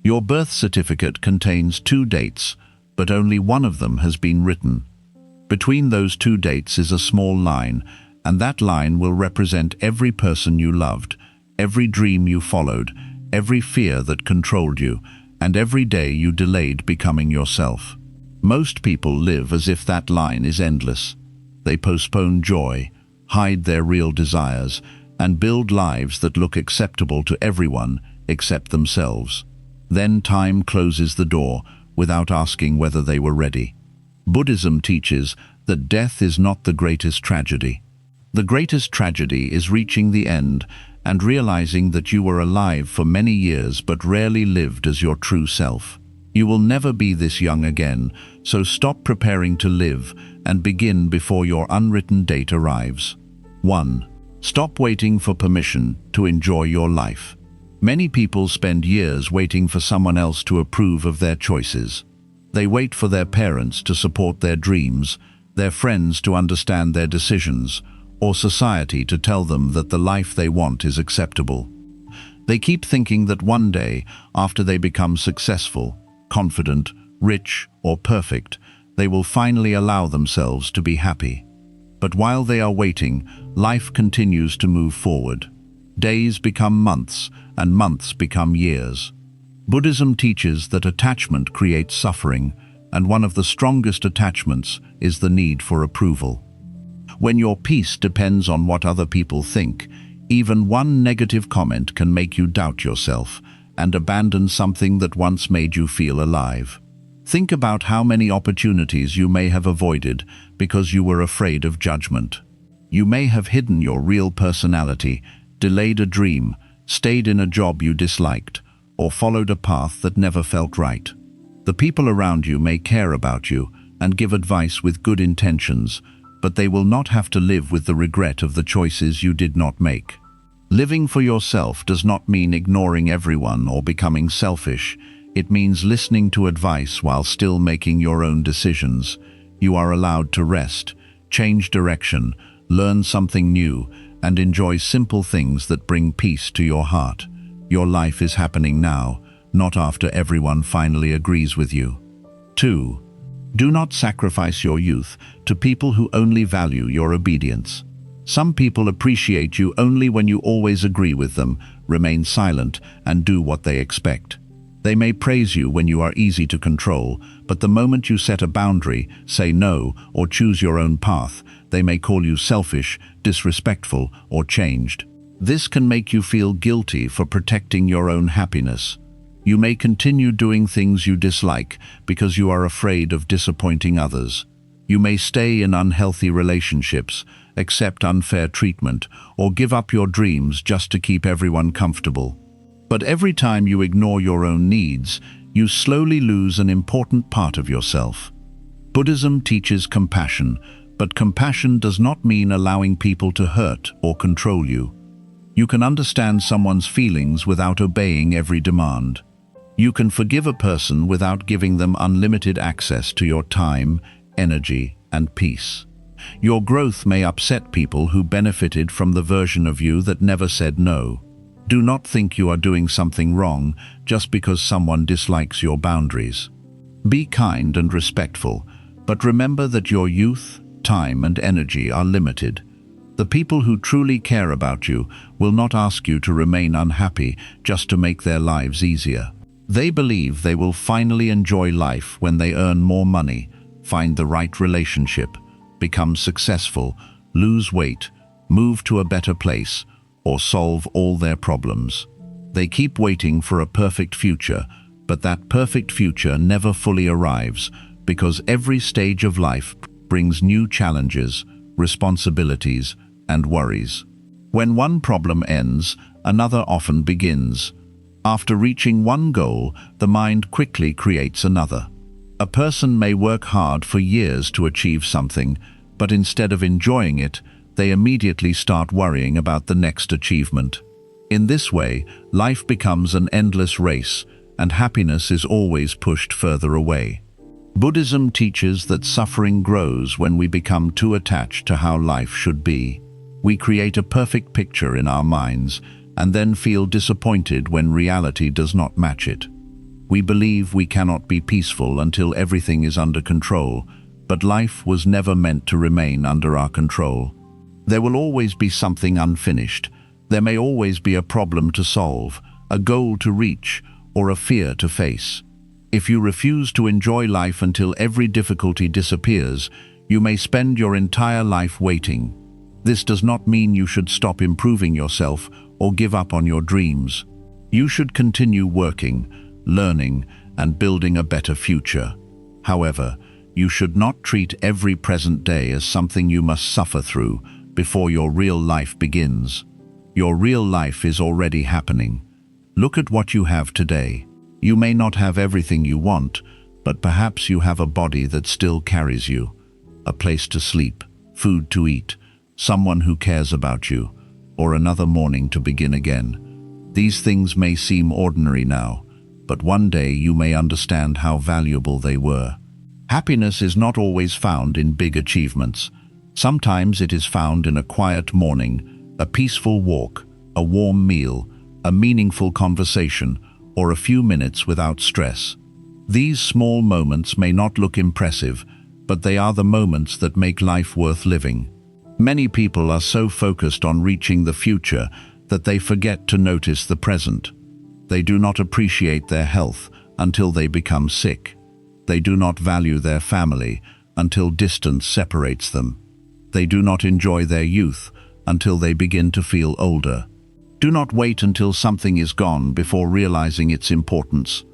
Your birth certificate contains 2 dates, but only one of them has been written. Between those 2 dates is a small line, and that line will represent every person you loved, every dream you followed, every fear that controlled you, and every day you delayed becoming yourself. Most people live as if that line is endless. They postpone joy, hide their real desires, and build lives that look acceptable to everyone except themselves. Then time closes the door without asking whether they were ready. Buddhism teaches that death is not the greatest tragedy. The greatest tragedy is reaching the end and realizing that you were alive for many years but rarely lived as your true self. You will never be this young again, so stop preparing to live and begin before your unwritten date arrives. 1. Stop waiting for permission to enjoy your life. Many people spend years waiting for someone else to approve of their choices. They wait for their parents to support their dreams, their friends to understand their decisions, or society to tell them that the life they want is acceptable. They keep thinking that one day, after they become successful, confident, rich, or perfect, they will finally allow themselves to be happy. But while they are waiting, life continues to move forward. Days become months, and months become years. Buddhism teaches that attachment creates suffering, and one of the strongest attachments is the need for approval. When your peace depends on what other people think, even one negative comment can make you doubt yourself and abandon something that once made you feel alive. Think about how many opportunities you may have avoided because you were afraid of judgment. You may have hidden your real personality, delayed a dream, stayed in a job you disliked, or followed a path that never felt right. The people around you may care about you and give advice with good intentions, but they will not have to live with the regret of the choices you did not make. Living for yourself does not mean ignoring everyone or becoming selfish. It means listening to advice while still making your own decisions. You are allowed to rest, change direction, learn something new, and enjoy simple things that bring peace to your heart. Your life is happening now, not after everyone finally agrees with you. 2. Do not sacrifice your youth to people who only value your obedience. Some people appreciate you only when you always agree with them, remain silent, and do what they expect. They may praise you when you are easy to control, but the moment you set a boundary, say no, or choose your own path, they may call you selfish, disrespectful, or changed. This can make you feel guilty for protecting your own happiness. You may continue doing things you dislike because you are afraid of disappointing others. You may stay in unhealthy relationships, accept unfair treatment, or give up your dreams just to keep everyone comfortable. But every time you ignore your own needs, you slowly lose an important part of yourself. Buddhism teaches compassion, but compassion does not mean allowing people to hurt or control you. You can understand someone's feelings without obeying every demand. You can forgive a person without giving them unlimited access to your time, energy, and peace. Your growth may upset people who benefited from the version of you that never said no. Do not think you are doing something wrong just because someone dislikes your boundaries. Be kind and respectful, but remember that your youth, time, and energy are limited. The people who truly care about you will not ask you to remain unhappy just to make their lives easier. They believe they will finally enjoy life when they earn more money, find the right relationship, become successful, lose weight, move to a better place, or solve all their problems. They keep waiting for a perfect future, but that perfect future never fully arrives because every stage of life brings new challenges, responsibilities, and worries. When one problem ends, another often begins. After reaching one goal, the mind quickly creates another. A person may work hard for years to achieve something, but instead of enjoying it, they immediately start worrying about the next achievement. In this way, life becomes an endless race, and happiness is always pushed further away. Buddhism teaches that suffering grows when we become too attached to how life should be. We create a perfect picture in our minds, and then feel disappointed when reality does not match it. We believe we cannot be peaceful until everything is under control, but life was never meant to remain under our control. There will always be something unfinished. There may always be a problem to solve, a goal to reach, or a fear to face. If you refuse to enjoy life until every difficulty disappears, you may spend your entire life waiting. This does not mean you should stop improving yourself or give up on your dreams. You should continue working, learning, and building a better future. However, you should not treat every present day as something you must suffer through before your real life begins. Your real life is already happening. Look at what you have today. You may not have everything you want, but perhaps you have a body that still carries you, a place to sleep, food to eat, someone who cares about you, or another morning to begin again. These things may seem ordinary now, but one day you may understand how valuable they were. Happiness is not always found in big achievements. Sometimes it is found in a quiet morning, a peaceful walk, a warm meal, a meaningful conversation, or a few minutes without stress. These small moments may not look impressive, but they are the moments that make life worth living. Many people are so focused on reaching the future that they forget to notice the present. They do not appreciate their health until they become sick. They do not value their family until distance separates them. They do not enjoy their youth until they begin to feel older. Do not wait until something is gone before realizing its importance.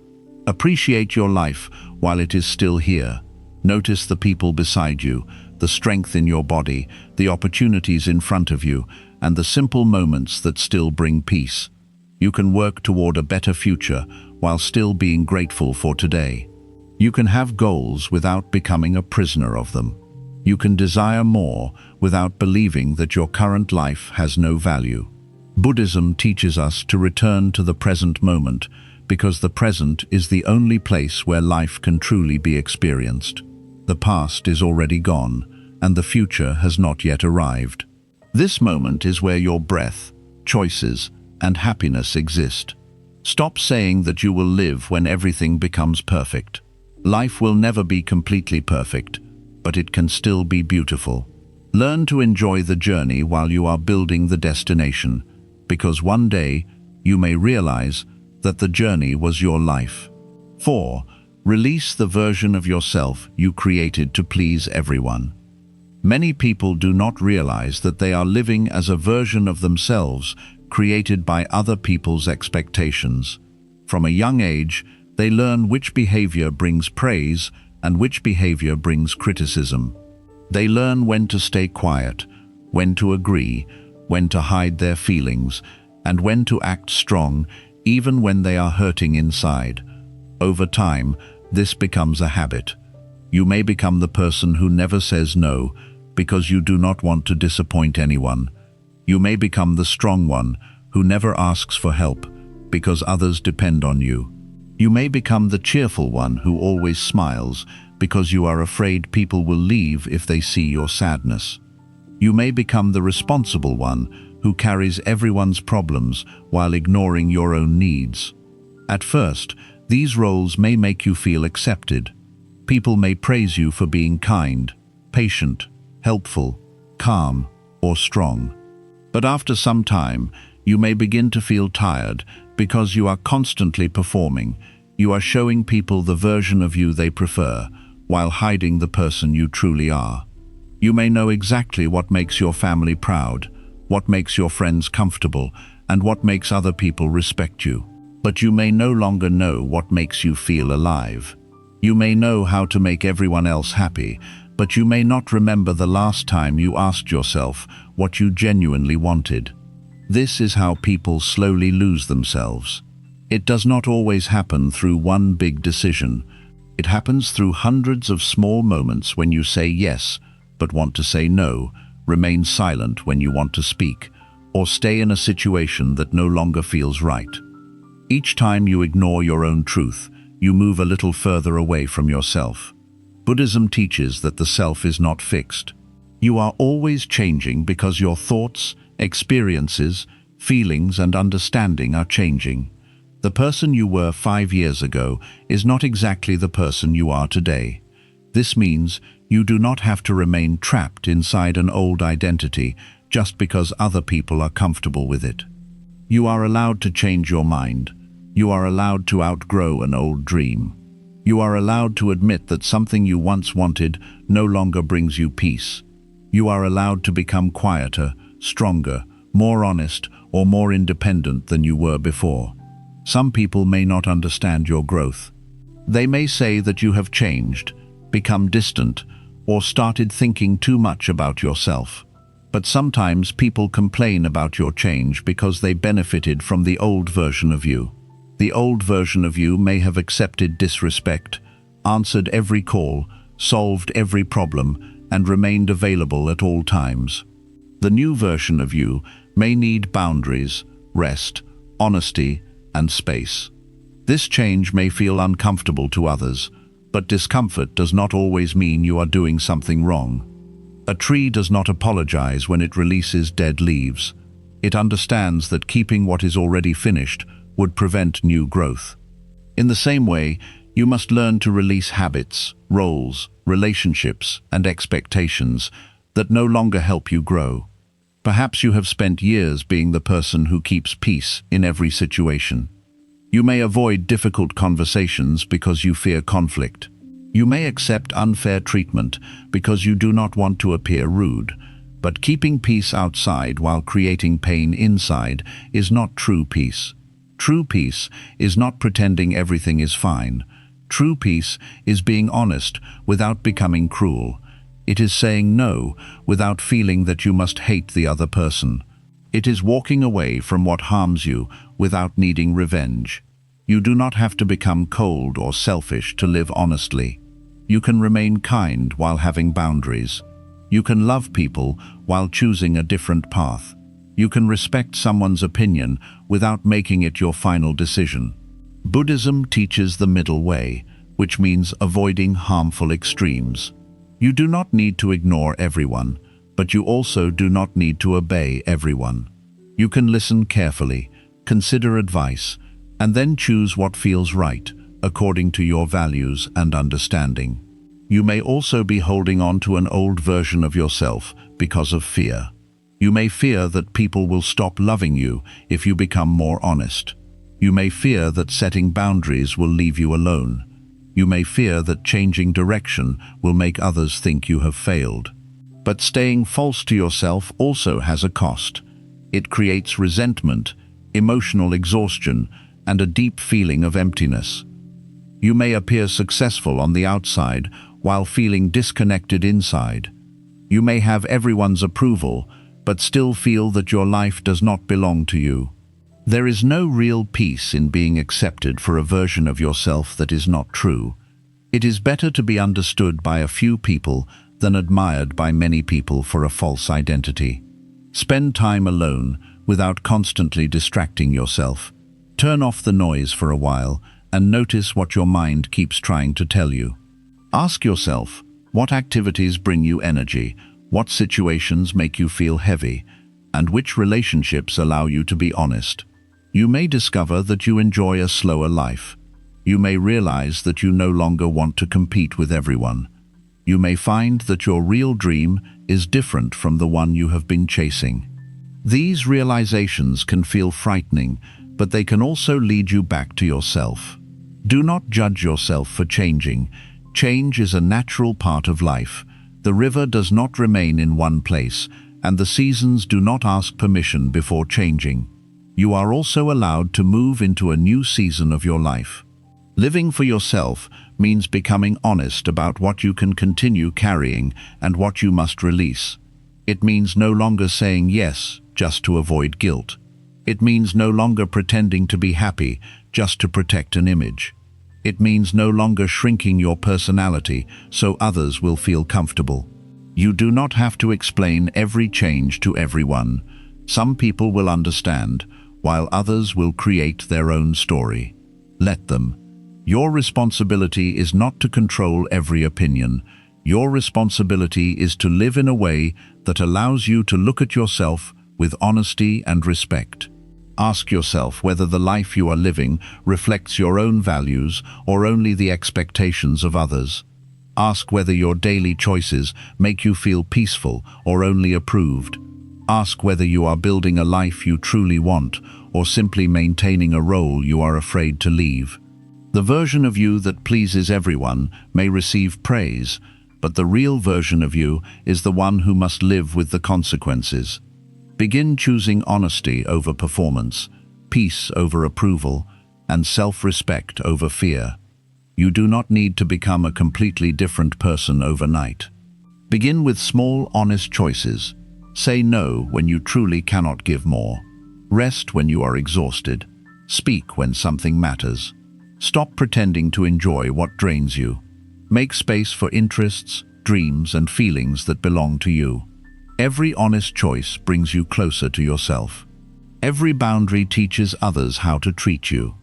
Appreciate your life while it is still here. Notice the people beside you, the strength in your body, the opportunities in front of you, and the simple moments that still bring peace. You can work toward a better future while still being grateful for today. You can have goals without becoming a prisoner of them. You can desire more without believing that your current life has no value. Buddhism teaches us to return to the present moment because the present is the only place where life can truly be experienced. The past is already gone, and the future has not yet arrived. This moment is where your breath, choices, and happiness exist. Stop saying that you will live when everything becomes perfect. Life will never be completely perfect, but it can still be beautiful. Learn to enjoy the journey while you are building the destination, because one day you may realize that the journey was your life. 4. Release the version of yourself you created to please everyone. Many people do not realize that they are living as a version of themselves created by other people's expectations. From a young age, they learn which behavior brings praise and which behavior brings criticism. They learn when to stay quiet, when to agree, when to hide their feelings, and when to act strong even when they are hurting inside. Over time, this becomes a habit. You may become the person who never says no because you do not want to disappoint anyone. You may become the strong one who never asks for help because others depend on you. You may become the cheerful one who always smiles because you are afraid people will leave if they see your sadness. You may become the responsible one who carries everyone's problems while ignoring your own needs. At first, these roles may make you feel accepted. People may praise you for being kind, patient, helpful, calm, or strong. But after some time, you may begin to feel tired because you are constantly performing. You are showing people the version of you they prefer, while hiding the person you truly are. You may know exactly what makes your family proud, what makes your friends comfortable, and what makes other people respect you. But you may no longer know what makes you feel alive. You may know how to make everyone else happy, but you may not remember the last time you asked yourself what you genuinely wanted. This is how people slowly lose themselves. It does not always happen through one big decision. It happens through hundreds of small moments when you say yes, but want to say no, remain silent when you want to speak, or stay in a situation that no longer feels right. Each time you ignore your own truth, you move a little further away from yourself. Buddhism teaches that the self is not fixed. You are always changing because your thoughts, experiences, feelings, and understanding are changing. The person you were 5 years ago is not exactly the person you are today. This means you do not have to remain trapped inside an old identity just because other people are comfortable with it. You are allowed to change your mind. You are allowed to outgrow an old dream. You are allowed to admit that something you once wanted no longer brings you peace. You are allowed to become quieter, stronger, more honest, or more independent than you were before. Some people may not understand your growth. They may say that you have changed, become distant, or started thinking too much about yourself. But sometimes people complain about your change because they benefited from the old version of you. The old version of you may have accepted disrespect, answered every call, solved every problem, and remained available at all times. The new version of you may need boundaries, rest, honesty, and space. This change may feel uncomfortable to others, but discomfort does not always mean you are doing something wrong. A tree does not apologize when it releases dead leaves. It understands that keeping what is already finished would prevent new growth. In the same way, you must learn to release habits, roles, relationships, and expectations that no longer help you grow. Perhaps you have spent years being the person who keeps peace in every situation. You may avoid difficult conversations because you fear conflict. You may accept unfair treatment because you do not want to appear rude. But keeping peace outside while creating pain inside is not true peace. True peace is not pretending everything is fine. True peace is being honest without becoming cruel. It is saying no without feeling that you must hate the other person. It is walking away from what harms you without needing revenge. You do not have to become cold or selfish to live honestly. You can remain kind while having boundaries. You can love people while choosing a different path. You can respect someone's opinion without making it your final decision. Buddhism teaches the middle way, which means avoiding harmful extremes. You do not need to ignore everyone, but you also do not need to obey everyone. You can listen carefully, consider advice, and then choose what feels right, according to your values and understanding. You may also be holding on to an old version of yourself because of fear. You may fear that people will stop loving you if you become more honest. You may fear that setting boundaries will leave you alone. You may fear that changing direction will make others think you have failed. But staying false to yourself also has a cost. It creates resentment, emotional exhaustion, and a deep feeling of emptiness. You may appear successful on the outside while feeling disconnected inside. You may have everyone's approval, but still feel that your life does not belong to you. There is no real peace in being accepted for a version of yourself that is not true. It is better to be understood by a few people than admired by many people for a false identity. Spend time alone without constantly distracting yourself. Turn off the noise for a while and notice what your mind keeps trying to tell you. Ask yourself, what activities bring you energy, what situations make you feel heavy, and which relationships allow you to be honest. You may discover that you enjoy a slower life. You may realize that you no longer want to compete with everyone. You may find that your real dream is different from the one you have been chasing. These realizations can feel frightening, but they can also lead you back to yourself. Do not judge yourself for changing. Change is a natural part of life. The river does not remain in one place, and the seasons do not ask permission before changing. You are also allowed to move into a new season of your life. Living for yourself means becoming honest about what you can continue carrying and what you must release. It means no longer saying yes just to avoid guilt. It means no longer pretending to be happy just to protect an image. It means no longer shrinking your personality so others will feel comfortable. You do not have to explain every change to everyone. Some people will understand, while others will create their own story. Let them. Your responsibility is not to control every opinion. Your responsibility is to live in a way that allows you to look at yourself with honesty and respect. Ask yourself whether the life you are living reflects your own values or only the expectations of others. Ask whether your daily choices make you feel peaceful or only approved. Ask whether you are building a life you truly want or simply maintaining a role you are afraid to leave. The version of you that pleases everyone may receive praise, but the real version of you is the one who must live with the consequences. Begin choosing honesty over performance, peace over approval, and self-respect over fear. You do not need to become a completely different person overnight. Begin with small, honest choices. Say no when you truly cannot give more. Rest when you are exhausted. Speak when something matters. Stop pretending to enjoy what drains you. Make space for interests, dreams, and feelings that belong to you. Every honest choice brings you closer to yourself. Every boundary teaches others how to treat you.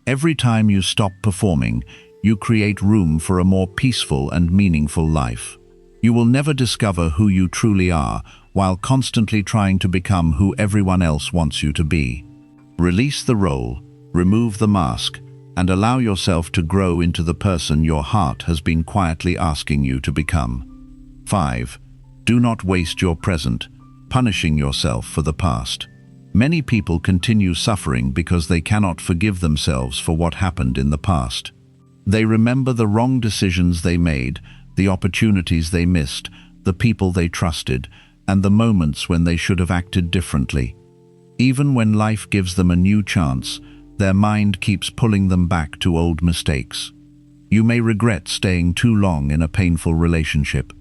Every time you stop performing, you create room for a more peaceful and meaningful life. You will never discover who you truly are while constantly trying to become who everyone else wants you to be. Release the role, remove the mask, and allow yourself to grow into the person your heart has been quietly asking you to become. 5. Do not waste your present, punishing yourself for the past. Many people continue suffering because they cannot forgive themselves for what happened in the past. They remember the wrong decisions they made, the opportunities they missed, the people they trusted, and the moments when they should have acted differently. Even when life gives them a new chance, their mind keeps pulling them back to old mistakes. You may regret staying too long in a painful relationship.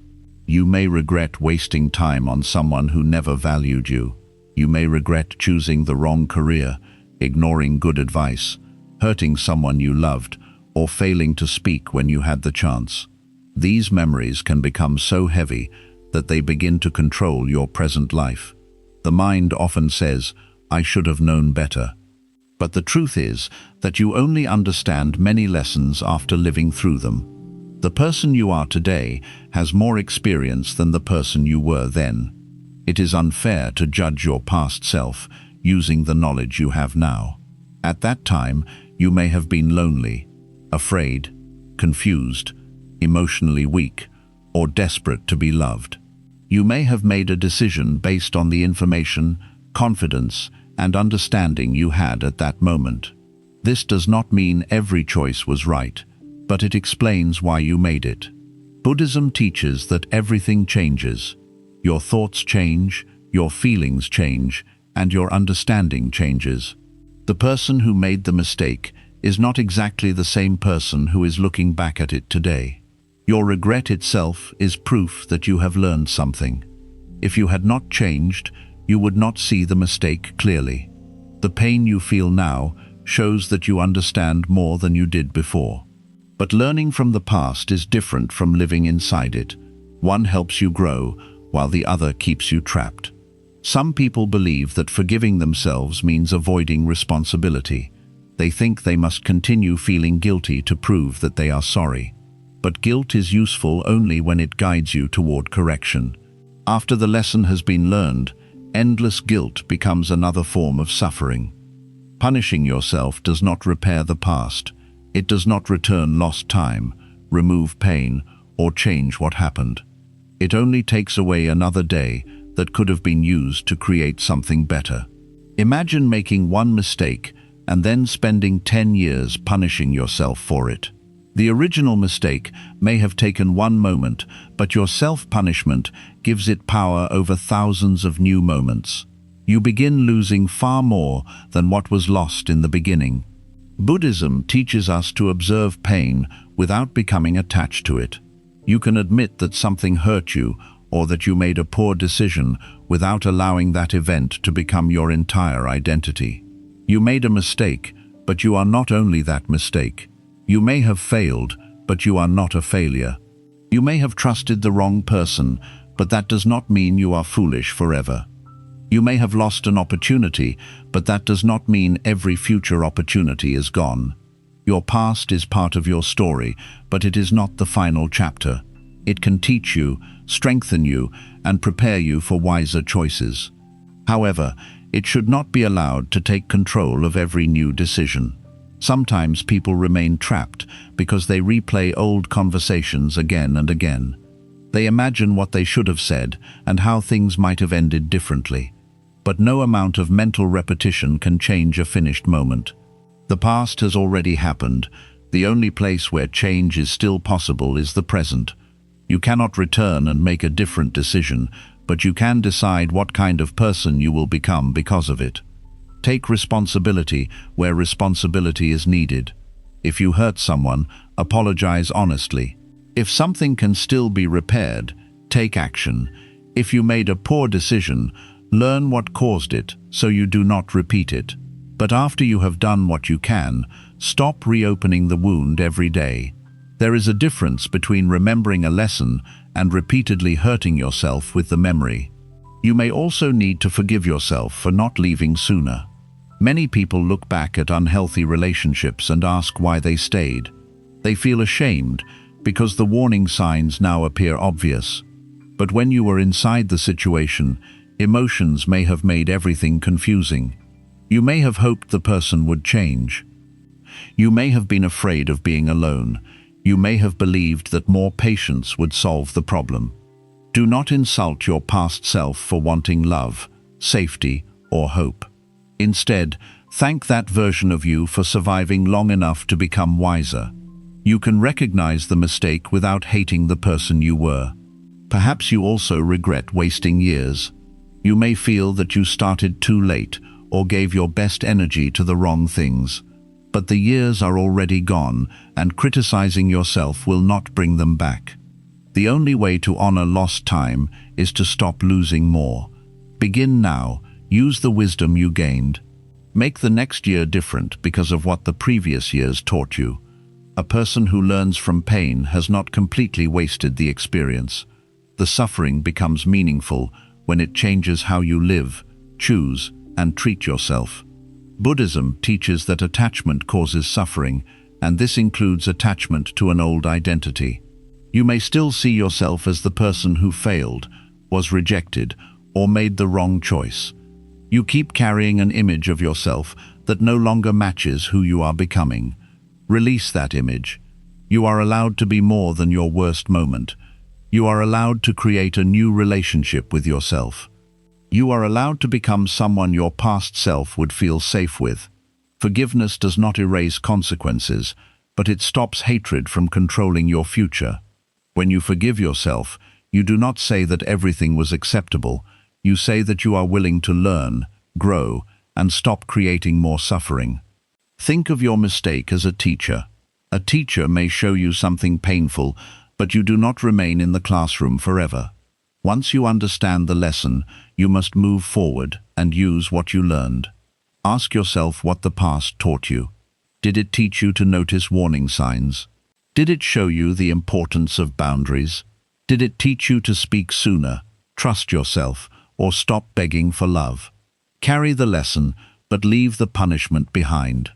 You may regret wasting time on someone who never valued you. You may regret choosing the wrong career, ignoring good advice, hurting someone you loved, or failing to speak when you had the chance. These memories can become so heavy that they begin to control your present life. The mind often says, "I should have known better." But the truth is that you only understand many lessons after living through them. The person you are today has more experience than the person you were then. It is unfair to judge your past self using the knowledge you have now. At that time, you may have been lonely, afraid, confused, emotionally weak, or desperate to be loved. You may have made a decision based on the information, confidence, and understanding you had at that moment. This does not mean every choice was right, but it explains why you made it. Buddhism teaches that everything changes. Your thoughts change, your feelings change, and your understanding changes. The person who made the mistake is not exactly the same person who is looking back at it today. Your regret itself is proof that you have learned something. If you had not changed, you would not see the mistake clearly. The pain you feel now shows that you understand more than you did before. But learning from the past is different from living inside it. One helps you grow, while the other keeps you trapped. Some people believe that forgiving themselves means avoiding responsibility. They think they must continue feeling guilty to prove that they are sorry. But guilt is useful only when it guides you toward correction. After the lesson has been learned, endless guilt becomes another form of suffering. Punishing yourself does not repair the past. It does not return lost time, remove pain, or change what happened. It only takes away another day that could have been used to create something better. Imagine making one mistake and then spending 10 years punishing yourself for it. The original mistake may have taken one moment, but your self-punishment gives it power over thousands of new moments. You begin losing far more than what was lost in the beginning. Buddhism teaches us to observe pain without becoming attached to it. You can admit that something hurt you or that you made a poor decision without allowing that event to become your entire identity. You made a mistake, but you are not only that mistake. You may have failed, but you are not a failure. You may have trusted the wrong person, but that does not mean you are foolish forever. You may have lost an opportunity, but that does not mean every future opportunity is gone. Your past is part of your story, but it is not the final chapter. It can teach you, strengthen you, and prepare you for wiser choices. However, it should not be allowed to take control of every new decision. Sometimes people remain trapped because they replay old conversations again and again. They imagine what they should have said and how things might have ended differently. But no amount of mental repetition can change a finished moment. The past has already happened. The only place where change is still possible is the present. You cannot return and make a different decision, but you can decide what kind of person you will become because of it. Take responsibility where responsibility is needed. If you hurt someone, apologize honestly. If something can still be repaired, take action. If you made a poor decision, learn what caused it so you do not repeat it. But after you have done what you can, stop reopening the wound every day. There is a difference between remembering a lesson and repeatedly hurting yourself with the memory. You may also need to forgive yourself for not leaving sooner. Many people look back at unhealthy relationships and ask why they stayed. They feel ashamed because the warning signs now appear obvious. But when you were inside the situation, emotions may have made everything confusing. You may have hoped the person would change. You may have been afraid of being alone. You may have believed that more patience would solve the problem. Do not insult your past self for wanting love, safety, or hope. Instead, thank that version of you for surviving long enough to become wiser. You can recognize the mistake without hating the person you were. Perhaps you also regret wasting years. You may feel that you started too late or gave your best energy to the wrong things. But the years are already gone, and criticizing yourself will not bring them back. The only way to honor lost time is to stop losing more. Begin now. Use the wisdom you gained. Make the next year different because of what the previous years taught you. A person who learns from pain has not completely wasted the experience. The suffering becomes meaningful when it changes how you live, choose, and treat yourself. Buddhism teaches that attachment causes suffering, and this includes attachment to an old identity. You may still see yourself as the person who failed, was rejected, or made the wrong choice. You keep carrying an image of yourself that no longer matches who you are becoming. Release that image. You are allowed to be more than your worst moment. You are allowed to create a new relationship with yourself. You are allowed to become someone your past self would feel safe with. Forgiveness does not erase consequences, but it stops hatred from controlling your future. When you forgive yourself, you do not say that everything was acceptable. You say that you are willing to learn, grow, and stop creating more suffering. Think of your mistake as a teacher. A teacher may show you something painful, but you do not remain in the classroom forever. Once you understand the lesson, you must move forward and use what you learned. Ask yourself what the past taught you. Did it teach you to notice warning signs? Did it show you the importance of boundaries? Did it teach you to speak sooner, trust yourself, or stop begging for love? Carry the lesson, but leave the punishment behind.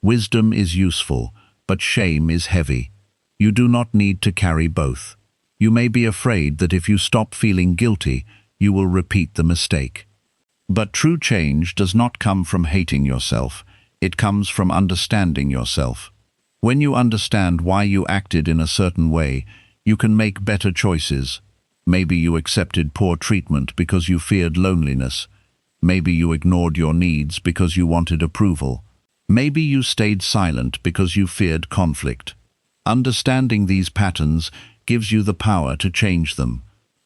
Wisdom is useful, but shame is heavy. You do not need to carry both. You may be afraid that if you stop feeling guilty, you will repeat the mistake. But true change does not come from hating yourself. It comes from understanding yourself. When you understand why you acted in a certain way, you can make better choices. Maybe you accepted poor treatment because you feared loneliness. Maybe you ignored your needs because you wanted approval. Maybe you stayed silent because you feared conflict. Understanding these patterns gives you the power to change them.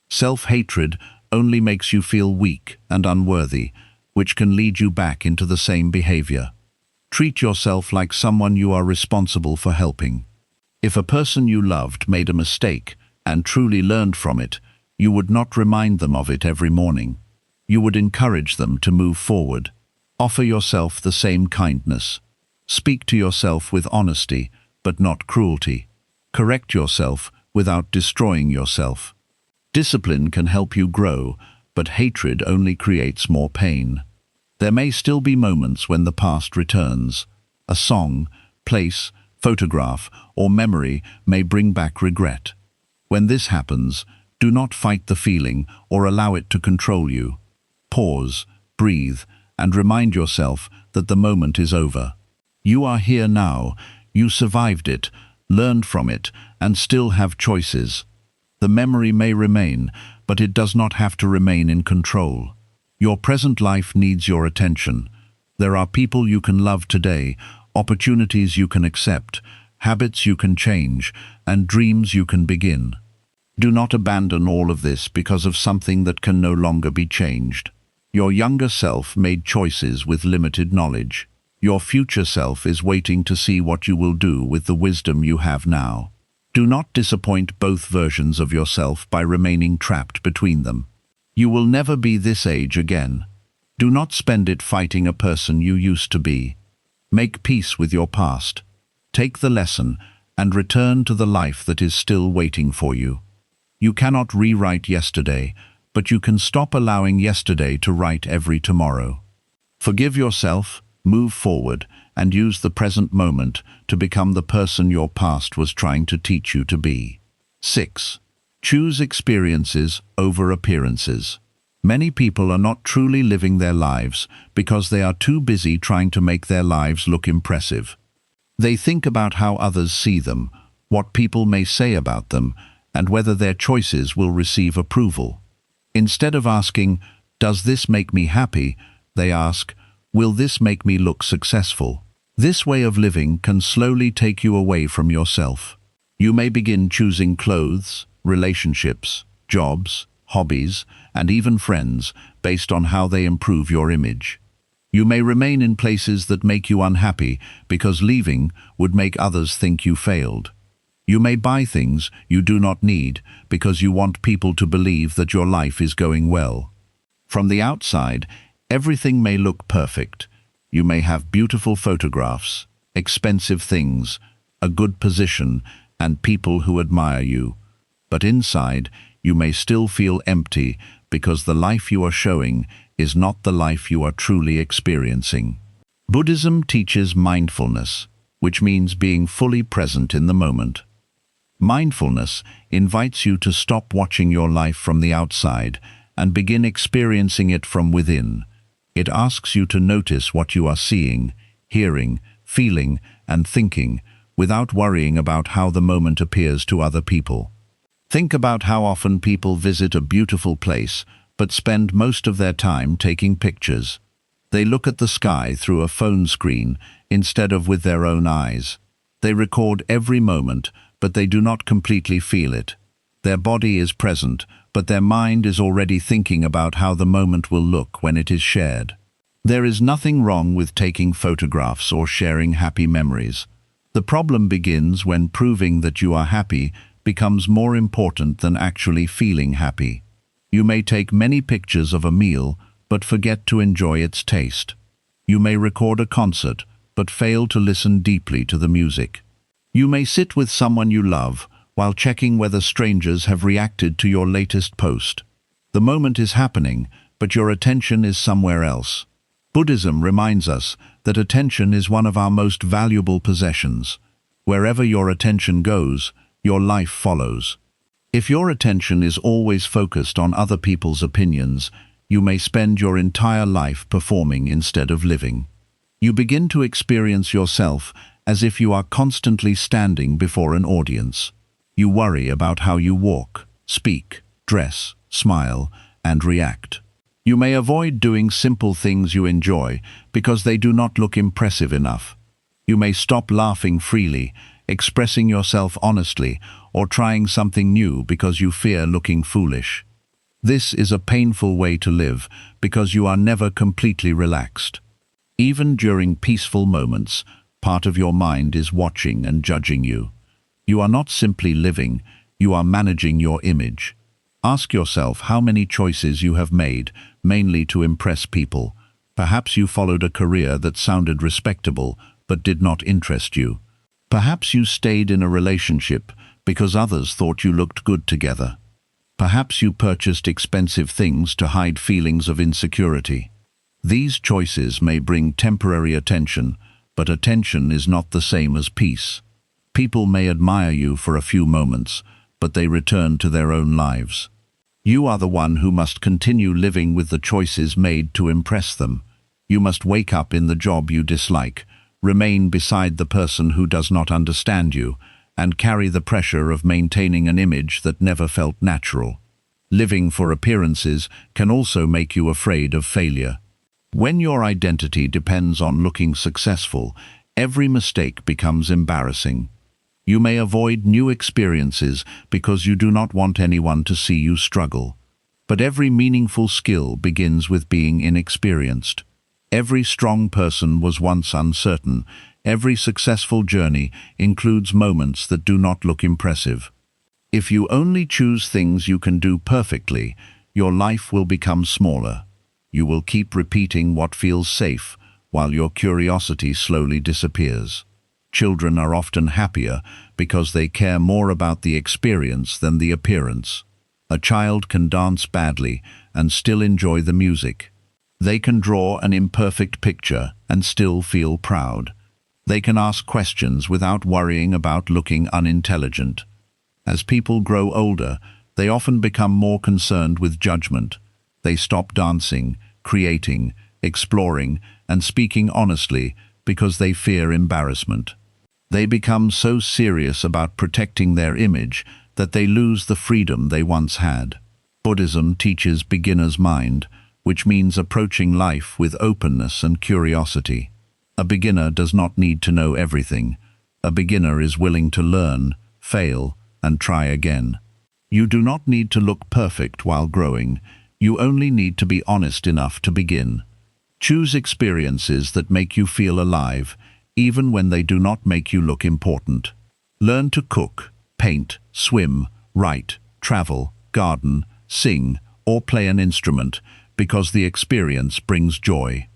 Self-hatred only makes you feel weak and unworthy, which can lead you back into the same behavior. Treat yourself like someone you are responsible for helping. If a person you loved made a mistake and truly learned from it, you would not remind them of it every morning. You would encourage them to move forward. Offer yourself the same kindness. Speak to yourself with honesty, but not cruelty. Correct yourself without destroying yourself. Discipline can help you grow, but hatred only creates more pain. There may still be moments when the past returns. A song, place, photograph, or memory may bring back regret. When this happens, do not fight the feeling or allow it to control you. Pause, breathe, and remind yourself that the moment is over. You are here now, you survived it, learned from it, and still have choices. The memory may remain, but it does not have to remain in control. Your present life needs your attention. There are people you can love today, opportunities you can accept, habits you can change, and dreams you can begin. Do not abandon all of this because of something that can no longer be changed. Your younger self made choices with limited knowledge. Your future self is waiting to see what you will do with the wisdom you have now. Do not disappoint both versions of yourself by remaining trapped between them. You will never be this age again. Do not spend it fighting a person you used to be. Make peace with your past. Take the lesson and return to the life that is still waiting for you. You cannot rewrite yesterday, but you can stop allowing yesterday to write every tomorrow. Forgive yourself, move forward, and use the present moment to become the person your past was trying to teach you to be. 6. Choose experiences over appearances. Many people are not truly living their lives because they are too busy trying to make their lives look impressive. They think about how others see them, what people may say about them, and whether their choices will receive approval. Instead of asking, "Does this make me happy?" they ask, "Will this make me look successful?" This way of living can slowly take you away from yourself. You may begin choosing clothes, relationships, jobs, hobbies, and even friends based on how they improve your image. You may remain in places that make you unhappy because leaving would make others think you failed. You may buy things you do not need because you want people to believe that your life is going well. From the outside, everything may look perfect. You may have beautiful photographs, expensive things, a good position, and people who admire you. But inside, you may still feel empty because the life you are showing is not the life you are truly experiencing. Buddhism teaches mindfulness, which means being fully present in the moment. Mindfulness invites you to stop watching your life from the outside and begin experiencing it from within. It asks you to notice what you are seeing, hearing, feeling, and thinking without worrying about how the moment appears to other people. Think about how often people visit a beautiful place but spend most of their time taking pictures. They look at the sky through a phone screen instead of with their own eyes. They record every moment, but they do not completely feel it. Their body is present, but their mind is already thinking about how the moment will look when it is shared. There is nothing wrong with taking photographs or sharing happy memories. The problem begins when proving that you are happy becomes more important than actually feeling happy. You may take many pictures of a meal, but forget to enjoy its taste. You may record a concert, but fail to listen deeply to the music. You may sit with someone you love while checking whether strangers have reacted to your latest post. The moment is happening, but your attention is somewhere else. Buddhism reminds us that attention is one of our most valuable possessions. Wherever your attention goes, your life follows. If your attention is always focused on other people's opinions, you may spend your entire life performing instead of living. You begin to experience yourself as if you are constantly standing before an audience. You worry about how you walk, speak, dress, smile, and react. You may avoid doing simple things you enjoy because they do not look impressive enough. You may stop laughing freely, expressing yourself honestly, or trying something new because you fear looking foolish. This is a painful way to live because you are never completely relaxed. Even during peaceful moments, part of your mind is watching and judging you. You are not simply living, you are managing your image. Ask yourself how many choices you have made, mainly to impress people. Perhaps you followed a career that sounded respectable, but did not interest you. Perhaps you stayed in a relationship because others thought you looked good together. Perhaps you purchased expensive things to hide feelings of insecurity. These choices may bring temporary attention, but attention is not the same as peace. People may admire you for a few moments, but they return to their own lives. You are the one who must continue living with the choices made to impress them. You must wake up in the job you dislike, remain beside the person who does not understand you, and carry the pressure of maintaining an image that never felt natural. Living for appearances can also make you afraid of failure. When your identity depends on looking successful, every mistake becomes embarrassing. You may avoid new experiences because you do not want anyone to see you struggle. But every meaningful skill begins with being inexperienced. Every strong person was once uncertain. Every successful journey includes moments that do not look impressive. If you only choose things you can do perfectly, your life will become smaller. You will keep repeating what feels safe, while your curiosity slowly disappears. Children are often happier because they care more about the experience than the appearance. A child can dance badly and still enjoy the music. They can draw an imperfect picture and still feel proud. They can ask questions without worrying about looking unintelligent. As people grow older, they often become more concerned with judgment. They stop dancing, creating, exploring, and speaking honestly because they fear embarrassment. They become so serious about protecting their image that they lose the freedom they once had. Buddhism teaches beginner's mind, which means approaching life with openness and curiosity. A beginner does not need to know everything. A beginner is willing to learn, fail, and try again. You do not need to look perfect while growing. You only need to be honest enough to begin. Choose experiences that make you feel alive, even when they do not make you look important. Learn to cook, paint, swim, write, travel, garden, sing, or play an instrument, because the experience brings joy.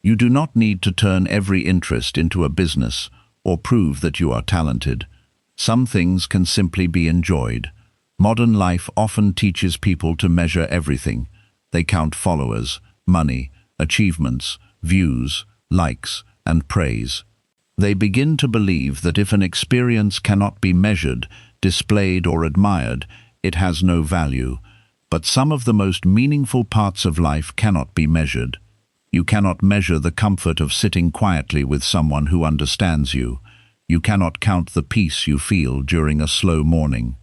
You do not need to turn every interest into a business or prove that you are talented. Some things can simply be enjoyed. Modern life often teaches people to measure everything. They count followers, money, achievements, views, likes, and praise. They begin to believe that if an experience cannot be measured, displayed, or admired, it has no value. But some of the most meaningful parts of life cannot be measured. You cannot measure the comfort of sitting quietly with someone who understands you. You cannot count the peace you feel during a slow morning.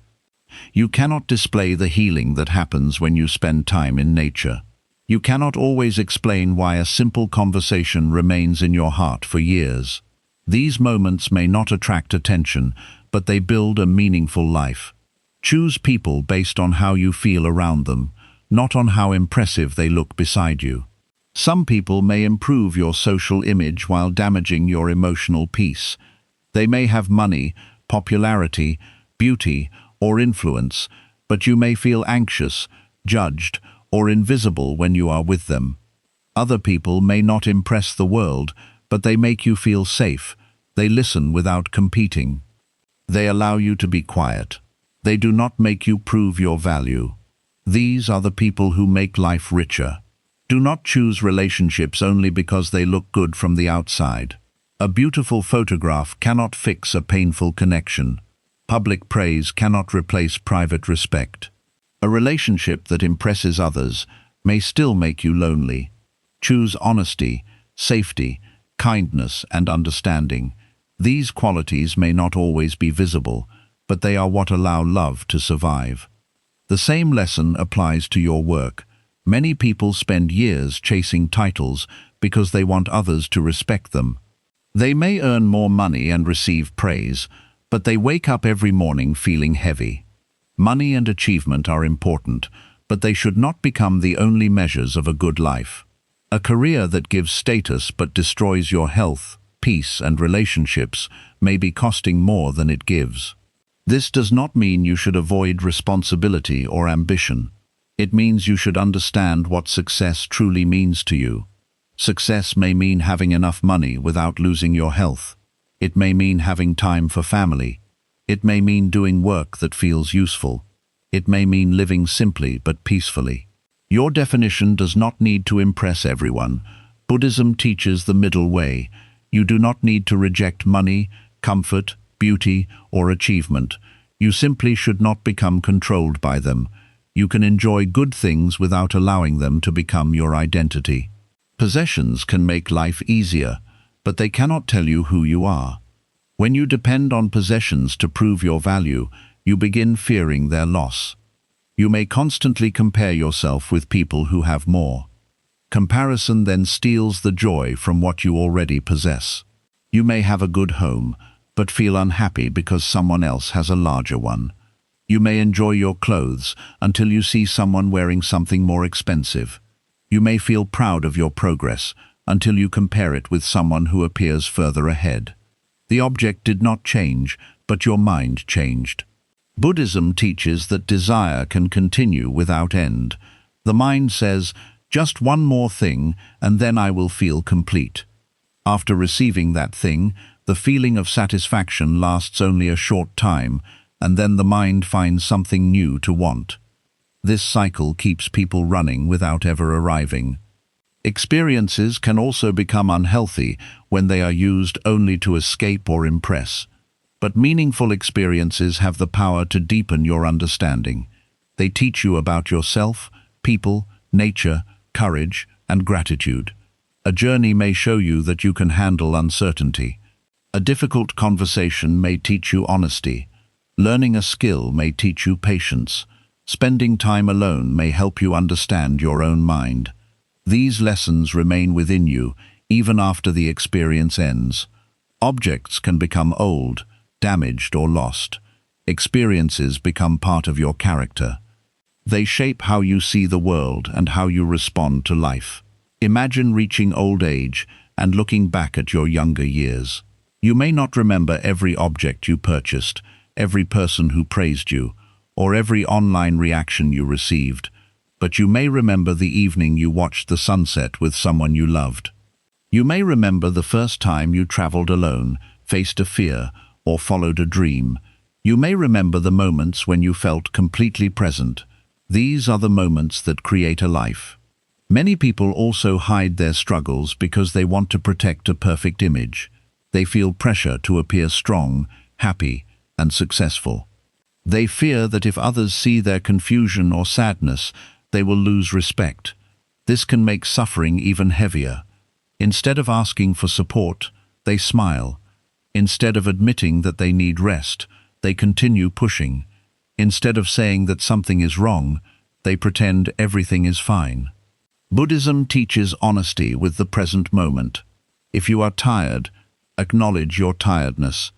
You cannot display the healing that happens when you spend time in nature. You cannot always explain why a simple conversation remains in your heart for years. These moments may not attract attention, but they build a meaningful life. Choose people based on how you feel around them, not on how impressive they look beside you. Some people may improve your social image while damaging your emotional peace. They may have money, popularity, beauty, or influence, but you may feel anxious, judged, or invisible when you are with them. Other people may not impress the world, but they make you feel safe. They listen without competing. They allow you to be quiet. They do not make you prove your value. These are the people who make life richer. Do not choose relationships only because they look good from the outside. A beautiful photograph cannot fix a painful connection. Public praise cannot replace private respect. A relationship that impresses others may still make you lonely. Choose honesty, safety, kindness, and understanding. These qualities may not always be visible, but they are what allow love to survive. The same lesson applies to your work. Many people spend years chasing titles because they want others to respect them. They may earn more money and receive praise, but they wake up every morning feeling heavy. Money and achievement are important, but they should not become the only measures of a good life. A career that gives status but destroys your health, peace, and relationships may be costing more than it gives. This does not mean you should avoid responsibility or ambition. It means you should understand what success truly means to you. Success may mean having enough money without losing your health. It may mean having time for family. It may mean doing work that feels useful. It may mean living simply but peacefully. Your definition does not need to impress everyone. Buddhism teaches the middle way. You do not need to reject money, comfort, beauty, or achievement. You simply should not become controlled by them. You can enjoy good things without allowing them to become your identity. Possessions can make life easier, but they cannot tell you who you are. When you depend on possessions to prove your value, you begin fearing their loss. You may constantly compare yourself with people who have more. Comparison then steals the joy from what you already possess. You may have a good home, but feel unhappy because someone else has a larger one. You may enjoy your clothes until you see someone wearing something more expensive. You may feel proud of your progress until you compare it with someone who appears further ahead. The object did not change, but your mind changed. Buddhism teaches that desire can continue without end. The mind says, just one more thing, and then I will feel complete. After receiving that thing, the feeling of satisfaction lasts only a short time, and then the mind finds something new to want. This cycle keeps people running without ever arriving. Experiences can also become unhealthy when they are used only to escape or impress. But meaningful experiences have the power to deepen your understanding. They teach you about yourself, people, nature, courage, and gratitude. A journey may show you that you can handle uncertainty. A difficult conversation may teach you honesty. Learning a skill may teach you patience. Spending time alone may help you understand your own mind. These lessons remain within you even after the experience ends. Objects can become old, damaged, or lost. Experiences become part of your character. They shape how you see the world and how you respond to life. Imagine reaching old age and looking back at your younger years. You may not remember every object you purchased, every person who praised you, or every online reaction you received, but you may remember the evening you watched the sunset with someone you loved. You may remember the first time you traveled alone, faced a fear, or followed a dream. You may remember the moments when you felt completely present. These are the moments that create a life. Many people also hide their struggles because they want to protect a perfect image. They feel pressure to appear strong, happy, and successful. They fear that if others see their confusion or sadness, they will lose respect. This can make suffering even heavier. Instead of asking for support, they smile. Instead of admitting that they need rest, they continue pushing. Instead of saying that something is wrong, they pretend everything is fine. Buddhism teaches honesty with the present moment. If you are tired, acknowledge your tiredness.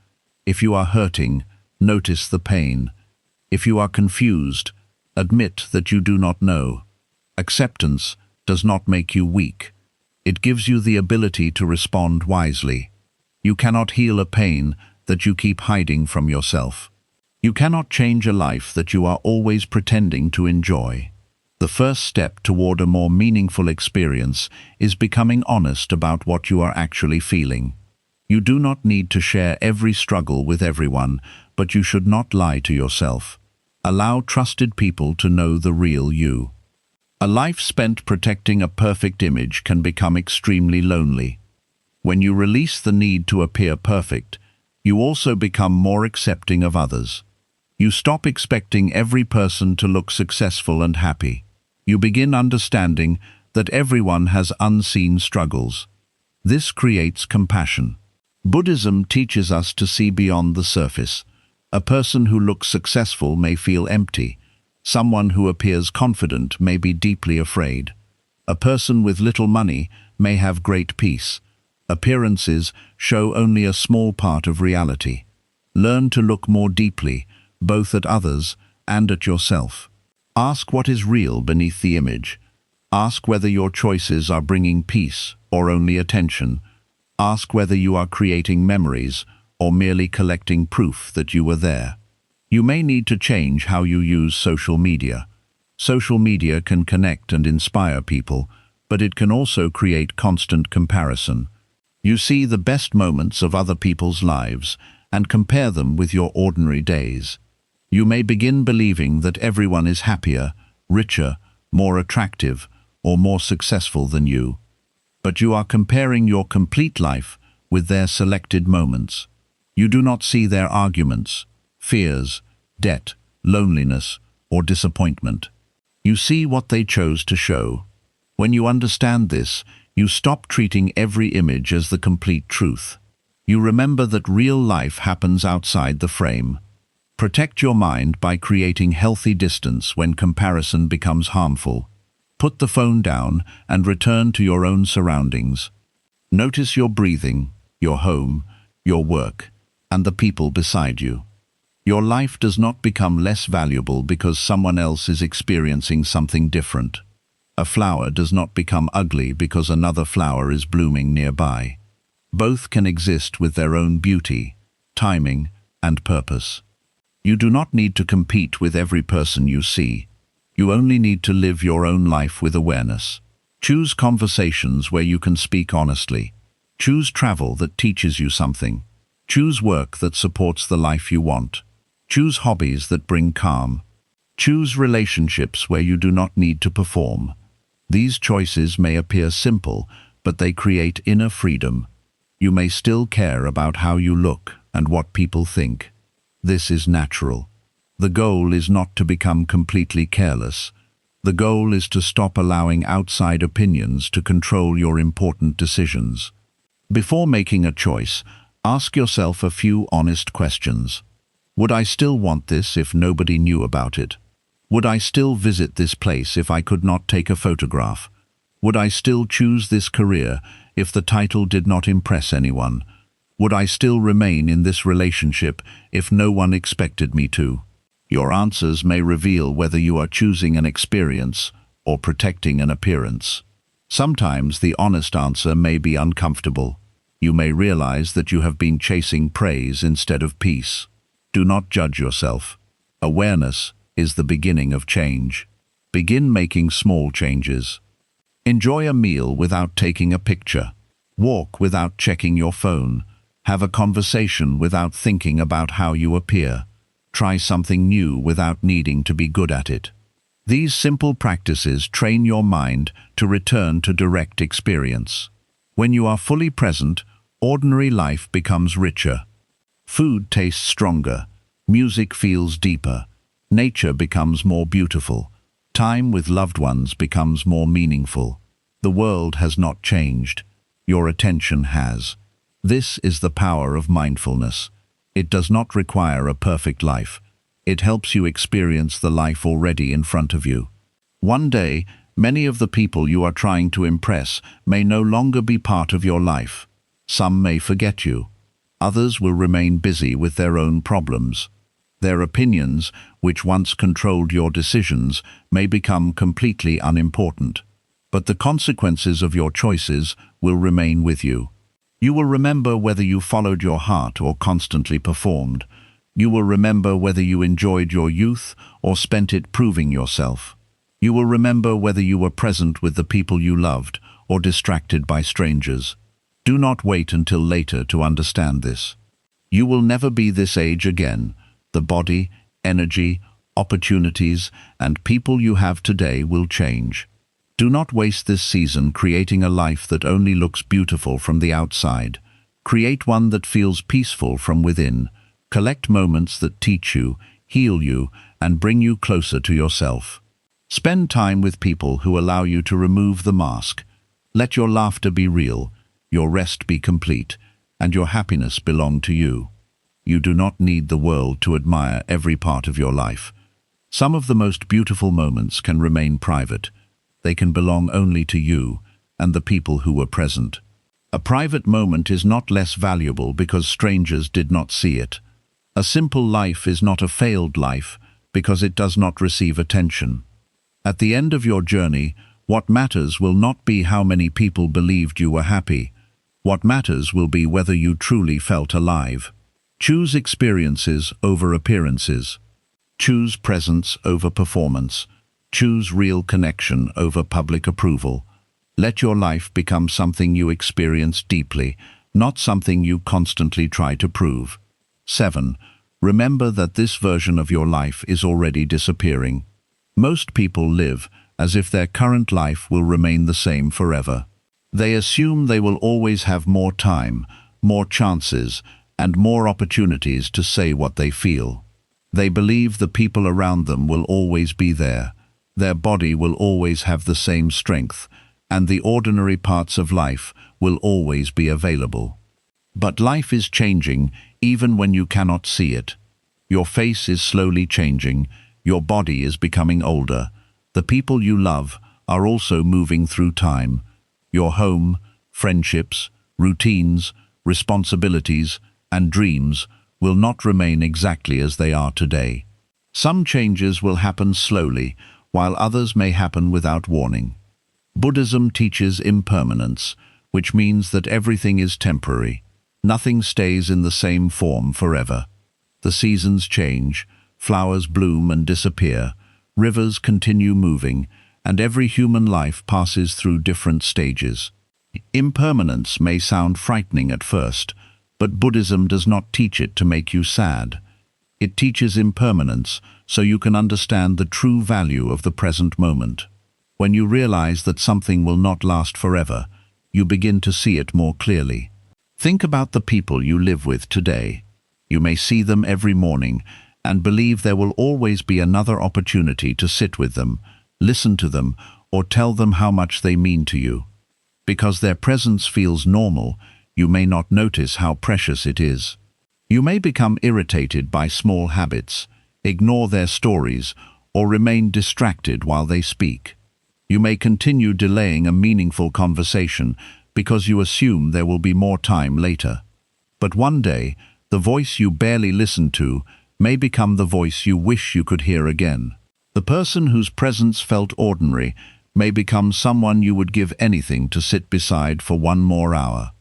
If you are hurting, notice the pain. If you are confused, admit that you do not know. Acceptance does not make you weak. It gives you the ability to respond wisely. You cannot heal a pain that you keep hiding from yourself. You cannot change a life that you are always pretending to enjoy. The first step toward a more meaningful experience is becoming honest about what you are actually feeling. You do not need to share every struggle with everyone, but you should not lie to yourself. Allow trusted people to know the real you. A life spent protecting a perfect image can become extremely lonely. When you release the need to appear perfect, you also become more accepting of others. You stop expecting every person to look successful and happy. You begin understanding that everyone has unseen struggles. This creates compassion. Buddhism teaches us to see beyond the surface. A person who looks successful may feel empty. Someone who appears confident may be deeply afraid. A person with little money may have great peace. Appearances show only a small part of reality. Learn to look more deeply, both at others and at yourself. Ask what is real beneath the image. Ask whether your choices are bringing peace or only attention. Ask whether you are creating memories or merely collecting proof that you were there. You may need to change how you use social media. Social media can connect and inspire people, but it can also create constant comparison. You see the best moments of other people's lives and compare them with your ordinary days. You may begin believing that everyone is happier, richer, more attractive, or more successful than you. But you are comparing your complete life with their selected moments. You do not see their arguments, fears, debt, loneliness, or disappointment. You see what they chose to show. When you understand this, You stop treating every image as the complete truth. You remember that real life happens outside the frame. Protect your mind by creating healthy distance when comparison becomes harmful. Put the phone down and return to your own surroundings. Notice your breathing, your home, your work, and the people beside you. Your life does not become less valuable because someone else is experiencing something different. A flower does not become ugly because another flower is blooming nearby. Both can exist with their own beauty, timing, and purpose. You do not need to compete with every person you see. You only need to live your own life with awareness. Choose conversations where you can speak honestly. Choose travel that teaches you something. Choose work that supports the life you want. Choose hobbies that bring calm. Choose relationships where you do not need to perform. These choices may appear simple, but they create inner freedom. You may still care about how you look and what people think. This is natural. The goal is not to become completely careless. The goal is to stop allowing outside opinions to control your important decisions. Before making a choice, ask yourself a few honest questions. Would I still want this if nobody knew about it? Would I still visit this place if I could not take a photograph? Would I still choose this career if the title did not impress anyone? Would I still remain in this relationship if no one expected me to? Your answers may reveal whether you are choosing an experience or protecting an appearance. Sometimes the honest answer may be uncomfortable. You may realize that you have been chasing praise instead of peace. Do not judge yourself. Awareness is the beginning of change. Begin making small changes. Enjoy a meal without taking a picture. Walk without checking your phone. Have a conversation without thinking about how you appear. Try something new without needing to be good at it. These simple practices train your mind to return to direct experience. When you are fully present, ordinary life becomes richer. Food tastes stronger. Music feels deeper. Nature becomes more beautiful. Time with loved ones becomes more meaningful. The world has not changed. Your attention has. This is the power of mindfulness. It does not require a perfect life. It helps you experience the life already in front of you. One day, many of the people you are trying to impress may no longer be part of your life. Some may forget you. Others will remain busy with their own problems. Their opinions, which once controlled your decisions, may become completely unimportant. But the consequences of your choices will remain with you. You will remember whether you followed your heart or constantly performed. You will remember whether you enjoyed your youth or spent it proving yourself. You will remember whether you were present with the people you loved or distracted by strangers. Do not wait until later to understand this. You will never be this age again. The body, energy, opportunities, and people you have today will change. Do not waste this season creating a life that only looks beautiful from the outside. Create one that feels peaceful from within. Collect moments that teach you, heal you, and bring you closer to yourself. Spend time with people who allow you to remove the mask. Let your laughter be real, your rest be complete, and your happiness belong to you. You do not need the world to admire every part of your life. Some of the most beautiful moments can remain private. They can belong only to you and the people who were present. A private moment is not less valuable because strangers did not see it. A simple life is not a failed life because it does not receive attention. At the end of your journey, what matters will not be how many people believed you were happy. What matters will be whether you truly felt alive. Choose experiences over appearances. Choose presence over performance. Choose real connection over public approval. Let your life become something you experience deeply, not something you constantly try to prove. 7. Remember that this version of your life is already disappearing. Most people live as if their current life will remain the same forever. They assume they will always have more time, more chances, and more opportunities to say what they feel. They believe the people around them will always be there. Their body will always have the same strength, and the ordinary parts of life will always be available. But life is changing even when you cannot see it. Your face is slowly changing, your body is becoming older, the people you love are also moving through time. Your home, friendships, routines, responsibilities, and dreams will not remain exactly as they are today. Some changes will happen slowly, while others may happen without warning. Buddhism teaches impermanence, which means that everything is temporary. Nothing stays in the same form forever. The seasons change, flowers bloom and disappear, rivers continue moving, and every human life passes through different stages. Impermanence may sound frightening at first, but Buddhism does not teach it to make you sad. It teaches impermanence so you can understand the true value of the present moment. When you realize that something will not last forever, you begin to see it more clearly. Think about the people you live with today. You may see them every morning and believe there will always be another opportunity to sit with them, listen to them, or tell them how much they mean to you. Because their presence feels normal, you may not notice how precious it is. You may become irritated by small habits, ignore their stories, or remain distracted while they speak. You may continue delaying a meaningful conversation because you assume there will be more time later. But one day, the voice you barely listened to may become the voice you wish you could hear again. The person whose presence felt ordinary may become someone you would give anything to sit beside for one more hour.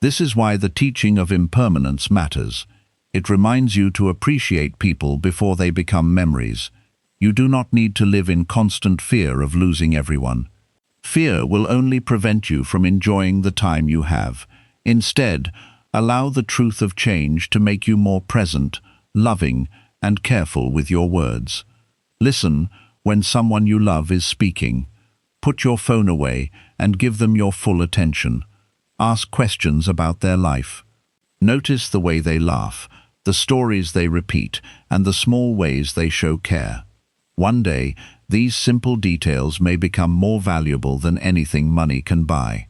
This is why the teaching of impermanence matters. It reminds you to appreciate people before they become memories. You do not need to live in constant fear of losing everyone. Fear will only prevent you from enjoying the time you have. Instead, allow the truth of change to make you more present, loving, and careful with your words. Listen when someone you love is speaking. Put your phone away and give them your full attention. Ask questions about their life. Notice the way they laugh, the stories they repeat, and the small ways they show care. One day, these simple details may become more valuable than anything money can buy.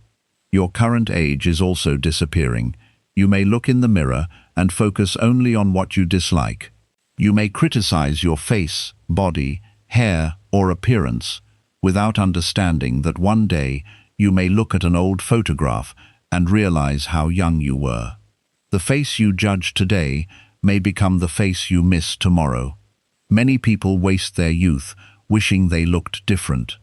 Your current age is also disappearing. You may look in the mirror and focus only on what you dislike. You may criticize your face, body, hair, or appearance, without understanding that one day you may look at an old photograph and realize how young you were. The face you judge today may become the face you miss tomorrow. Many people waste their youth wishing they looked different.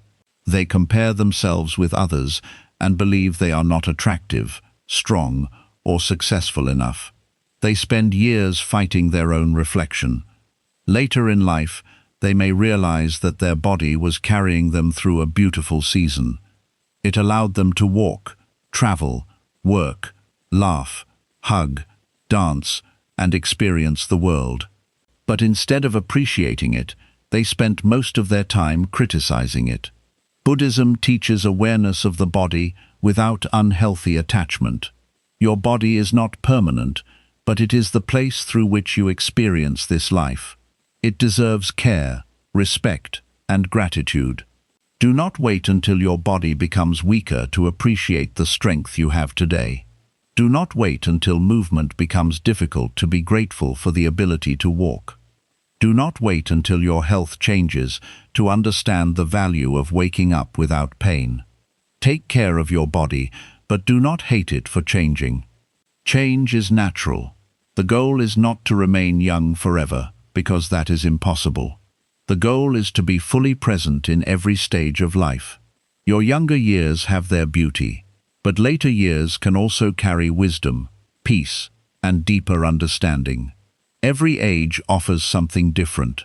They compare themselves with others and believe they are not attractive, strong, or successful enough. They spend years fighting their own reflection. Later in life, they may realize that their body was carrying them through a beautiful season. It allowed them to walk, travel, work, laugh, hug, dance, and experience the world. But instead of appreciating it, they spent most of their time criticizing it. Buddhism teaches awareness of the body without unhealthy attachment. Your body is not permanent, but it is the place through which you experience this life. It deserves care, respect, and gratitude. Do not wait until your body becomes weaker to appreciate the strength you have today. Do not wait until movement becomes difficult to be grateful for the ability to walk. Do not wait until your health changes to understand the value of waking up without pain. Take care of your body, but do not hate it for changing. Change is natural. The goal is not to remain young forever, because that is impossible. The goal is to be fully present in every stage of life. Your younger years have their beauty, but later years can also carry wisdom, peace, and deeper understanding. Every age offers something different.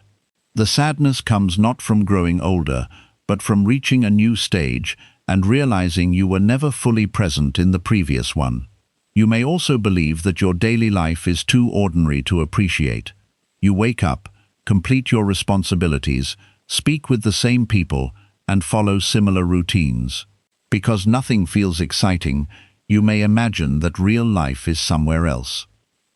The sadness comes not from growing older, but from reaching a new stage and realizing you were never fully present in the previous one. You may also believe that your daily life is too ordinary to appreciate. You wake up, complete your responsibilities, speak with the same people, and follow similar routines. Because nothing feels exciting, you may imagine that real life is somewhere else.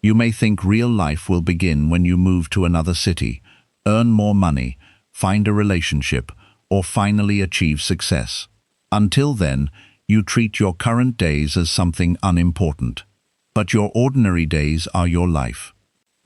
You may think real life will begin when you move to another city, earn more money, find a relationship, or finally achieve success. Until then, you treat your current days as something unimportant. But your ordinary days are your life.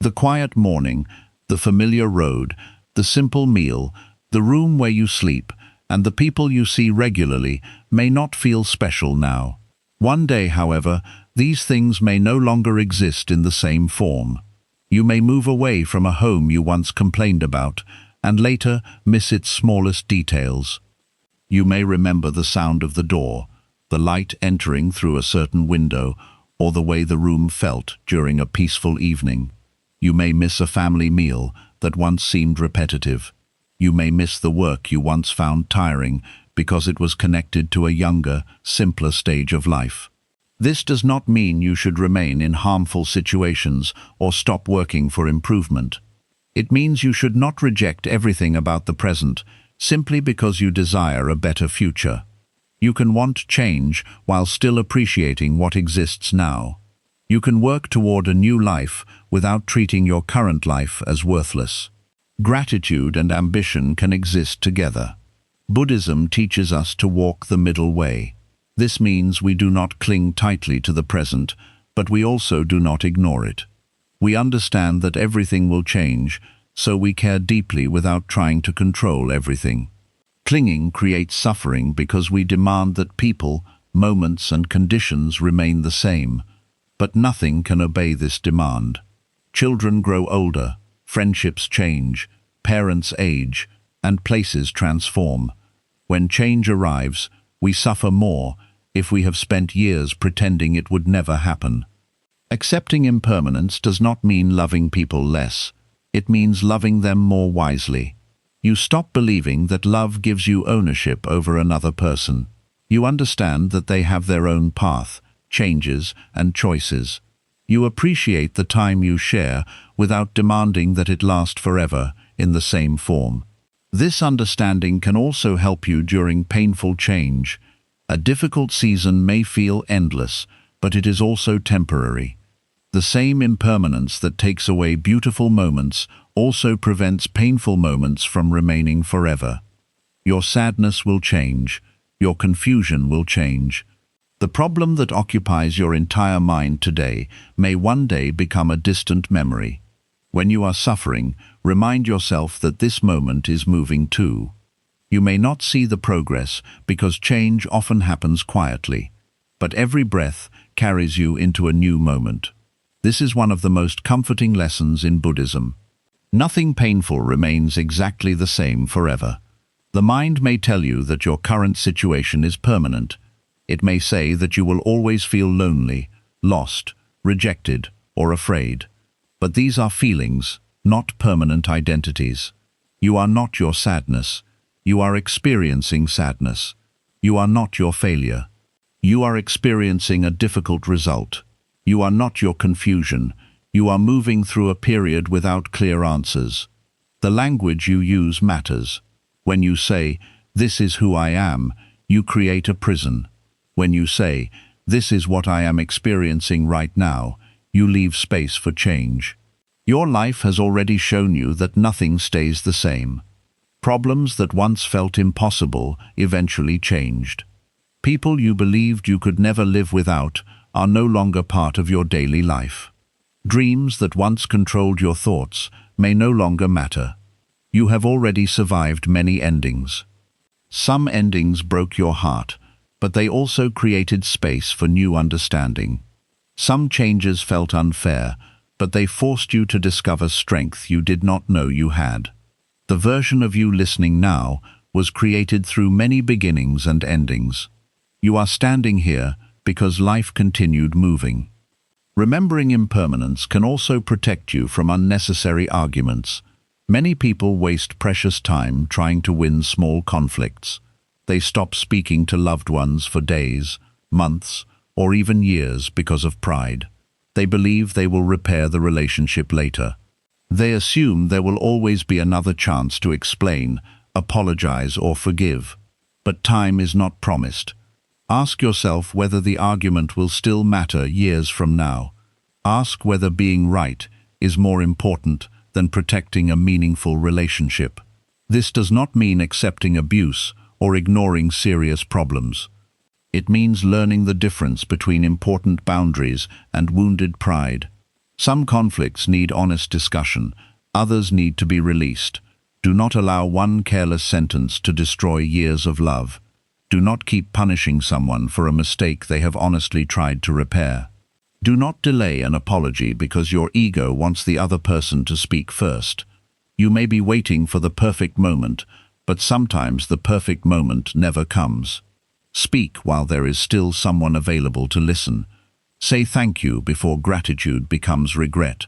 The quiet morning, the familiar road, the simple meal, the room where you sleep, and the people you see regularly may not feel special now. One day, however, these things may no longer exist in the same form. You may move away from a home you once complained about, and later miss its smallest details. You may remember the sound of the door, the light entering through a certain window, or the way the room felt during a peaceful evening. You may miss a family meal that once seemed repetitive. You may miss the work you once found tiring because it was connected to a younger, simpler stage of life. This does not mean you should remain in harmful situations or stop working for improvement. It means you should not reject everything about the present simply because you desire a better future. You can want change while still appreciating what exists now. You can work toward a new life without treating your current life as worthless. Gratitude and ambition can exist together. Buddhism teaches us to walk the middle way. This means we do not cling tightly to the present, but we also do not ignore it. We understand that everything will change, so we care deeply without trying to control everything. Clinging creates suffering because we demand that people, moments, and conditions remain the same. But nothing can obey this demand. Children grow older, friendships change, parents age, and places transform. When change arrives, we suffer more if we have spent years pretending it would never happen. Accepting impermanence does not mean loving people less. It means loving them more wisely. You stop believing that love gives you ownership over another person. You understand that they have their own path, changes, and choices. You appreciate the time you share without demanding that it last forever in the same form. This understanding can also help you during painful change. A difficult season may feel endless, but it is also temporary. The same impermanence that takes away beautiful moments also prevents painful moments from remaining forever. Your sadness will change. Your confusion will change. The problem that occupies your entire mind today may one day become a distant memory. When you are suffering, remind yourself that this moment is moving too. You may not see the progress because change often happens quietly, but every breath carries you into a new moment. This is one of the most comforting lessons in Buddhism. Nothing painful remains exactly the same forever. The mind may tell you that your current situation is permanent. It may say that you will always feel lonely, lost, rejected, or afraid. But these are feelings, not permanent identities. You are not your sadness. You are experiencing sadness. You are not your failure. You are experiencing a difficult result. You are not your confusion. You are moving through a period without clear answers. The language you use matters. When you say, "This is who I am," you create a prison. When you say, "This is what I am experiencing right now," you leave space for change. Your life has already shown you that nothing stays the same. Problems that once felt impossible eventually changed. People you believed you could never live without are no longer part of your daily life. Dreams that once controlled your thoughts may no longer matter. You have already survived many endings. Some endings broke your heart, but they also created space for new understanding. Some changes felt unfair, but they forced you to discover strength you did not know you had. The version of you listening now was created through many beginnings and endings. You are standing here because life continued moving. Remembering impermanence can also protect you from unnecessary arguments. Many people waste precious time trying to win small conflicts. They stop speaking to loved ones for days, months, or even years because of pride. They believe they will repair the relationship later. They assume there will always be another chance to explain, apologize, or forgive. But time is not promised. Ask yourself whether the argument will still matter years from now. Ask whether being right is more important than protecting a meaningful relationship. This does not mean accepting abuse or ignoring serious problems. It means learning the difference between important boundaries and wounded pride. Some conflicts need honest discussion, others need to be released. Do not allow one careless sentence to destroy years of love. Do not keep punishing someone for a mistake they have honestly tried to repair. Do not delay an apology because your ego wants the other person to speak first. You may be waiting for the perfect moment, but sometimes the perfect moment never comes. Speak while there is still someone available to listen. Say thank you before gratitude becomes regret.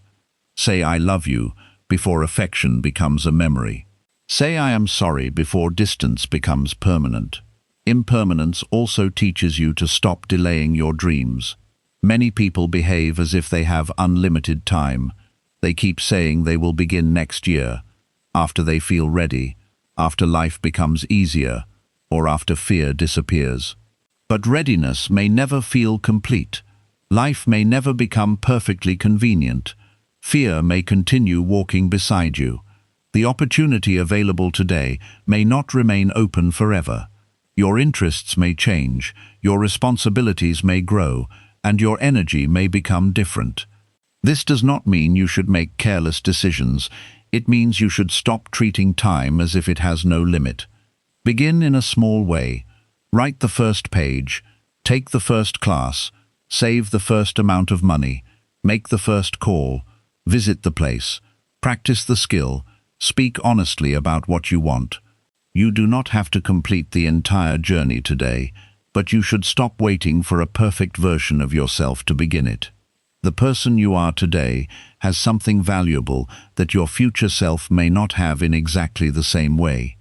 Say I love you before affection becomes a memory. Say I am sorry before distance becomes permanent. Impermanence also teaches you to stop delaying your dreams. Many people behave as if they have unlimited time. They keep saying they will begin next year, after they feel ready, after life becomes easier, or after fear disappears. But readiness may never feel complete. Life may never become perfectly convenient. Fear may continue walking beside you. The opportunity available today may not remain open forever. Your interests may change, your responsibilities may grow, and your energy may become different. This does not mean you should make careless decisions. It means you should stop treating time as if it has no limit. Begin in a small way. Write the first page, take the first class, save the first amount of money, make the first call, visit the place, practice the skill, speak honestly about what you want. You do not have to complete the entire journey today, but you should stop waiting for a perfect version of yourself to begin it. The person you are today has something valuable that your future self may not have in exactly the same way.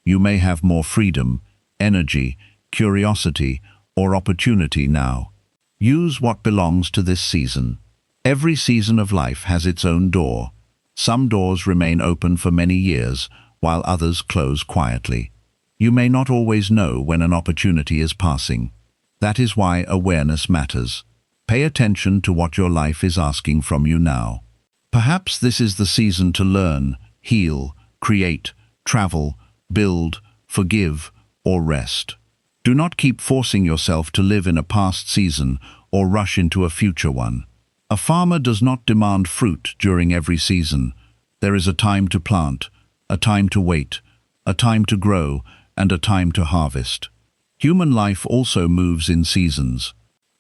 You may have more freedom, energy, curiosity, or opportunity now. Use what belongs to this season. Every season of life has its own door. Some doors remain open for many years, while others close quietly. You may not always know when an opportunity is passing. That is why awareness matters. Pay attention to what your life is asking from you now. Perhaps this is the season to learn, heal, create, travel, build, forgive, or rest. Do not keep forcing yourself to live in a past season or rush into a future one. A farmer does not demand fruit during every season. There is a time to plant, a time to wait, a time to grow, and a time to harvest. Human life also moves in seasons.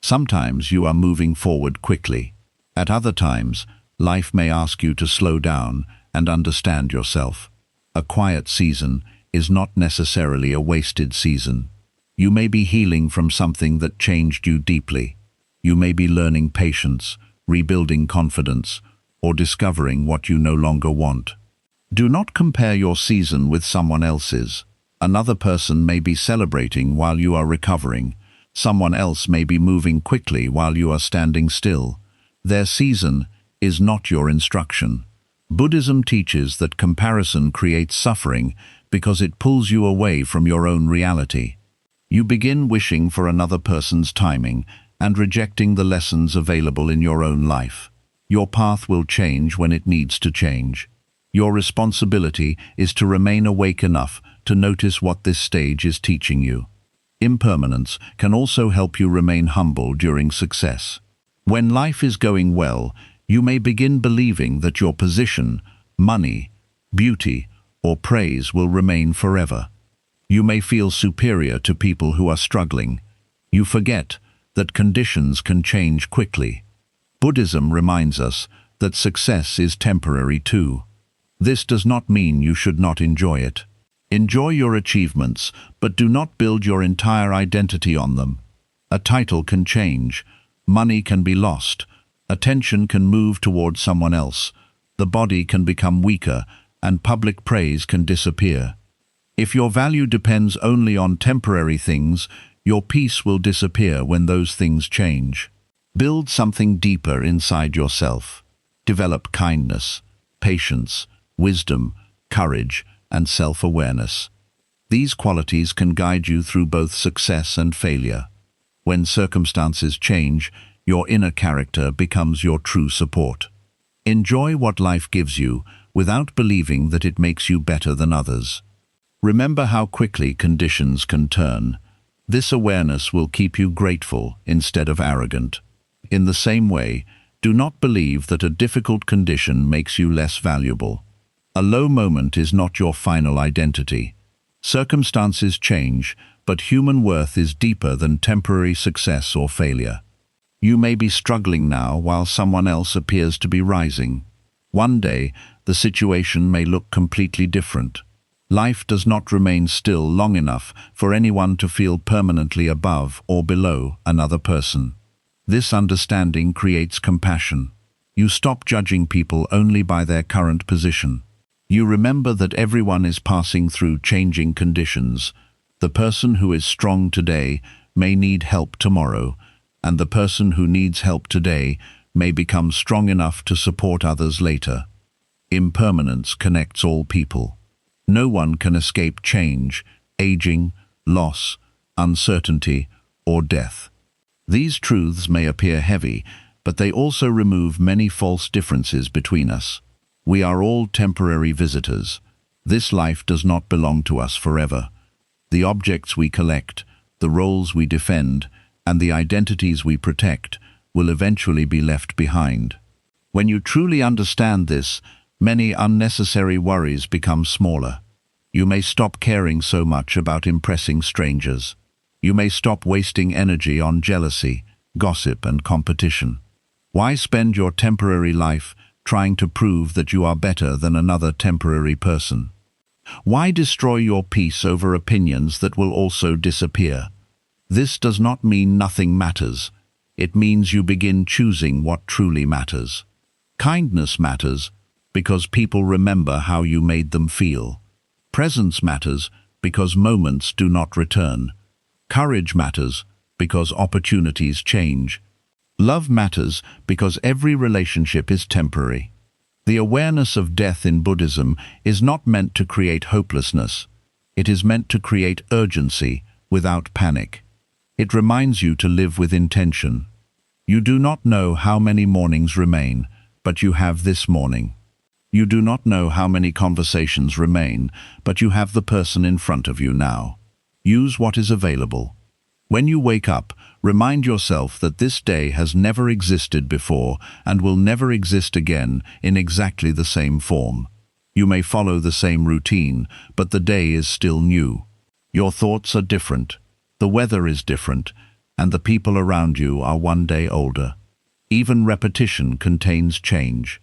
Sometimes you are moving forward quickly. At other times, life may ask you to slow down and understand yourself. A quiet season is not necessarily a wasted season. You may be healing from something that changed you deeply. You may be learning patience, rebuilding confidence, or discovering what you no longer want. Do not compare your season with someone else's. Another person may be celebrating while you are recovering. Someone else may be moving quickly while you are standing still. Their season is not your instruction. Buddhism teaches that comparison creates suffering because it pulls you away from your own reality. You begin wishing for another person's timing and rejecting the lessons available in your own life. Your path will change when it needs to change. Your responsibility is to remain awake enough to notice what this stage is teaching you. Impermanence can also help you remain humble during success. When life is going well, you may begin believing that your position, money, beauty, or praise will remain forever. You may feel superior to people who are struggling. You forget that conditions can change quickly. Buddhism reminds us that success is temporary too. This does not mean you should not enjoy it. Enjoy your achievements, but do not build your entire identity on them. A title can change, money can be lost, attention can move towards someone else, the body can become weaker, and public praise can disappear. If your value depends only on temporary things, your peace will disappear when those things change. Build something deeper inside yourself. Develop kindness, patience, wisdom, courage, and self-awareness. These qualities can guide you through both success and failure. When circumstances change, your inner character becomes your true support. Enjoy what life gives you without believing that it makes you better than others. Remember how quickly conditions can turn. This awareness will keep you grateful instead of arrogant. In the same way, do not believe that a difficult condition makes you less valuable. A low moment is not your final identity. Circumstances change, but human worth is deeper than temporary success or failure. You may be struggling now while someone else appears to be rising. One day, the situation may look completely different. Life does not remain still long enough for anyone to feel permanently above or below another person. This understanding creates compassion. You stop judging people only by their current position. You remember that everyone is passing through changing conditions. The person who is strong today may need help tomorrow, and the person who needs help today may become strong enough to support others later. Impermanence connects all people. No one can escape change, aging, loss, uncertainty, or death. These truths may appear heavy, but they also remove many false differences between us. We are all temporary visitors. This life does not belong to us forever. The objects we collect, the roles we defend, and the identities we protect will eventually be left behind. When you truly understand this, many unnecessary worries become smaller. You may stop caring so much about impressing strangers. You may stop wasting energy on jealousy, gossip, and competition. Why spend your temporary life trying to prove that you are better than another temporary person? Why destroy your peace over opinions that will also disappear? This does not mean nothing matters. It means you begin choosing what truly matters. Kindness matters because people remember how you made them feel. Presence matters because moments do not return. Courage matters because opportunities change. Love matters because every relationship is temporary. The awareness of death in Buddhism is not meant to create hopelessness. It is meant to create urgency without panic. It reminds you to live with intention. You do not know how many mornings remain, but you have this morning. You do not know how many conversations remain, but you have the person in front of you now. Use what is available. When you wake up, remind yourself that this day has never existed before and will never exist again in exactly the same form. You may follow the same routine, but the day is still new. Your thoughts are different, the weather is different, and the people around you are one day older. Even repetition contains change.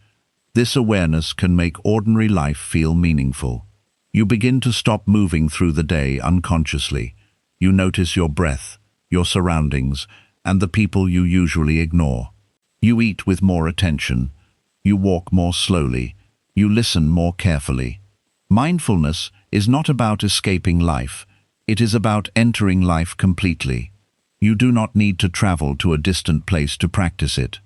This awareness can make ordinary life feel meaningful. You begin to stop moving through the day unconsciously. You notice your breath, your surroundings, and the people you usually ignore. You eat with more attention. You walk more slowly. You listen more carefully. Mindfulness is not about escaping life. It is about entering life completely. You do not need to travel to a distant place to practice it.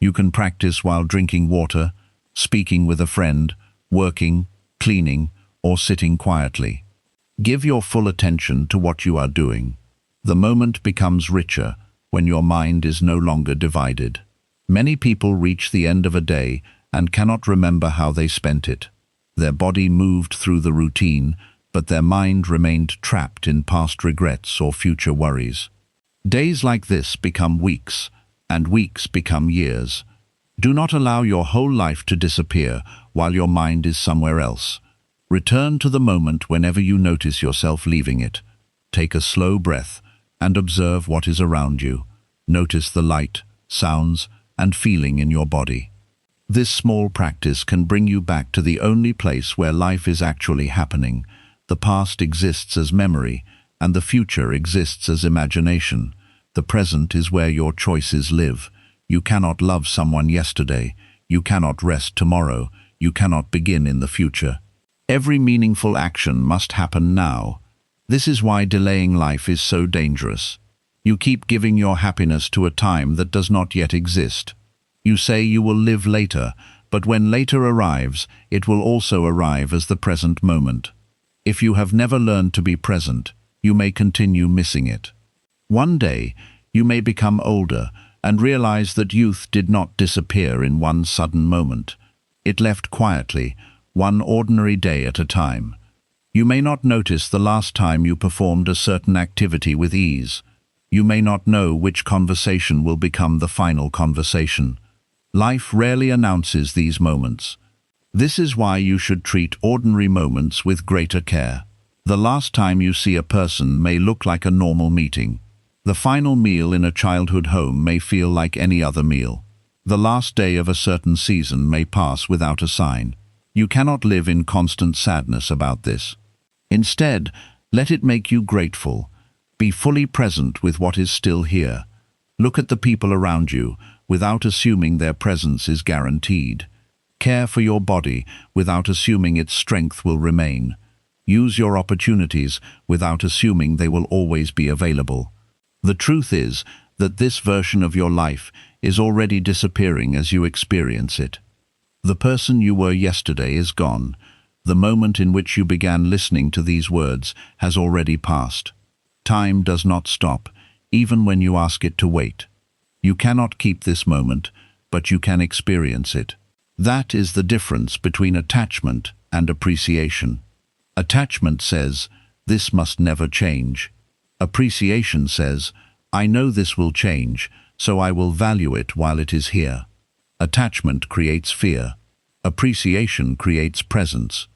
You can practice while drinking water, speaking with a friend, working, cleaning, or sitting quietly. Give your full attention to what you are doing. The moment becomes richer when your mind is no longer divided. Many people reach the end of a day and cannot remember how they spent it. Their body moved through the routine, but their mind remained trapped in past regrets or future worries. Days like this become weeks, and weeks become years. Do not allow your whole life to disappear while your mind is somewhere else. Return to the moment whenever you notice yourself leaving it. Take a slow breath and observe what is around you. Notice the light, sounds, and feeling in your body. This small practice can bring you back to the only place where life is actually happening. The past exists as memory, and the future exists as imagination. The present is where your choices live. You cannot love someone yesterday. You cannot rest tomorrow. You cannot begin in the future. Every meaningful action must happen now. This is why delaying life is so dangerous. You keep giving your happiness to a time that does not yet exist. You say you will live later, but when later arrives, it will also arrive as the present moment. If you have never learned to be present, you may continue missing it. One day, you may become older and realize that youth did not disappear in one sudden moment. It left quietly, one ordinary day at a time. You may not notice the last time you performed a certain activity with ease. You may not know which conversation will become the final conversation. Life rarely announces these moments. This is why you should treat ordinary moments with greater care. The last time you see a person may look like a normal meeting. The final meal in a childhood home may feel like any other meal. The last day of a certain season may pass without a sign. You cannot live in constant sadness about this. Instead, let it make you grateful. Be fully present with what is still here. Look at the people around you without assuming their presence is guaranteed. Care for your body without assuming its strength will remain. Use your opportunities without assuming they will always be available. The truth is that this version of your life is already disappearing as you experience it. The person you were yesterday is gone. The moment in which you began listening to these words has already passed. Time does not stop, even when you ask it to wait. You cannot keep this moment, but you can experience it. That is the difference between attachment and appreciation. Attachment says, "This must never change." Appreciation says, "I know this will change, so I will value it while it is here." Attachment creates fear. Appreciation creates presence.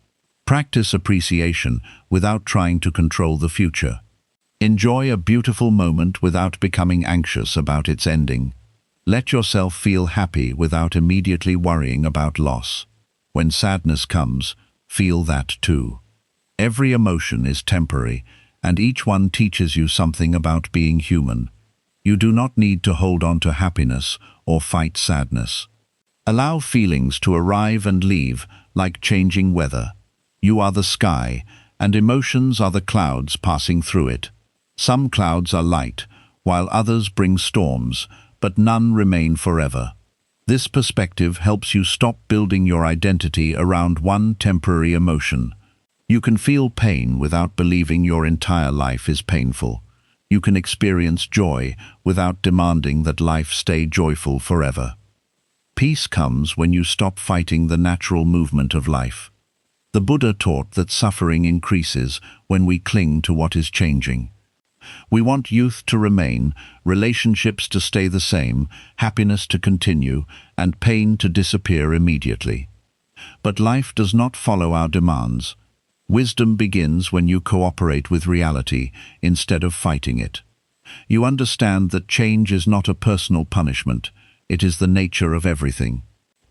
Practice appreciation without trying to control the future. Enjoy a beautiful moment without becoming anxious about its ending. Let yourself feel happy without immediately worrying about loss. When sadness comes, feel that too. Every emotion is temporary, and each one teaches you something about being human. You do not need to hold on to happiness or fight sadness. Allow feelings to arrive and leave like changing weather. You are the sky, and emotions are the clouds passing through it. Some clouds are light, while others bring storms, but none remain forever. This perspective helps you stop building your identity around one temporary emotion. You can feel pain without believing your entire life is painful. You can experience joy without demanding that life stay joyful forever. Peace comes when you stop fighting the natural movement of life. The Buddha taught that suffering increases when we cling to what is changing. We want youth to remain, relationships to stay the same, happiness to continue, and pain to disappear immediately. But life does not follow our demands. Wisdom begins when you cooperate with reality instead of fighting it. You understand that change is not a personal punishment, it is the nature of everything.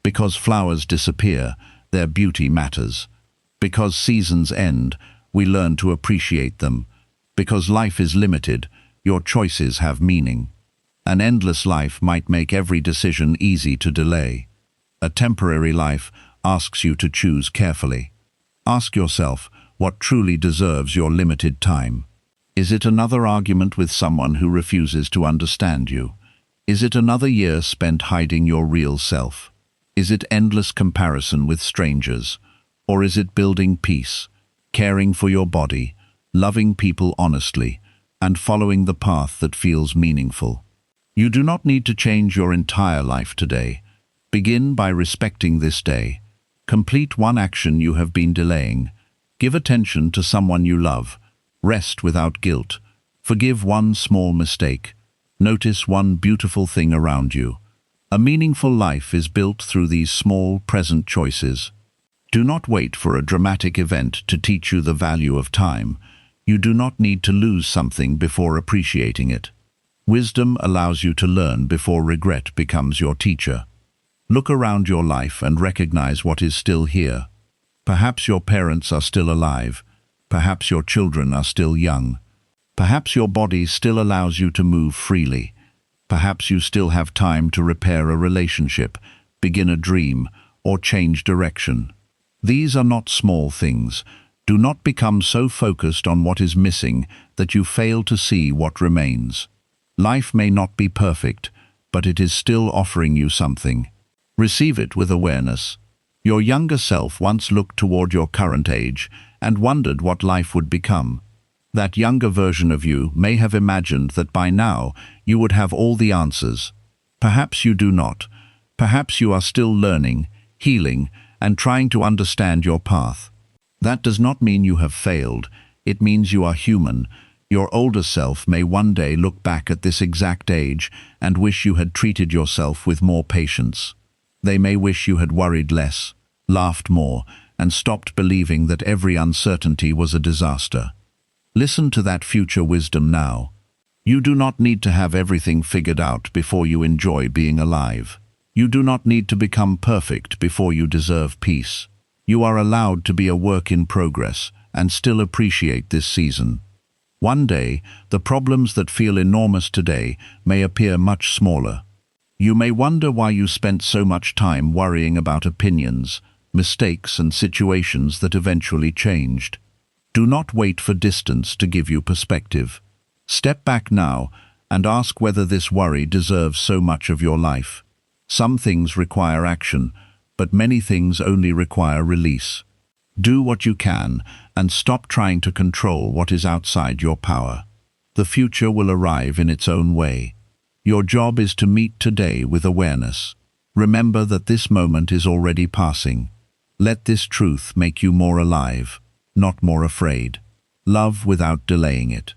Because flowers disappear, their beauty matters. Because seasons end, we learn to appreciate them. Because life is limited, your choices have meaning. An endless life might make every decision easy to delay. A temporary life asks you to choose carefully. Ask yourself what truly deserves your limited time. Is it another argument with someone who refuses to understand you? Is it another year spent hiding your real self? Is it endless comparison with strangers? Or is it building peace, caring for your body, loving people honestly, and following the path that feels meaningful? You do not need to change your entire life today. Begin by respecting this day. Complete one action you have been delaying. Give attention to someone you love. Rest without guilt. Forgive one small mistake. Notice one beautiful thing around you. A meaningful life is built through these small, present choices. Do not wait for a dramatic event to teach you the value of time. You do not need to lose something before appreciating it. Wisdom allows you to learn before regret becomes your teacher. Look around your life and recognize what is still here. Perhaps your parents are still alive. Perhaps your children are still young. Perhaps your body still allows you to move freely. Perhaps you still have time to repair a relationship, begin a dream, or change direction. These are not small things. Do not become so focused on what is missing that you fail to see what remains. Life may not be perfect, but it is still offering you something. Receive it with awareness. Your younger self once looked toward your current age and wondered what life would become. That younger version of you may have imagined that by now you would have all the answers. Perhaps you do not. Perhaps you are still learning, healing, and trying to understand your path. That does not mean you have failed. It means you are human. Your older self may one day look back at this exact age and wish you had treated yourself with more patience. They may wish you had worried less, laughed more, and stopped believing that every uncertainty was a disaster. Listen to that future wisdom now. You do not need to have everything figured out before you enjoy being alive. You do not need to become perfect before you deserve peace. You are allowed to be a work in progress and still appreciate this season. One day, the problems that feel enormous today may appear much smaller. You may wonder why you spent so much time worrying about opinions, mistakes, and situations that eventually changed. Do not wait for distance to give you perspective. Step back now and ask whether this worry deserves so much of your life. Some things require action, but many things only require release. Do what you can and stop trying to control what is outside your power. The future will arrive in its own way. Your job is to meet today with awareness. Remember that this moment is already passing. Let this truth make you more alive, not more afraid. Love without delaying it.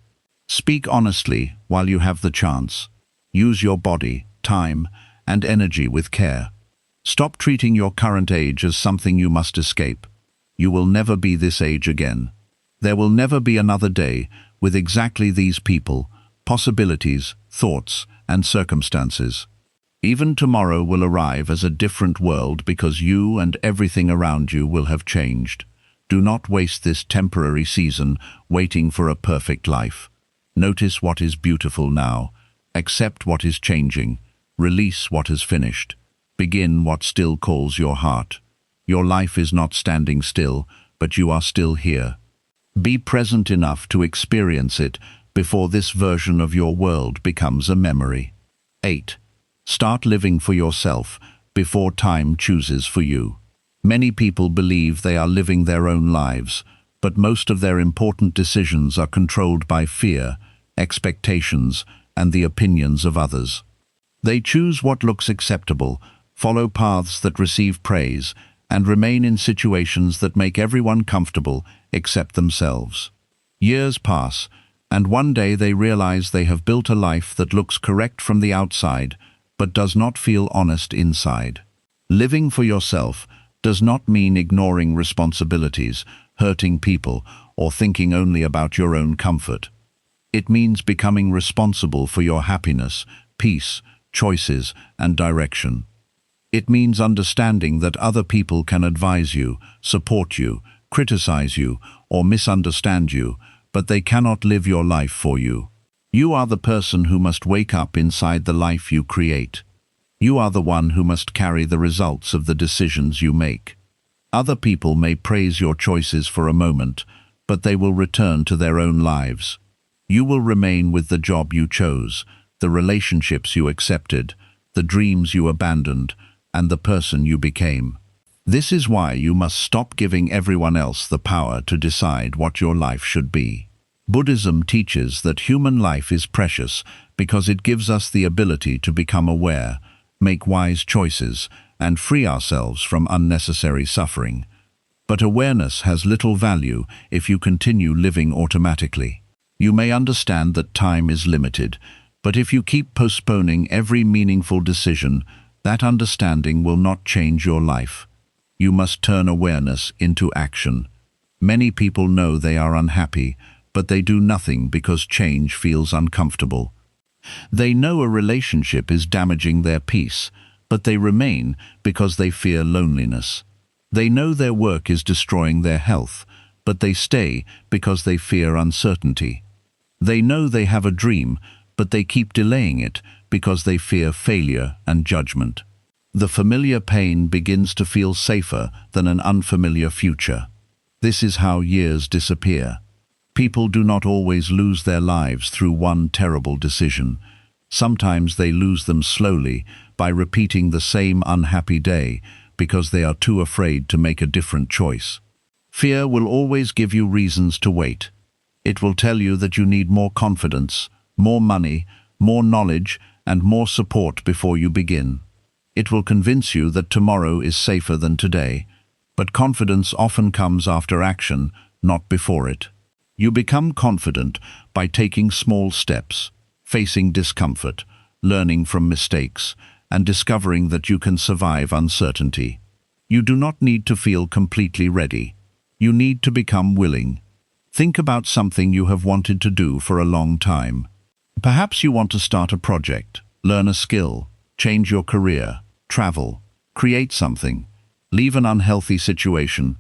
Speak honestly while you have the chance. Use your body, time, and energy with care. Stop treating your current age as something you must escape. You will never be this age again. There will never be another day with exactly these people, possibilities, thoughts, and circumstances. Even tomorrow will arrive as a different world because you and everything around you will have changed. Do not waste this temporary season waiting for a perfect life. Notice what is beautiful now. Accept what is changing. Release what has finished. Begin what still calls your heart. Your life is not standing still, but you are still here. Be present enough to experience it before this version of your world becomes a memory. 8. Start living for yourself before time chooses for you. Many people believe they are living their own lives, but most of their important decisions are controlled by fear, expectations, and the opinions of others. They choose what looks acceptable, follow paths that receive praise, and remain in situations that make everyone comfortable except themselves. Years pass, and one day they realize they have built a life that looks correct from the outside, but does not feel honest inside. Living for yourself does not mean ignoring responsibilities, hurting people, or thinking only about your own comfort. It means becoming responsible for your happiness, peace, choices, and direction. It means understanding that other people can advise you, support you, criticize you, or misunderstand you, but they cannot live your life for you. You are the person who must wake up inside the life you create. You are the one who must carry the results of the decisions you make. Other people may praise your choices for a moment, but they will return to their own lives. You will remain with the job you chose, the relationships you accepted, the dreams you abandoned, and the person you became. This is why you must stop giving everyone else the power to decide what your life should be. Buddhism teaches that human life is precious because it gives us the ability to become aware, make wise choices, and free ourselves from unnecessary suffering. But awareness has little value if you continue living automatically. You may understand that time is limited, but if you keep postponing every meaningful decision, that understanding will not change your life. You must turn awareness into action. Many people know they are unhappy, but they do nothing because change feels uncomfortable. They know a relationship is damaging their peace, but they remain because they fear loneliness. They know their work is destroying their health, but they stay because they fear uncertainty. They know they have a dream, but they keep delaying it because they fear failure and judgment. The familiar pain begins to feel safer than an unfamiliar future. This is how years disappear. People do not always lose their lives through one terrible decision. Sometimes they lose them slowly by repeating the same unhappy day because they are too afraid to make a different choice. Fear will always give you reasons to wait. It will tell you that you need more confidence, more money, more knowledge, and more support before you begin. It will convince you that tomorrow is safer than today. But confidence often comes after action, not before it. You become confident by taking small steps, facing discomfort, learning from mistakes, and discovering that you can survive uncertainty. You do not need to feel completely ready. You need to become willing. Think about something you have wanted to do for a long time. Perhaps you want to start a project, learn a skill, change your career, travel, create something, leave an unhealthy situation,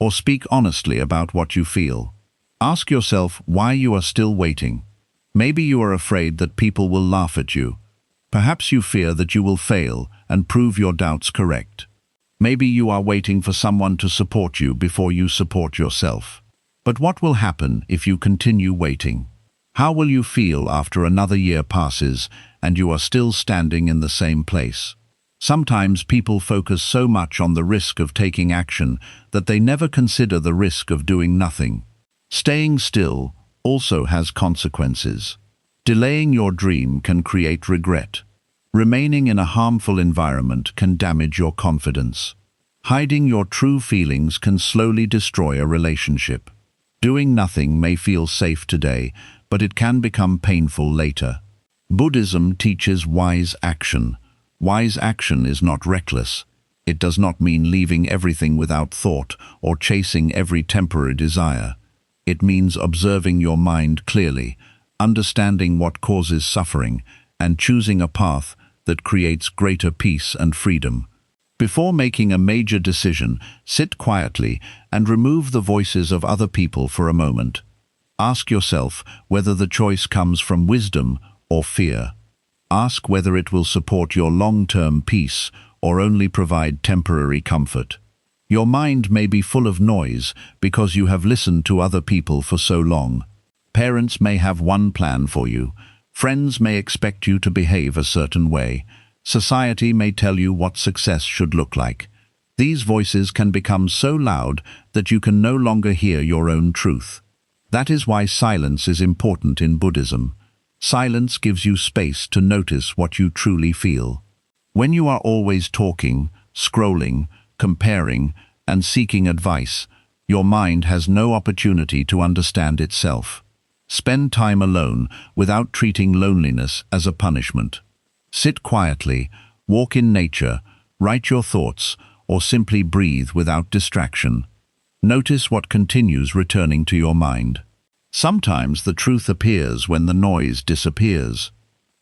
or speak honestly about what you feel. Ask yourself why you are still waiting. Maybe you are afraid that people will laugh at you. Perhaps you fear that you will fail and prove your doubts correct. Maybe you are waiting for someone to support you before you support yourself. But what will happen if you continue waiting? How will you feel after another year passes and you are still standing in the same place? Sometimes people focus so much on the risk of taking action that they never consider the risk of doing nothing. Staying still also has consequences. Delaying your dream can create regret. Remaining in a harmful environment can damage your confidence. Hiding your true feelings can slowly destroy a relationship. Doing nothing may feel safe today, but it can become painful later. Buddhism teaches wise action. Wise action is not reckless. It does not mean leaving everything without thought or chasing every temporary desire. It means observing your mind clearly, understanding what causes suffering, and choosing a path that creates greater peace and freedom. Before making a major decision, sit quietly and remove the voices of other people for a moment. Ask yourself whether the choice comes from wisdom or fear. Ask whether it will support your long-term peace or only provide temporary comfort. Your mind may be full of noise because you have listened to other people for so long. Parents may have one plan for you. Friends may expect you to behave a certain way. Society may tell you what success should look like. These voices can become so loud that you can no longer hear your own truth. That is why silence is important in Buddhism. Silence gives you space to notice what you truly feel. When you are always talking, scrolling, comparing, and seeking advice, your mind has no opportunity to understand itself. Spend time alone without treating loneliness as a punishment. Sit quietly, walk in nature, write your thoughts, or simply breathe without distraction. Notice what continues returning to your mind. Sometimes the truth appears when the noise disappears.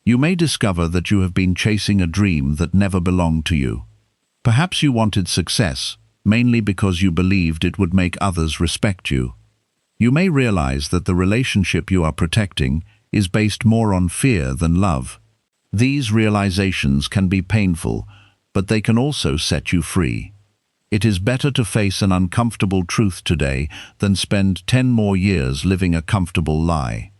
You may discover that you have been chasing a dream that never belonged to you. Perhaps you wanted success, mainly because you believed it would make others respect you. You may realize that the relationship you are protecting is based more on fear than love. These realizations can be painful, but they can also set you free. It is better to face an uncomfortable truth today than spend 10 more years living a comfortable lie.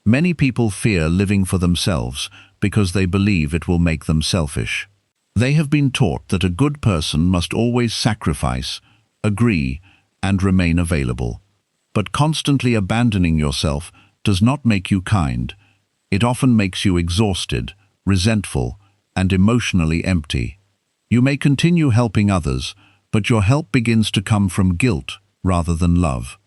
Many people fear living for themselves because they believe it will make them selfish. They have been taught that a good person must always sacrifice, agree, and remain available. But constantly abandoning yourself does not make you kind. It often makes you exhausted, resentful, and emotionally empty. You may continue helping others, but your help begins to come from guilt rather than love.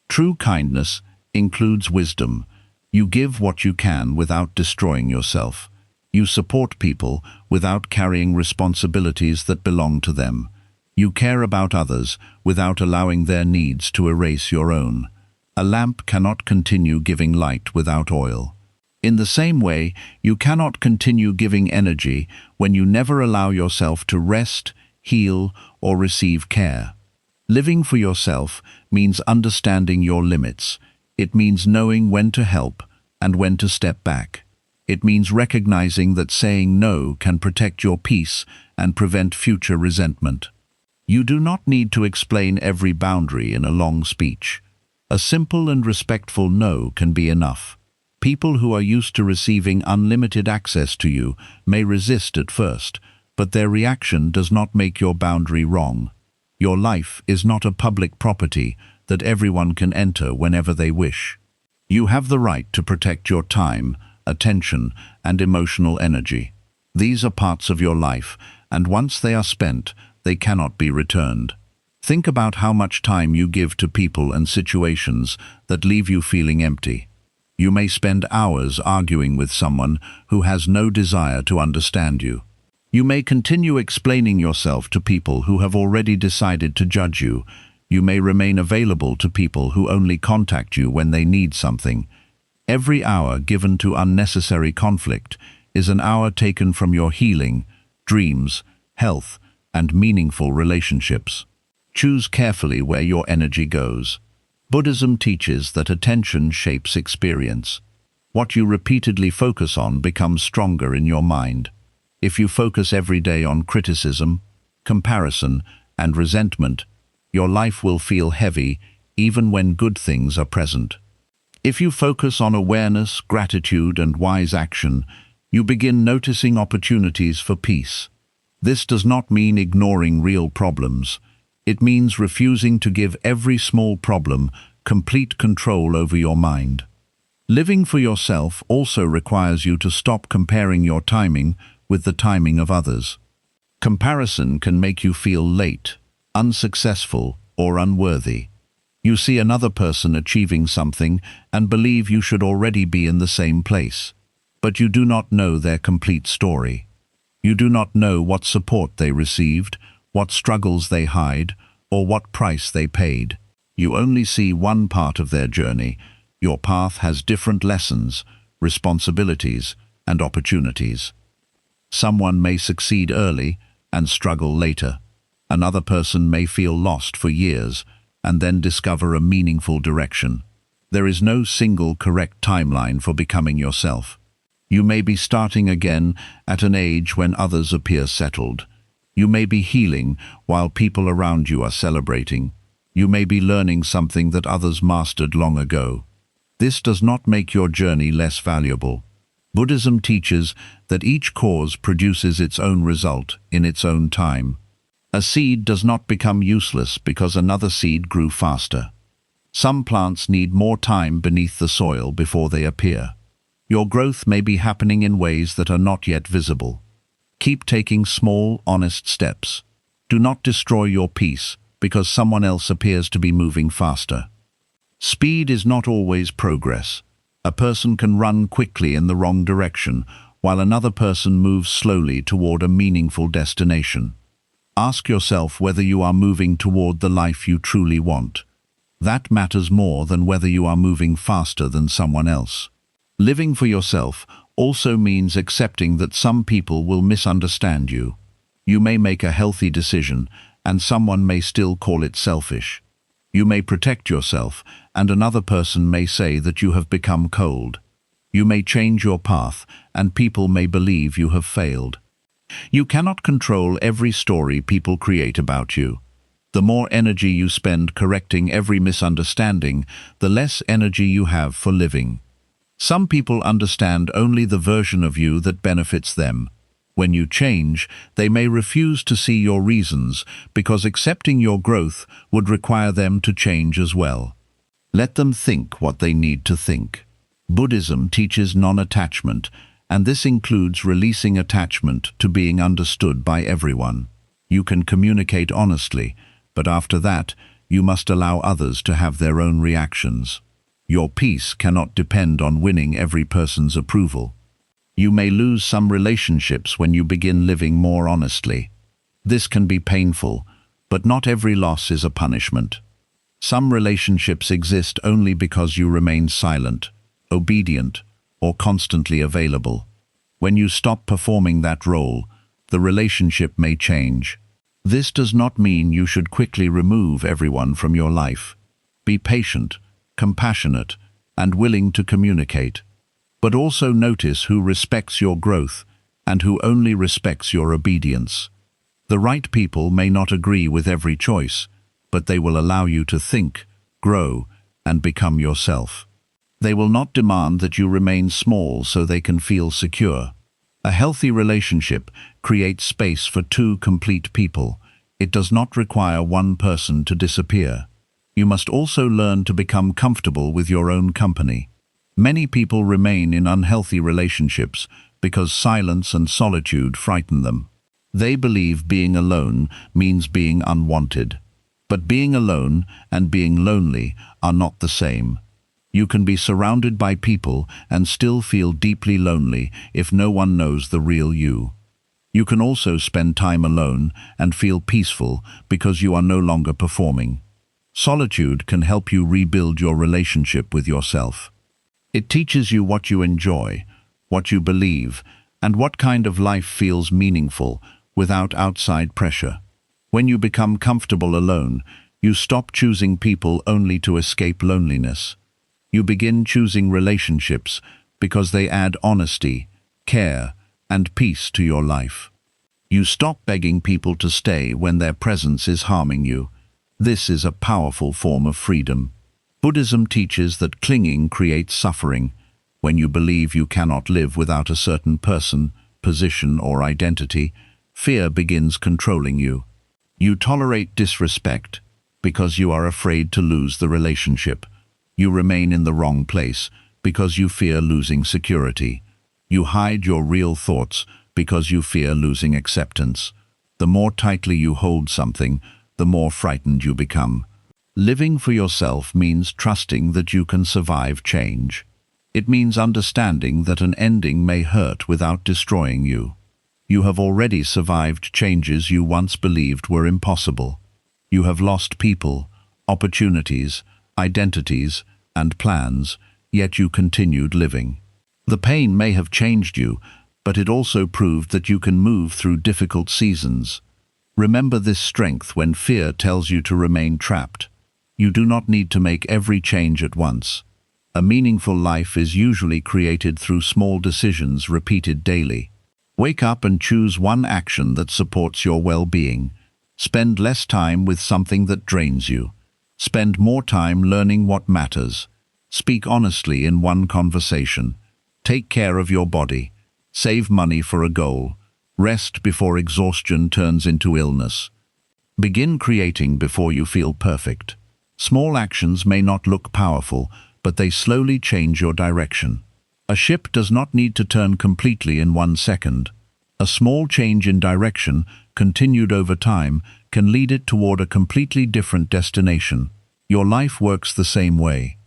True kindness includes wisdom. You give what you can without destroying yourself. You support people without carrying responsibilities that belong to them. You care about others without allowing their needs to erase your own. A lamp cannot continue giving light without oil. In the same way, you cannot continue giving energy when you never allow yourself to rest, heal, or receive care. Living for yourself means understanding your limits. It means knowing when to help and when to step back. It means recognizing that saying no can protect your peace and prevent future resentment. You do not need to explain every boundary in a long speech. A simple and respectful no can be enough. People who are used to receiving unlimited access to you may resist at first, but their reaction does not make your boundary wrong. Your life is not a public property that everyone can enter whenever they wish. You have the right to protect your time, attention, and emotional energy. These are parts of your life, and once they are spent, they cannot be returned. Think about how much time you give to people and situations that leave you feeling empty. You may spend hours arguing with someone who has no desire to understand you. You may continue explaining yourself to people who have already decided to judge you. You may remain available to people who only contact you when they need something. Every hour given to unnecessary conflict is an hour taken from your healing, dreams, health, and meaningful relationships. Choose carefully where your energy goes. Buddhism teaches that attention shapes experience. What you repeatedly focus on becomes stronger in your mind. If you focus every day on criticism, comparison, and resentment, your life will feel heavy even when good things are present. If you focus on awareness, gratitude, and wise action, you begin noticing opportunities for peace. This does not mean ignoring real problems. It means refusing to give every small problem complete control over your mind. Living for yourself also requires you to stop comparing your timing with the timing of others. Comparison can make you feel late, unsuccessful, or unworthy. You see another person achieving something and believe you should already be in the same place. But you do not know their complete story. You do not know what support they received, what struggles they hide, or what price they paid. You only see one part of their journey. Your path has different lessons, responsibilities, and opportunities. Someone may succeed early and struggle later. Another person may feel lost for years and then discover a meaningful direction. There is no single correct timeline for becoming yourself. You may be starting again at an age when others appear settled. You may be healing while people around you are celebrating. You may be learning something that others mastered long ago. This does not make your journey less valuable. Buddhism teaches that each cause produces its own result in its own time. A seed does not become useless because another seed grew faster. Some plants need more time beneath the soil before they appear. Your growth may be happening in ways that are not yet visible. Keep taking small, honest steps. Do not destroy your peace because someone else appears to be moving faster. Speed is not always progress. A person can run quickly in the wrong direction, while another person moves slowly toward a meaningful destination. Ask yourself whether you are moving toward the life you truly want. That matters more than whether you are moving faster than someone else. Living for yourself also means accepting that some people will misunderstand you. You may make a healthy decision, and someone may still call it selfish. You may protect yourself, and another person may say that you have become cold. You may change your path, and people may believe you have failed. You cannot control every story people create about you. The more energy you spend correcting every misunderstanding, the less energy you have for living. Some people understand only the version of you that benefits them. When you change, they may refuse to see your reasons because accepting your growth would require them to change as well. Let them think what they need to think. Buddhism teaches non-attachment, and this includes releasing attachment to being understood by everyone. You can communicate honestly, but after that, you must allow others to have their own reactions. Your peace cannot depend on winning every person's approval. You may lose some relationships when you begin living more honestly. This can be painful, but not every loss is a punishment. Some relationships exist only because you remain silent, obedient, or constantly available. When you stop performing that role, the relationship may change. This does not mean you should quickly remove everyone from your life. Be patient, compassionate, and willing to communicate. But also notice who respects your growth and who only respects your obedience. The right people may not agree with every choice, but they will allow you to think, grow, and become yourself. They will not demand that you remain small so they can feel secure. A healthy relationship creates space for two complete people. It does not require one person to disappear. You must also learn to become comfortable with your own company. Many people remain in unhealthy relationships because silence and solitude frighten them. They believe being alone means being unwanted. But being alone and being lonely are not the same. You can be surrounded by people and still feel deeply lonely if no one knows the real you. You can also spend time alone and feel peaceful because you are no longer performing. Solitude can help you rebuild your relationship with yourself. It teaches you what you enjoy, what you believe, and what kind of life feels meaningful without outside pressure. When you become comfortable alone, you stop choosing people only to escape loneliness. You begin choosing relationships because they add honesty, care, and peace to your life. You stop begging people to stay when their presence is harming you. This is a powerful form of freedom. Buddhism teaches that clinging creates suffering. When you believe you cannot live without a certain person, position, or identity, fear begins controlling you. You tolerate disrespect because you are afraid to lose the relationship. You remain in the wrong place because you fear losing security. You hide your real thoughts because you fear losing acceptance. The more tightly you hold something, the more frightened you become. Living for yourself means trusting that you can survive change. It means understanding that an ending may hurt without destroying you. You have already survived changes you once believed were impossible. You have lost people, opportunities, identities, and plans, yet you continued living. The pain may have changed you, but it also proved that you can move through difficult seasons. Remember this strength when fear tells you to remain trapped. You do not need to make every change at once. A meaningful life is usually created through small decisions repeated daily. Wake up and choose one action that supports your well-being. Spend less time with something that drains you. Spend more time learning what matters. Speak honestly in one conversation. Take care of your body. Save money for a goal. Rest before exhaustion turns into illness. Begin creating before you feel perfect. Small actions may not look powerful, but they slowly change your direction. A ship does not need to turn completely in 1 second. A small change in direction, continued over time, can lead it toward a completely different destination. Your life works the same way.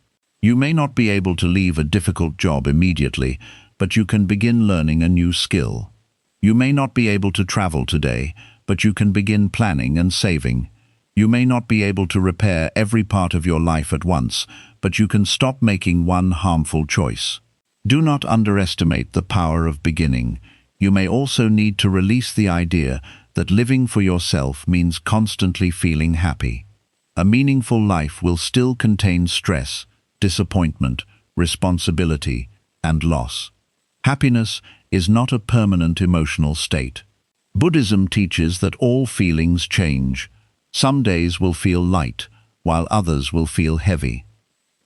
You may not be able to leave a difficult job immediately, but you can begin learning a new skill. You may not be able to travel today, but you can begin planning and saving. You may not be able to repair every part of your life at once, but you can stop making one harmful choice. Do not underestimate the power of beginning. You may also need to release the idea that living for yourself means constantly feeling happy. A meaningful life will still contain stress, disappointment, responsibility, and loss. Happiness is not a permanent emotional state. Buddhism teaches that all feelings change. Some days will feel light, while others will feel heavy.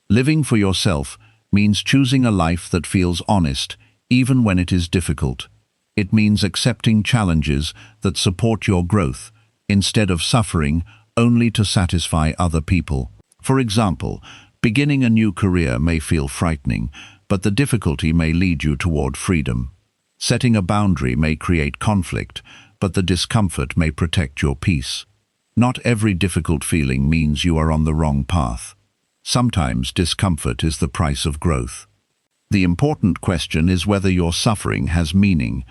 Living for yourself means choosing a life that feels honest, even when it is difficult. It means accepting challenges that support your growth, instead of suffering only to satisfy other people. For example, beginning a new career may feel frightening, but the difficulty may lead you toward freedom. Setting a boundary may create conflict, but the discomfort may protect your peace. Not every difficult feeling means you are on the wrong path. Sometimes discomfort is the price of growth. The important question is whether your suffering has meaning.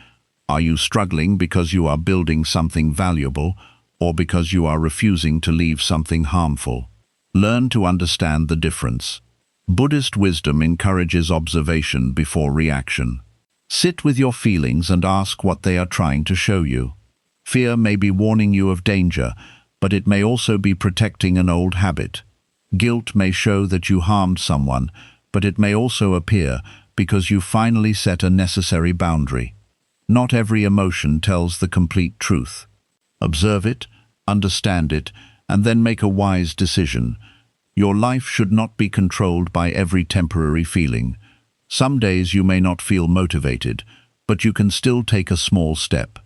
Are you struggling because you are building something valuable, or because you are refusing to leave something harmful? Learn to understand the difference. Buddhist wisdom encourages observation before reaction. Sit with your feelings and ask what they are trying to show you. Fear may be warning you of danger, but it may also be protecting an old habit. Guilt may show that you harmed someone, but it may also appear because you finally set a necessary boundary. Not every emotion tells the complete truth. Observe it, understand it, and then make a wise decision. Your life should not be controlled by every temporary feeling. Some days you may not feel motivated, but you can still take a small step.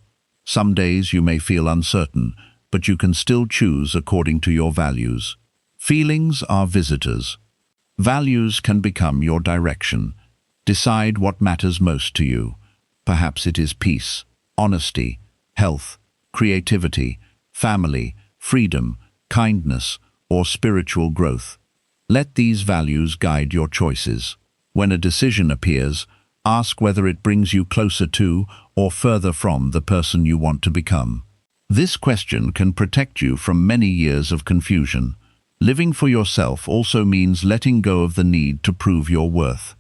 Some days you may feel uncertain, but you can still choose according to your values. Feelings are visitors. Values can become your direction. Decide what matters most to you. Perhaps it is peace, honesty, health, creativity, family, freedom, kindness, or spiritual growth. Let these values guide your choices. When a decision appears, ask whether it brings you closer to or further from the person you want to become. This question can protect you from many years of confusion. Living for yourself also means letting go of the need to prove your worth.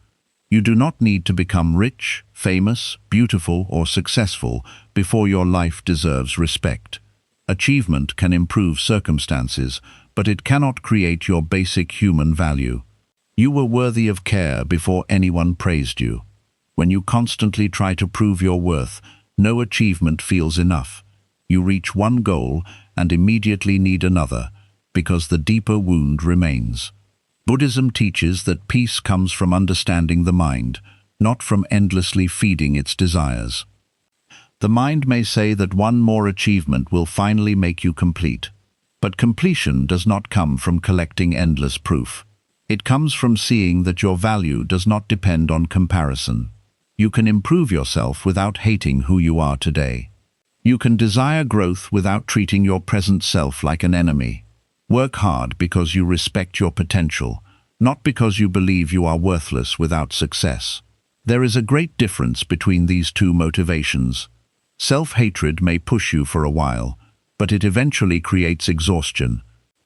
You do not need to become rich, famous, beautiful, or successful before your life deserves respect. Achievement can improve circumstances, but it cannot create your basic human value. You were worthy of care before anyone praised you. When you constantly try to prove your worth, no achievement feels enough. You reach one goal and immediately need another, because the deeper wound remains. Buddhism teaches that peace comes from understanding the mind, not from endlessly feeding its desires. The mind may say that one more achievement will finally make you complete. But completion does not come from collecting endless proof. It comes from seeing that your value does not depend on comparison. You can improve yourself without hating who you are today. You can desire growth without treating your present self like an enemy. Work hard because you respect your potential, not because you believe you are worthless without success. There is a great difference between these two motivations. Self-hatred may push you for a while, but it eventually creates exhaustion.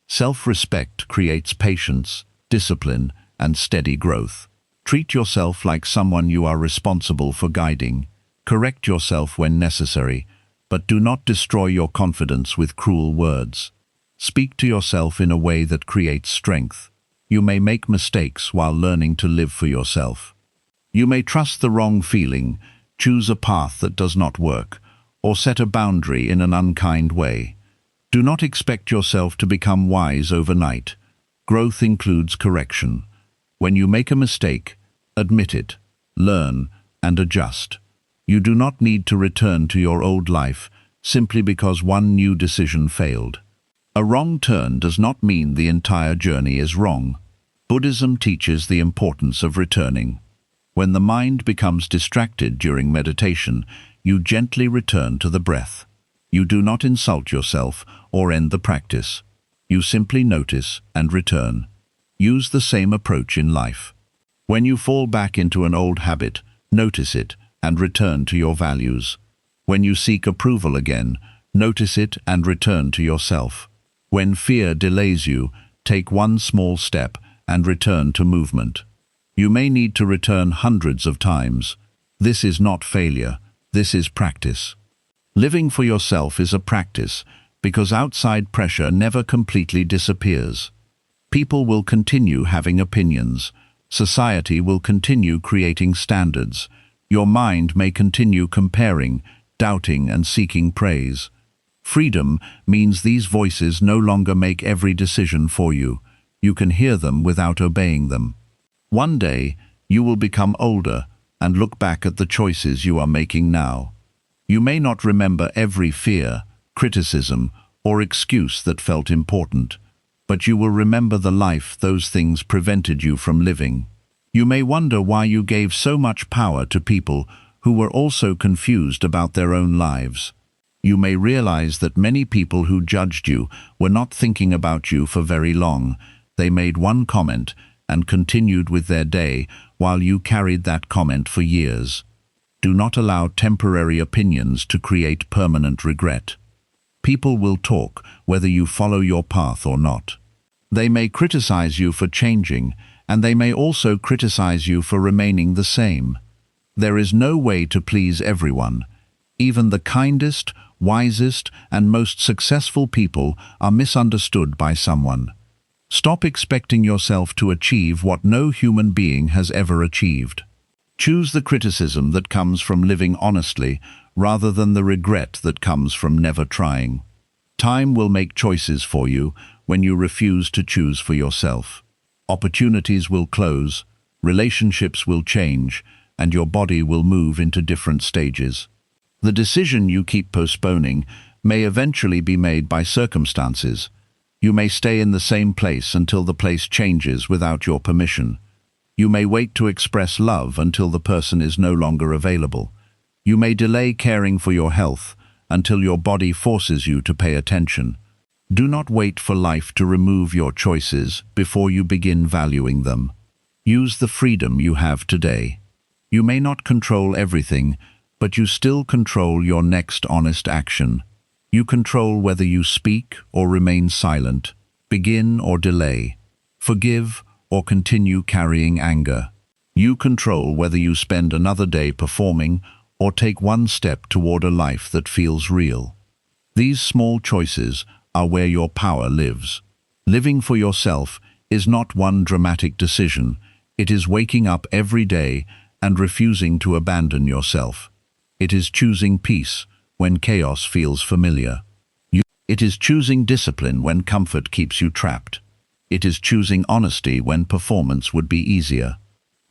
Self-respect creates patience, discipline, and steady growth. Treat yourself like someone you are responsible for guiding. Correct yourself when necessary, but do not destroy your confidence with cruel words. Speak to yourself in a way that creates strength. You may make mistakes while learning to live for yourself. You may trust the wrong feeling, choose a path that does not work, or set a boundary in an unkind way. Do not expect yourself to become wise overnight. Growth includes correction. When you make a mistake, admit it, learn, and adjust. You do not need to return to your old life simply because one new decision failed. A wrong turn does not mean the entire journey is wrong. Buddhism teaches the importance of returning. When the mind becomes distracted during meditation, you gently return to the breath. You do not insult yourself or end the practice. You simply notice and return. Use the same approach in life. When you fall back into an old habit, notice it and return to your values. When you seek approval again, notice it and return to yourself. When fear delays you, take one small step and return to movement. You may need to return hundreds of times. This is not failure, this is practice. Living for yourself is a practice because outside pressure never completely disappears. People will continue having opinions. Society will continue creating standards. Your mind may continue comparing, doubting, and seeking praise. Freedom means these voices no longer make every decision for you. You can hear them without obeying them. One day, you will become older and look back at the choices you are making now. You may not remember every fear, criticism, or excuse that felt important, but you will remember the life those things prevented you from living. You may wonder why you gave so much power to people who were also confused about their own lives. You may realize that many people who judged you were not thinking about you for very long. They made one comment and continued with their day while you carried that comment for years. Do not allow temporary opinions to create permanent regret. People will talk whether you follow your path or not. They may criticize you for changing, and they may also criticize you for remaining the same. There is no way to please everyone. Even the kindest, wisest, and most successful people are misunderstood by someone. Stop expecting yourself to achieve what no human being has ever achieved. Choose the criticism that comes from living honestly rather than the regret that comes from never trying. Time will make choices for you when you refuse to choose for yourself. Opportunities will close, relationships will change, and your body will move into different stages. The decision you keep postponing may eventually be made by circumstances. You may stay in the same place until the place changes without your permission. You may wait to express love until the person is no longer available. You may delay caring for your health until your body forces you to pay attention. Do not wait for life to remove your choices before you begin valuing them. Use the freedom you have today. You may not control everything, but you still control your next honest action. You control whether you speak or remain silent, begin or delay, forgive or continue carrying anger. You control whether you spend another day performing or take one step toward a life that feels real. These small choices are where your power lives. Living for yourself is not one dramatic decision. It is waking up every day and refusing to abandon yourself. It is choosing peace when chaos feels familiar. It is choosing discipline when comfort keeps you trapped. It is choosing honesty when performance would be easier.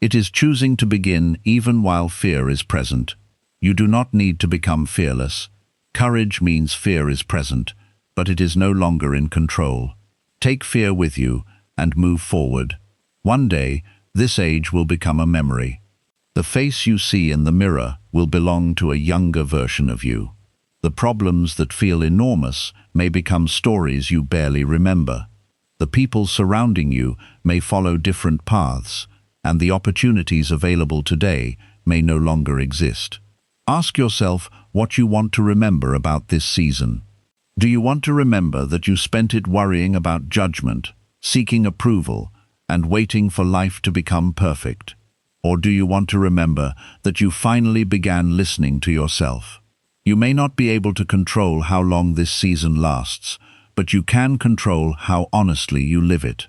It is choosing to begin even while fear is present. You do not need to become fearless. Courage means fear is present, but it is no longer in control. Take fear with you and move forward. One day, this age will become a memory. The face you see in the mirror will belong to a younger version of you. The problems that feel enormous may become stories you barely remember. The people surrounding you may follow different paths, and the opportunities available today may no longer exist. Ask yourself what you want to remember about this season. Do you want to remember that you spent it worrying about judgment, seeking approval, and waiting for life to become perfect? Or do you want to remember that you finally began listening to yourself? You may not be able to control how long this season lasts, but you can control how honestly you live it.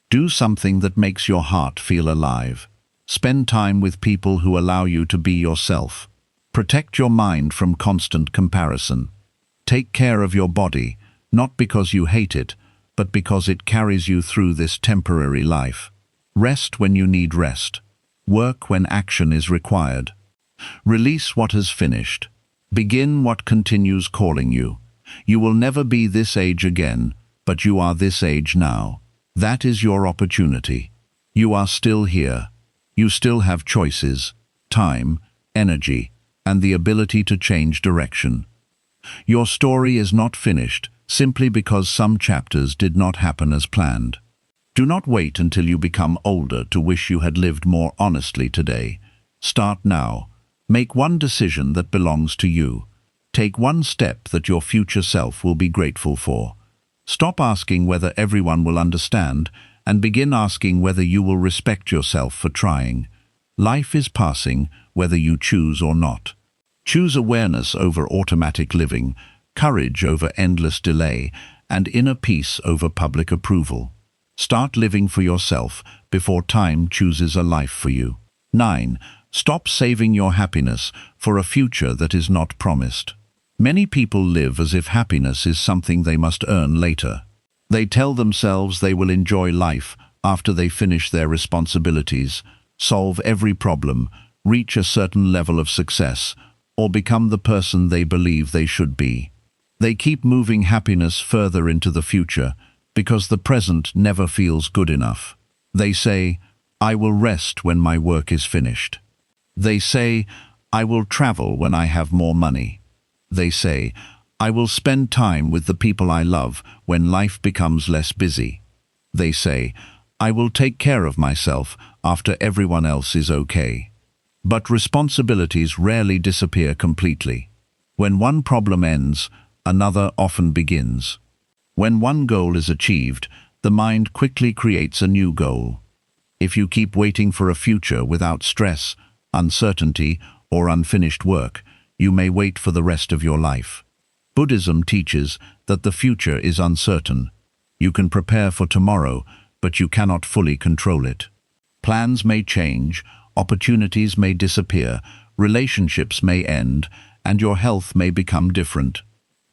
Do something that makes your heart feel alive. Spend time with people who allow you to be yourself. Protect your mind from constant comparison. Take care of your body, not because you hate it, but because it carries you through this temporary life. Rest when you need rest. Work when action is required. Release what has finished. Begin what continues calling you. You will never be this age again, but you are this age now. That is your opportunity. You are still here. You still have choices, time, energy, and the ability to change direction. Your story is not finished simply because some chapters did not happen as planned. Do not wait until you become older to wish you had lived more honestly today. Start now. Make one decision that belongs to you. Take one step that your future self will be grateful for. Stop asking whether everyone will understand and begin asking whether you will respect yourself for trying. Life is passing whether you choose or not. Choose awareness over automatic living, courage over endless delay, and inner peace over public approval. Start living for yourself before time chooses a life for you. 9. Stop saving your happiness for a future that is not promised. Many people live as if happiness is something they must earn later. They tell themselves they will enjoy life after they finish their responsibilities, solve every problem, reach a certain level of success, or become the person they believe they should be. They keep moving happiness further into the future because the present never feels good enough. They say, "I will rest when my work is finished." They say, "I will travel when I have more money." They say, "I will spend time with the people I love when life becomes less busy." They say, "I will take care of myself after everyone else is okay." But responsibilities rarely disappear completely. When one problem ends, another often begins. When one goal is achieved, the mind quickly creates a new goal. If you keep waiting for a future without stress, uncertainty, or unfinished work, you may wait for the rest of your life. Buddhism teaches that the future is uncertain. You can prepare for tomorrow, but you cannot fully control it. Plans may change, opportunities may disappear, relationships may end, and your health may become different.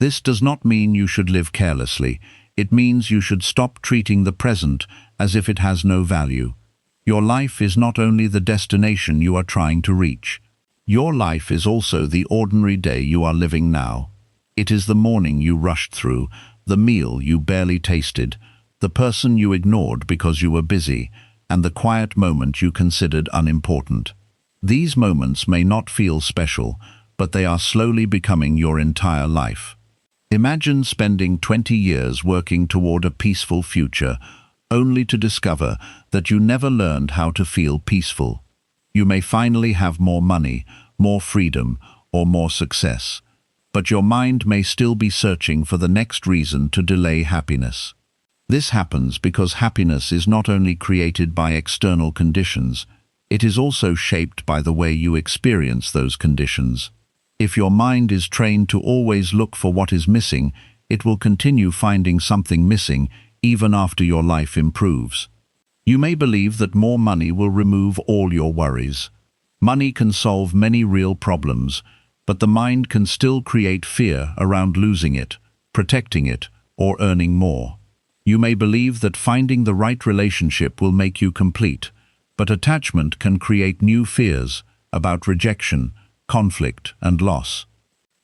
This does not mean you should live carelessly. It means you should stop treating the present as if it has no value. Your life is not only the destination you are trying to reach. Your life is also the ordinary day you are living now. It is the morning you rushed through, the meal you barely tasted, the person you ignored because you were busy, and the quiet moment you considered unimportant. These moments may not feel special, but they are slowly becoming your entire life. Imagine spending 20 years working toward a peaceful future, only to discover that you never learned how to feel peaceful. You may finally have more money, more freedom, or more success, but your mind may still be searching for the next reason to delay happiness. This happens because happiness is not only created by external conditions, it is also shaped by the way you experience those conditions. If your mind is trained to always look for what is missing, it will continue finding something missing even after your life improves. You may believe that more money will remove all your worries. Money can solve many real problems, but the mind can still create fear around losing it, protecting it, or earning more. You may believe that finding the right relationship will make you complete, but attachment can create new fears about rejection, conflict, and loss.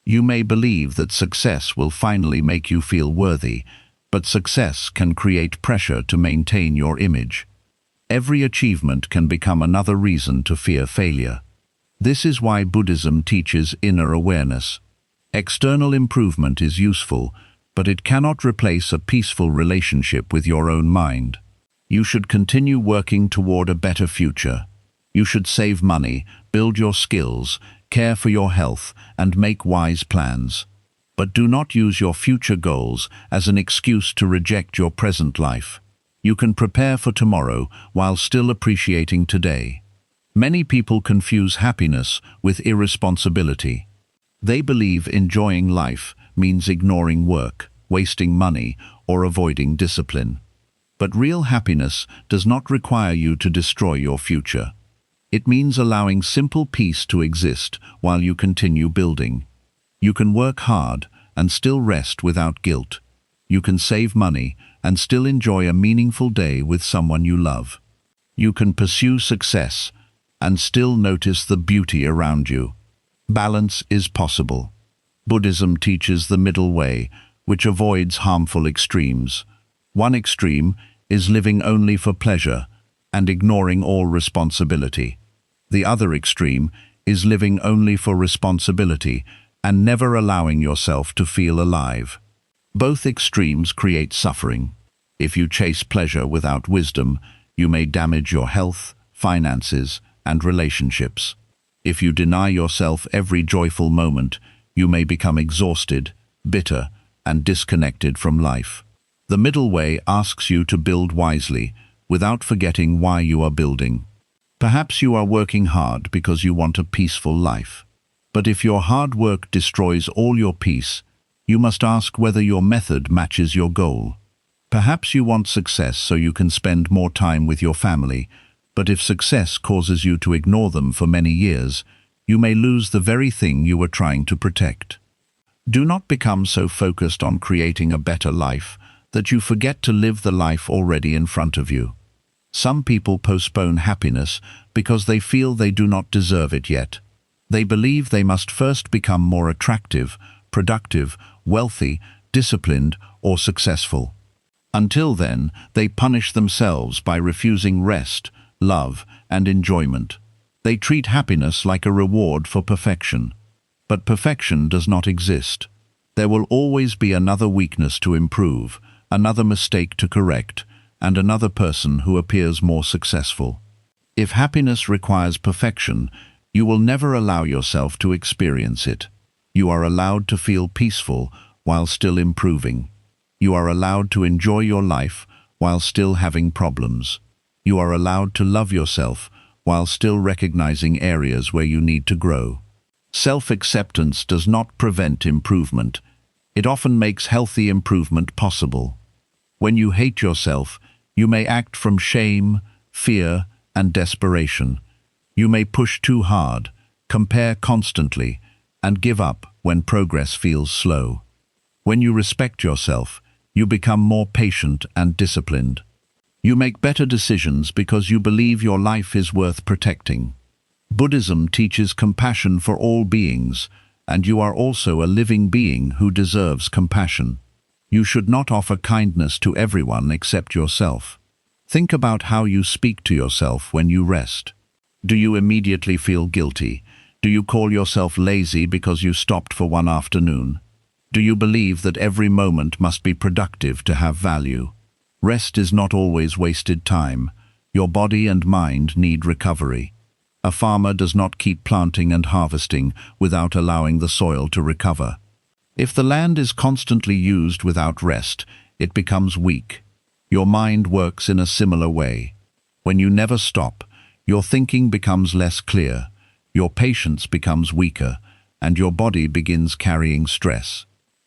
You may believe that success will finally make you feel worthy, but success can create pressure to maintain your image. Every achievement can become another reason to fear failure. This is why Buddhism teaches inner awareness. External improvement is useful, but it cannot replace a peaceful relationship with your own mind. You should continue working toward a better future. You should save money, build your skills, care for your health, and make wise plans. But do not use your future goals as an excuse to reject your present life. You can prepare for tomorrow while still appreciating today. Many people confuse happiness with irresponsibility. They believe enjoying life means ignoring work, wasting money, or avoiding discipline. But real happiness does not require you to destroy your future. It means allowing simple peace to exist while you continue building. You can work hard and still rest without guilt. You can save money and still enjoy a meaningful day with someone you love. You can pursue success and still notice the beauty around you. Balance is possible. Buddhism teaches the middle way, which avoids harmful extremes. One extreme is living only for pleasure and ignoring all responsibility. The other extreme is living only for responsibility and never allowing yourself to feel alive. Both extremes create suffering. If you chase pleasure without wisdom, you may damage your health, finances, and relationships. If you deny yourself every joyful moment, you may become exhausted, bitter, and disconnected from life. The middle way asks you to build wisely, without forgetting why you are building. Perhaps you are working hard because you want a peaceful life. But if your hard work destroys all your peace, you must ask whether your method matches your goal. Perhaps you want success so you can spend more time with your family, but if success causes you to ignore them for many years, you may lose the very thing you were trying to protect. Do not become so focused on creating a better life that you forget to live the life already in front of you. Some people postpone happiness because they feel they do not deserve it yet. They believe they must first become more attractive, productive, wealthy, disciplined, or successful. Until then, they punish themselves by refusing rest, love, and enjoyment. They treat happiness like a reward for perfection. But perfection does not exist. There will always be another weakness to improve, another mistake to correct, and another person who appears more successful. If happiness requires perfection, you will never allow yourself to experience it. You are allowed to feel peaceful while still improving. You are allowed to enjoy your life while still having problems. You are allowed to love yourself while still recognizing areas where you need to grow. Self-acceptance does not prevent improvement. It often makes healthy improvement possible. When you hate yourself, you may act from shame, fear, and desperation. You may push too hard, compare constantly, and give up when progress feels slow. When you respect yourself, you become more patient and disciplined. You make better decisions because you believe your life is worth protecting. Buddhism teaches compassion for all beings, and you are also a living being who deserves compassion. You should not offer kindness to everyone except yourself. Think about how you speak to yourself when you rest. Do you immediately feel guilty? Do you call yourself lazy because you stopped for one afternoon? Do you believe that every moment must be productive to have value? Rest is not always wasted time. Your body and mind need recovery. A farmer does not keep planting and harvesting without allowing the soil to recover. If the land is constantly used without rest, it becomes weak. Your mind works in a similar way. When you never stop, your thinking becomes less clear, your patience becomes weaker, and your body begins carrying stress.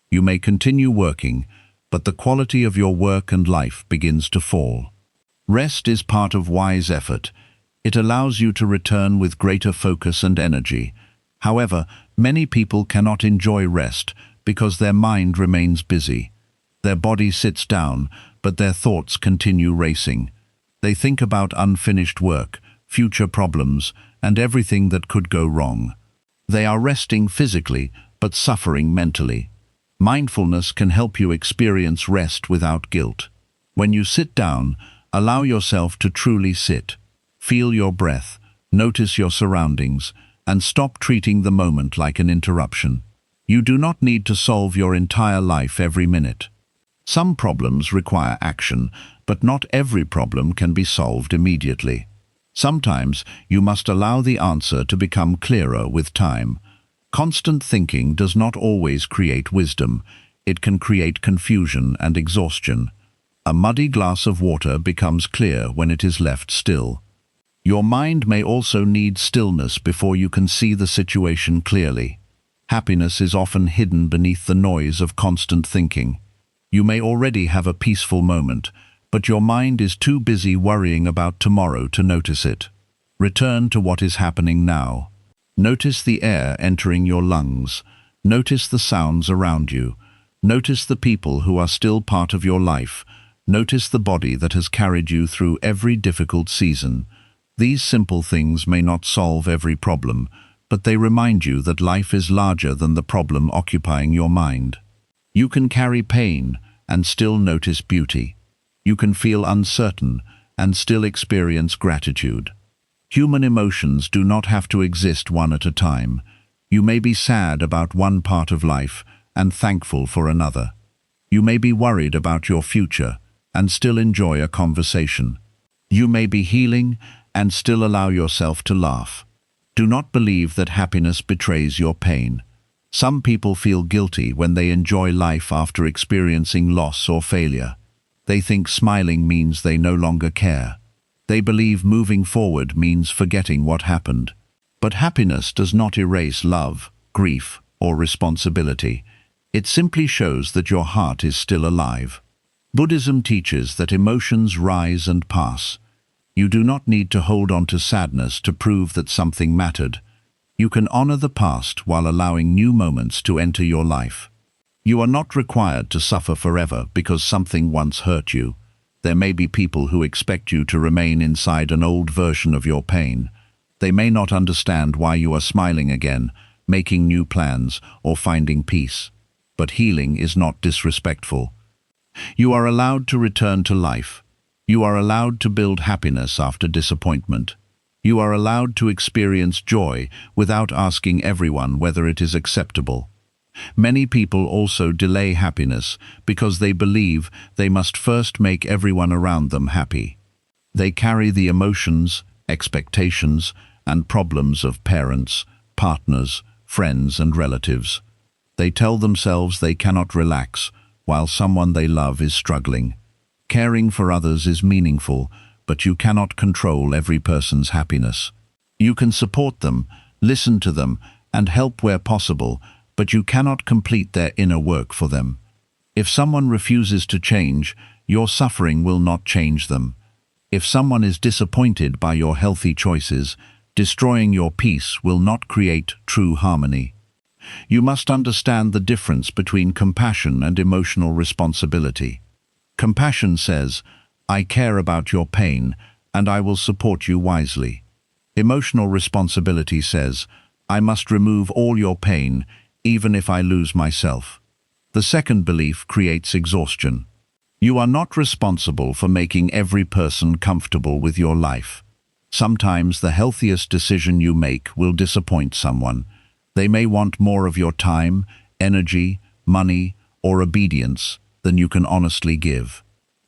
You may continue working, but the quality of your work and life begins to fall. Rest is part of wise effort. It allows you to return with greater focus and energy. However, many people cannot enjoy rest because their mind remains busy. Their body sits down, but their thoughts continue racing. They think about unfinished work, future problems, and everything that could go wrong. They are resting physically, but suffering mentally. Mindfulness can help you experience rest without guilt. When you sit down, allow yourself to truly sit. Feel your breath, notice your surroundings, and stop treating the moment like an interruption. You do not need to solve your entire life every minute. Some problems require action, but not every problem can be solved immediately. Sometimes you must allow the answer to become clearer with time. Constant thinking does not always create wisdom. It can create confusion and exhaustion. A muddy glass of water becomes clear when it is left still. Your mind may also need stillness before you can see the situation clearly. Happiness is often hidden beneath the noise of constant thinking. You may already have a peaceful moment, but your mind is too busy worrying about tomorrow to notice it. Return to what is happening now. Notice the air entering your lungs. Notice the sounds around you. Notice the people who are still part of your life. Notice the body that has carried you through every difficult season. These simple things may not solve every problem, but they remind you that life is larger than the problem occupying your mind. You can carry pain and still notice beauty. You can feel uncertain and still experience gratitude. Human emotions do not have to exist one at a time. You may be sad about one part of life and thankful for another. You may be worried about your future and still enjoy a conversation. You may be healing and still allow yourself to laugh. Do not believe that happiness betrays your pain. Some people feel guilty when they enjoy life after experiencing loss or failure. They think smiling means they no longer care. They believe moving forward means forgetting what happened. But happiness does not erase love, grief, or responsibility. It simply shows that your heart is still alive. Buddhism teaches that emotions rise and pass. You do not need to hold on to sadness to prove that something mattered. You can honor the past while allowing new moments to enter your life. You are not required to suffer forever because something once hurt you. There may be people who expect you to remain inside an old version of your pain. They may not understand why you are smiling again, making new plans, or finding peace. But healing is not disrespectful. You are allowed to return to life. You are allowed to build happiness after disappointment. You are allowed to experience joy without asking everyone whether it is acceptable. Many people also delay happiness because they believe they must first make everyone around them happy. They carry the emotions, expectations, and problems of parents, partners, friends, and relatives. They tell themselves they cannot relax while someone they love is struggling. Caring for others is meaningful, but you cannot control every person's happiness. You can support them, listen to them, and help where possible, but you cannot complete their inner work for them. If someone refuses to change, your suffering will not change them. If someone is disappointed by your healthy choices, destroying your peace will not create true harmony. You must understand the difference between compassion and emotional responsibility. Compassion says, "I care about your pain, and I will support you wisely." Emotional responsibility says, "I must remove all your pain, even if I lose myself." The second belief creates exhaustion. You are not responsible for making every person comfortable with your life. Sometimes the healthiest decision you make will disappoint someone. They may want more of your time, energy, money, or obedience than you can honestly give.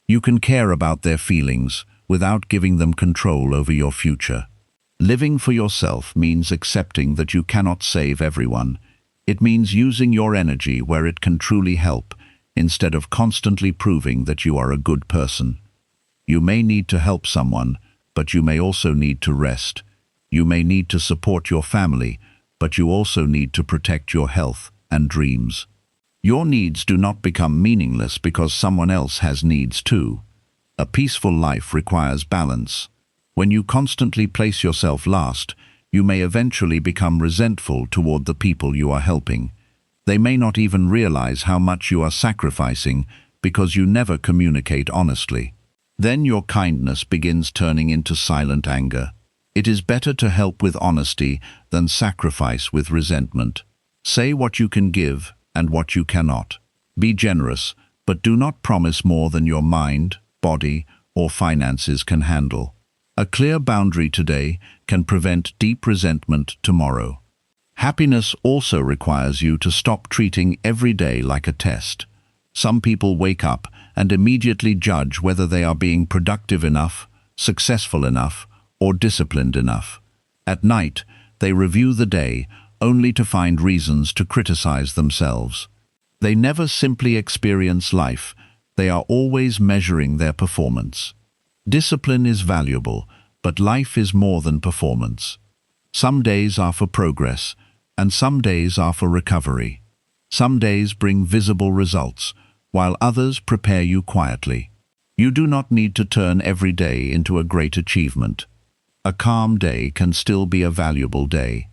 You can care about their feelings without giving them control over your future. Living for yourself means accepting that you cannot save everyone. It means using your energy where it can truly help, instead of constantly proving that you are a good person. You may need to help someone, but you may also need to rest. You may need to support your family, but you also need to protect your health and dreams. Your needs do not become meaningless because someone else has needs too. A peaceful life requires balance. When you constantly place yourself last, you may eventually become resentful toward the people you are helping. They may not even realize how much you are sacrificing because you never communicate honestly. Then your kindness begins turning into silent anger. It is better to help with honesty than sacrifice with resentment. Say what you can give and what you cannot. Be generous, but do not promise more than your mind, body, or finances can handle. A clear boundary today can prevent deep resentment tomorrow. Happiness also requires you to stop treating every day like a test. Some people wake up and immediately judge whether they are being productive enough, successful enough, or disciplined enough. At night, they review the day only to find reasons to criticize themselves. They never simply experience life. They are always measuring their performance. Discipline is valuable, but life is more than performance. Some days are for progress, and some days are for recovery. Some days bring visible results, while others prepare you quietly. You do not need to turn every day into a great achievement. A calm day can still be a valuable day.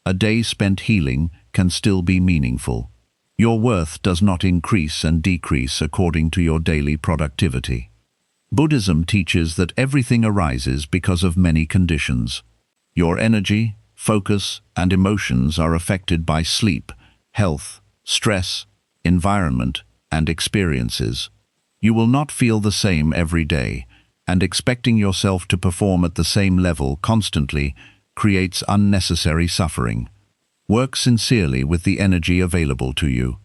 A day spent healing can still be meaningful. Your worth does not increase and decrease according to your daily productivity. Buddhism teaches that everything arises because of many conditions. Your energy, focus, and emotions are affected by sleep, health, stress, environment, and experiences. You will not feel the same every day, and expecting yourself to perform at the same level constantly creates unnecessary suffering. Work sincerely with the energy available to you.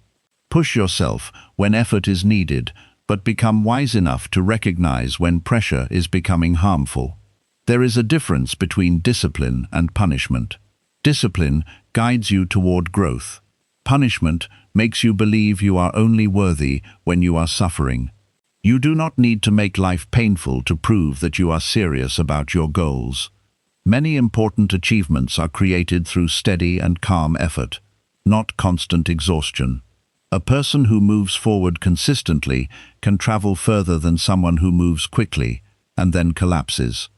Push yourself when effort is needed, but become wise enough to recognize when pressure is becoming harmful. There is a difference between discipline and punishment. Discipline guides you toward growth. Punishment makes you believe you are only worthy when you are suffering. You do not need to make life painful to prove that you are serious about your goals. Many important achievements are created through steady and calm effort, not constant exhaustion. A person who moves forward consistently can travel further than someone who moves quickly and then collapses.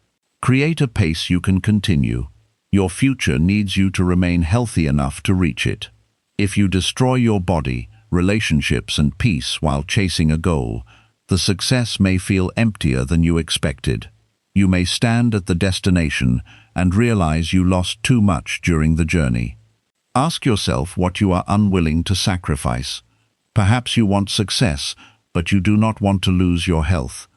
Create a pace you can continue. Your future needs you to remain healthy enough to reach it. If you destroy your body, relationships, and peace while chasing a goal, the success may feel emptier than you expected. You may stand at the destination and realize you lost too much during the journey. Ask yourself what you are unwilling to sacrifice. Perhaps you want success, but you do not want to lose your health.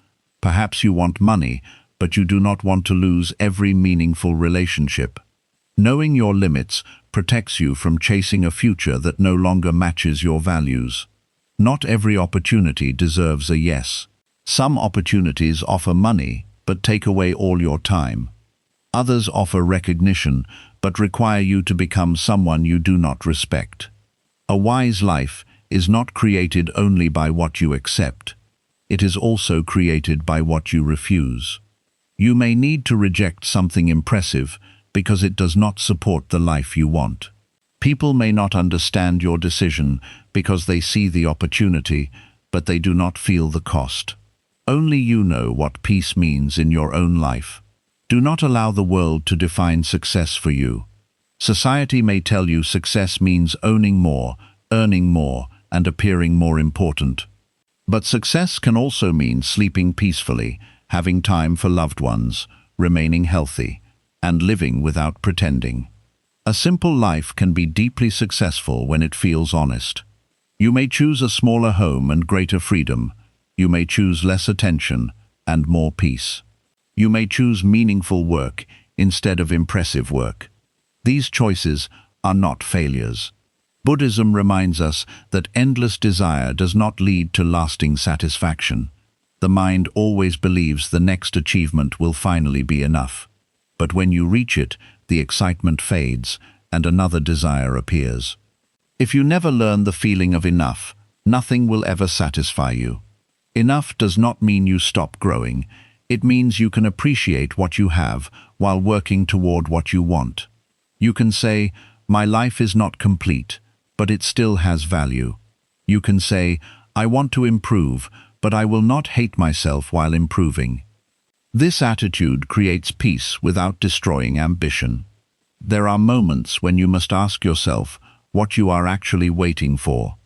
Perhaps you want money, but you do not want to lose every meaningful relationship. Knowing your limits protects you from chasing a future that no longer matches your values. Not every opportunity deserves a yes. Some opportunities offer money, but take away all your time. Others offer recognition, but require you to become someone you do not respect. A wise life is not created only by what you accept. It is also created by what you refuse. You may need to reject something impressive because it does not support the life you want. People may not understand your decision because they see the opportunity, but they do not feel the cost. Only you know what peace means in your own life. Do not allow the world to define success for you. Society may tell you success means owning more, earning more, and appearing more important. But success can also mean sleeping peacefully, having time for loved ones, remaining healthy, and living without pretending. A simple life can be deeply successful when it feels honest. You may choose a smaller home and greater freedom. You may choose less attention and more peace. You may choose meaningful work instead of impressive work. These choices are not failures. Buddhism reminds us that endless desire does not lead to lasting satisfaction. The mind always believes the next achievement will finally be enough. But when you reach it, the excitement fades and another desire appears. If you never learn the feeling of enough, nothing will ever satisfy you. Enough does not mean you stop growing. It means you can appreciate what you have while working toward what you want. You can say, "My life is not complete, but it still has value." You can say, "I want to improve, but I will not hate myself while improving." This attitude creates peace without destroying ambition. There are moments when you must ask yourself what you are actually waiting for.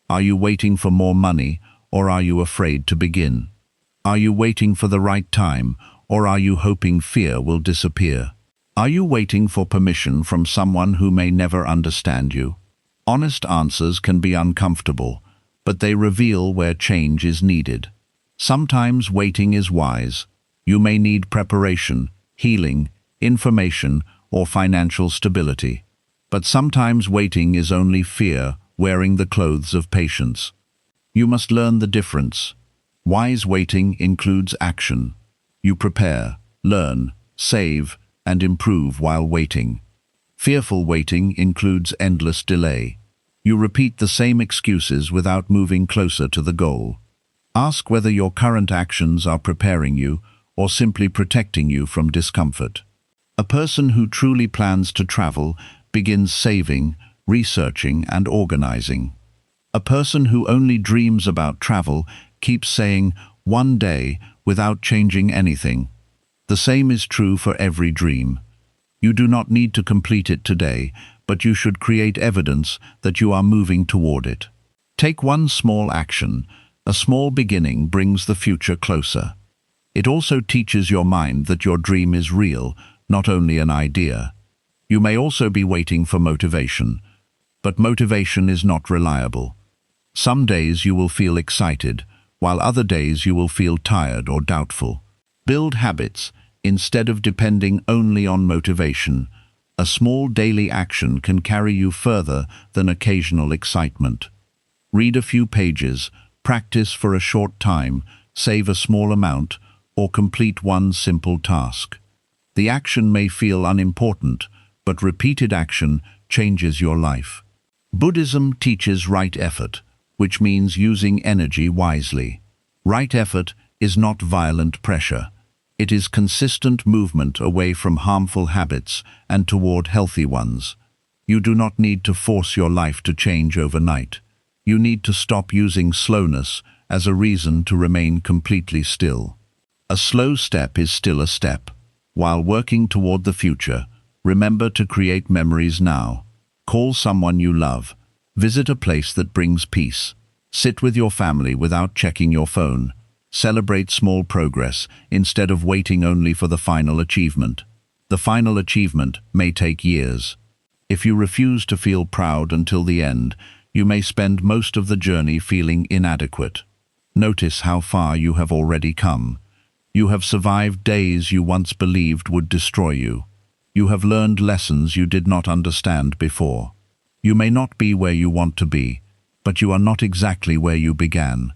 Are you waiting for more money, or are you afraid to begin? Are you waiting for the right time, or are you hoping fear will disappear? Are you waiting for permission from someone who may never understand you? Honest answers can be uncomfortable, but they reveal where change is needed. Sometimes waiting is wise. You may need preparation, healing, information, or financial stability. But sometimes waiting is only fear wearing the clothes of patience. You must learn the difference. Wise waiting includes action. You prepare, learn, save, and improve while waiting. Fearful waiting includes endless delay. You repeat the same excuses without moving closer to the goal. Ask whether your current actions are preparing you or simply protecting you from discomfort. A person who truly plans to travel begins saving, researching, and organizing. A person who only dreams about travel keeps saying, "one day," without changing anything. The same is true for every dream. You do not need to complete it today, but you should create evidence that you are moving toward it. Take one small action. A small beginning brings the future closer. It also teaches your mind that your dream is real, not only an idea. You may also be waiting for motivation, but motivation is not reliable. Some days you will feel excited, while other days you will feel tired or doubtful. Build habits instead of depending only on motivation. A small daily action can carry you further than occasional excitement. Read a few pages, practice for a short time, save a small amount, or complete one simple task. The action may feel unimportant, but repeated action changes your life. Buddhism teaches right effort, which means using energy wisely. Right effort is not violent pressure. It is consistent movement away from harmful habits and toward healthy ones. You do not need to force your life to change overnight. You need to stop using slowness as a reason to remain completely still. A slow step is still a step. While working toward the future, remember to create memories now. Call someone you love. Visit a place that brings peace. Sit with your family without checking your phone. Celebrate small progress instead of waiting only for the final achievement. The final achievement may take years. If you refuse to feel proud until the end, you may spend most of the journey feeling inadequate. Notice how far you have already come. You have survived days you once believed would destroy you. You have learned lessons you did not understand before. You may not be where you want to be, but you are not exactly where you began.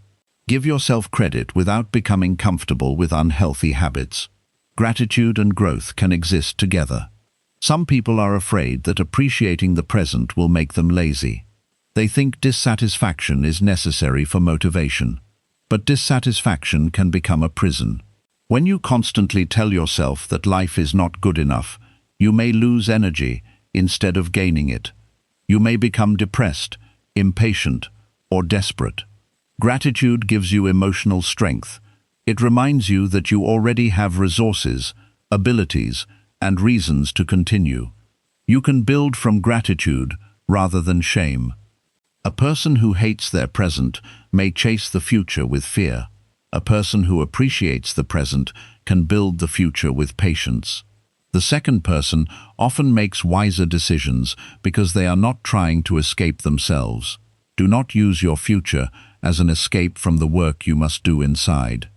Give yourself credit without becoming comfortable with unhealthy habits. Gratitude and growth can exist together. Some people are afraid that appreciating the present will make them lazy. They think dissatisfaction is necessary for motivation. But dissatisfaction can become a prison. When you constantly tell yourself that life is not good enough, you may lose energy instead of gaining it. You may become depressed, impatient, or desperate. Gratitude gives you emotional strength. It reminds you that you already have resources, abilities, and reasons to continue. You can build from gratitude rather than shame. A person who hates their present may chase the future with fear. A person who appreciates the present can build the future with patience. The second person often makes wiser decisions because they are not trying to escape themselves. Do not use your future as an escape from the work you must do inside.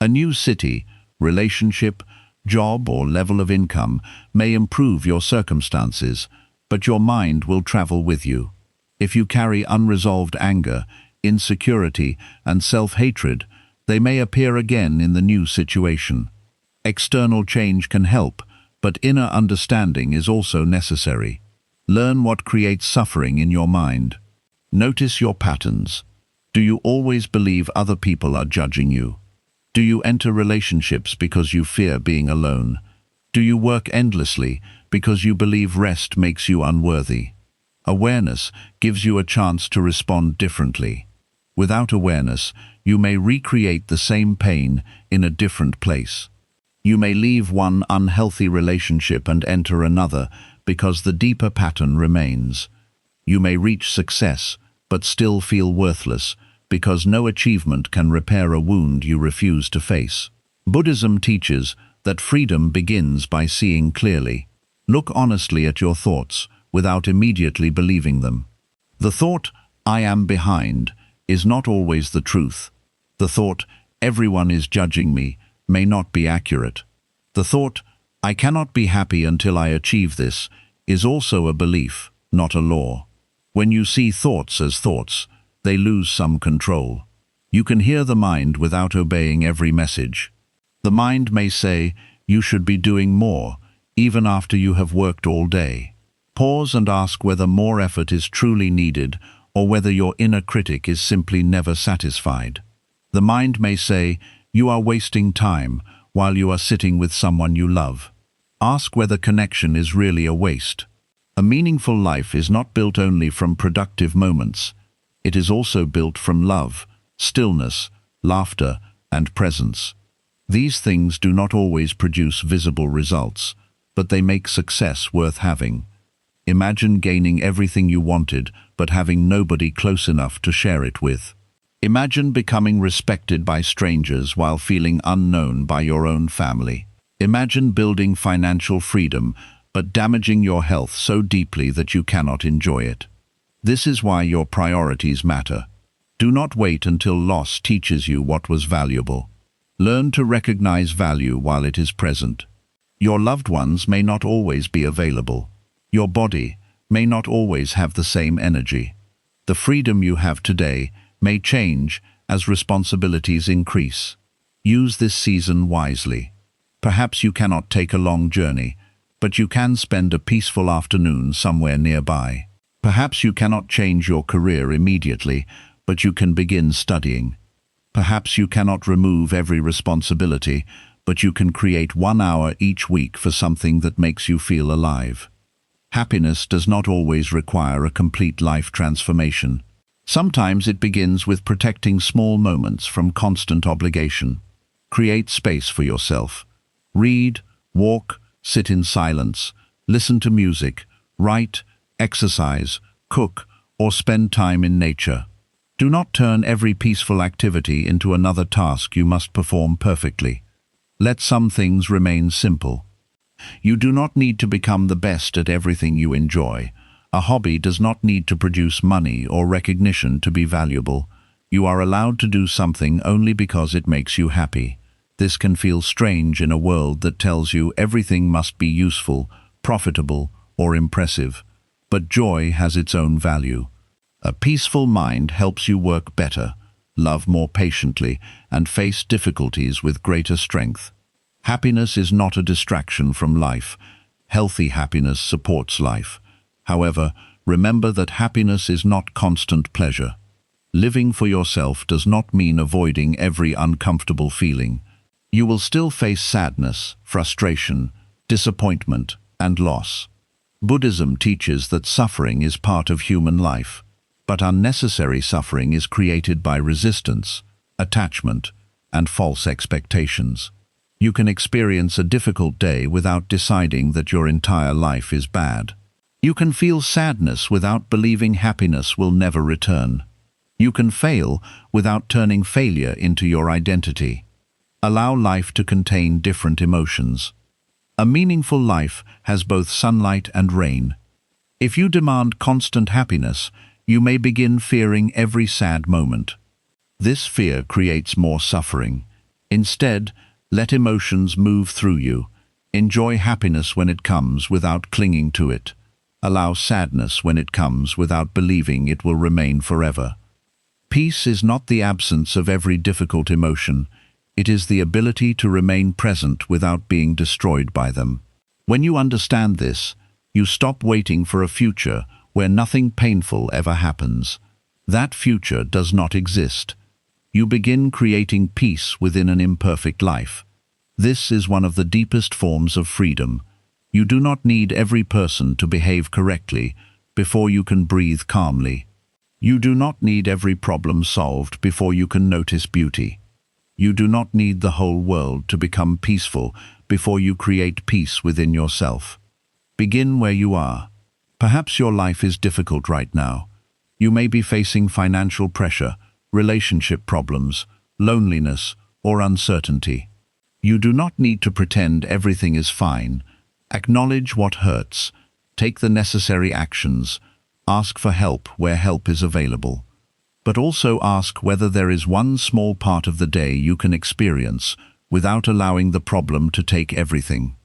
A new city, relationship, job, or level of income may improve your circumstances, but your mind will travel with you. If you carry unresolved anger, insecurity, and self-hatred, they may appear again in the new situation. External change can help, but inner understanding is also necessary. Learn what creates suffering in your mind. Notice your patterns. Do you always believe other people are judging you? Do you enter relationships because you fear being alone? Do you work endlessly because you believe rest makes you unworthy? Awareness gives you a chance to respond differently. Without awareness, you may recreate the same pain in a different place. You may leave one unhealthy relationship and enter another because the deeper pattern remains. You may reach success but still feel worthless because no achievement can repair a wound you refuse to face. Buddhism teaches that freedom begins by seeing clearly. Look honestly at your thoughts without immediately believing them. The thought, "I am behind," is not always the truth. The thought, "Everyone is judging me," may not be accurate. The thought, "I cannot be happy until I achieve this," is also a belief, not a law. When you see thoughts as thoughts, they lose some control. You can hear the mind without obeying every message. The mind may say, "You should be doing more," even after you have worked all day. Pause and ask whether more effort is truly needed or whether your inner critic is simply never satisfied. The mind may say, "You are wasting time," while you are sitting with someone you love. Ask whether connection is really a waste. A meaningful life is not built only from productive moments. It is also built from love, stillness, laughter, and presence. These things do not always produce visible results, but they make success worth having. Imagine gaining everything you wanted, but having nobody close enough to share it with. Imagine becoming respected by strangers while feeling unknown by your own family. Imagine building financial freedom, but damaging your health so deeply that you cannot enjoy it. This is why your priorities matter. Do not wait until loss teaches you what was valuable. Learn to recognize value while it is present. Your loved ones may not always be available. Your body may not always have the same energy. The freedom you have today may change as responsibilities increase. Use this season wisely. Perhaps you cannot take a long journey, but you can spend a peaceful afternoon somewhere nearby. Perhaps you cannot change your career immediately, but you can begin studying. Perhaps you cannot remove every responsibility, but you can create 1 hour each week for something that makes you feel alive. Happiness does not always require a complete life transformation. Sometimes it begins with protecting small moments from constant obligation. Create space for yourself. Read, walk, sit in silence, listen to music, write, exercise, cook, or spend time in nature. Do not turn every peaceful activity into another task you must perform perfectly. Let some things remain simple. You do not need to become the best at everything you enjoy. A hobby does not need to produce money or recognition to be valuable. You are allowed to do something only because it makes you happy. This can feel strange in a world that tells you everything must be useful, profitable, or impressive. But joy has its own value. A peaceful mind helps you work better, love more patiently, and face difficulties with greater strength. Happiness is not a distraction from life. Healthy happiness supports life. However, remember that happiness is not constant pleasure. Living for yourself does not mean avoiding every uncomfortable feeling. You will still face sadness, frustration, disappointment, and loss. Buddhism teaches that suffering is part of human life, but unnecessary suffering is created by resistance, attachment, and false expectations. You can experience a difficult day without deciding that your entire life is bad. You can feel sadness without believing happiness will never return. You can fail without turning failure into your identity. Allow life to contain different emotions. A meaningful life has both sunlight and rain. If you demand constant happiness, you may begin fearing every sad moment. This fear creates more suffering. Instead, let emotions move through you. Enjoy happiness when it comes without clinging to it. Allow sadness when it comes without believing it will remain forever. Peace is not the absence of every difficult emotion. It is the ability to remain present without being destroyed by them. When you understand this, you stop waiting for a future where nothing painful ever happens. That future does not exist. You begin creating peace within an imperfect life. This is one of the deepest forms of freedom. You do not need every person to behave correctly before you can breathe calmly. You do not need every problem solved before you can notice beauty. You do not need the whole world to become peaceful before you create peace within yourself. Begin where you are. Perhaps your life is difficult right now. You may be facing financial pressure, relationship problems, loneliness, or uncertainty. You do not need to pretend everything is fine. Acknowledge what hurts. Take the necessary actions. Ask for help where help is available. But also ask whether there is one small part of the day you can experience without allowing the problem to take everything.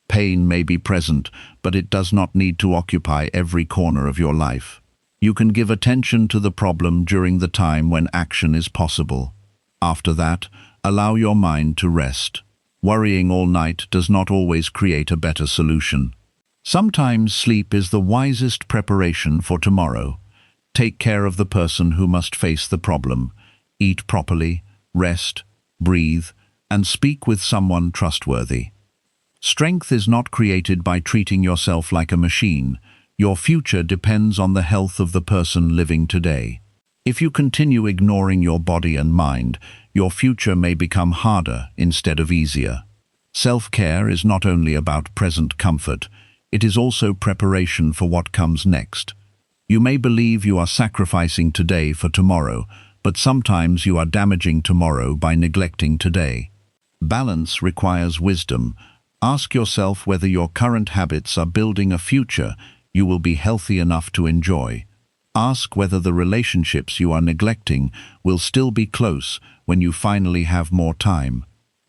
Pain may be present, but it does not need to occupy every corner of your life. You can give attention to the problem during the time when action is possible. After that, allow your mind to rest. Worrying all night does not always create a better solution. Sometimes sleep is the wisest preparation for tomorrow. Take care of the person who must face the problem. Eat properly, rest, breathe, and speak with someone trustworthy. Strength is not created by treating yourself like a machine. Your future depends on the health of the person living today. If you continue ignoring your body and mind, your future may become harder instead of easier. Self-care is not only about present comfort, it is also preparation for what comes next. You may believe you are sacrificing today for tomorrow, but sometimes you are damaging tomorrow by neglecting today. Balance requires wisdom. Ask yourself whether your current habits are building a future you will be healthy enough to enjoy. Ask whether the relationships you are neglecting will still be close when you finally have more time.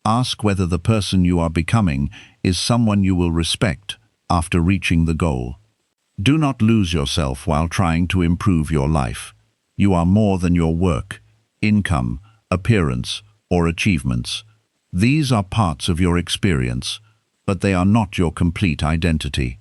Ask whether the person you are becoming is someone you will respect after reaching the goal. Do not lose yourself while trying to improve your life. You are more than your work, income, appearance, or achievements. These are parts of your experience, but they are not your complete identity.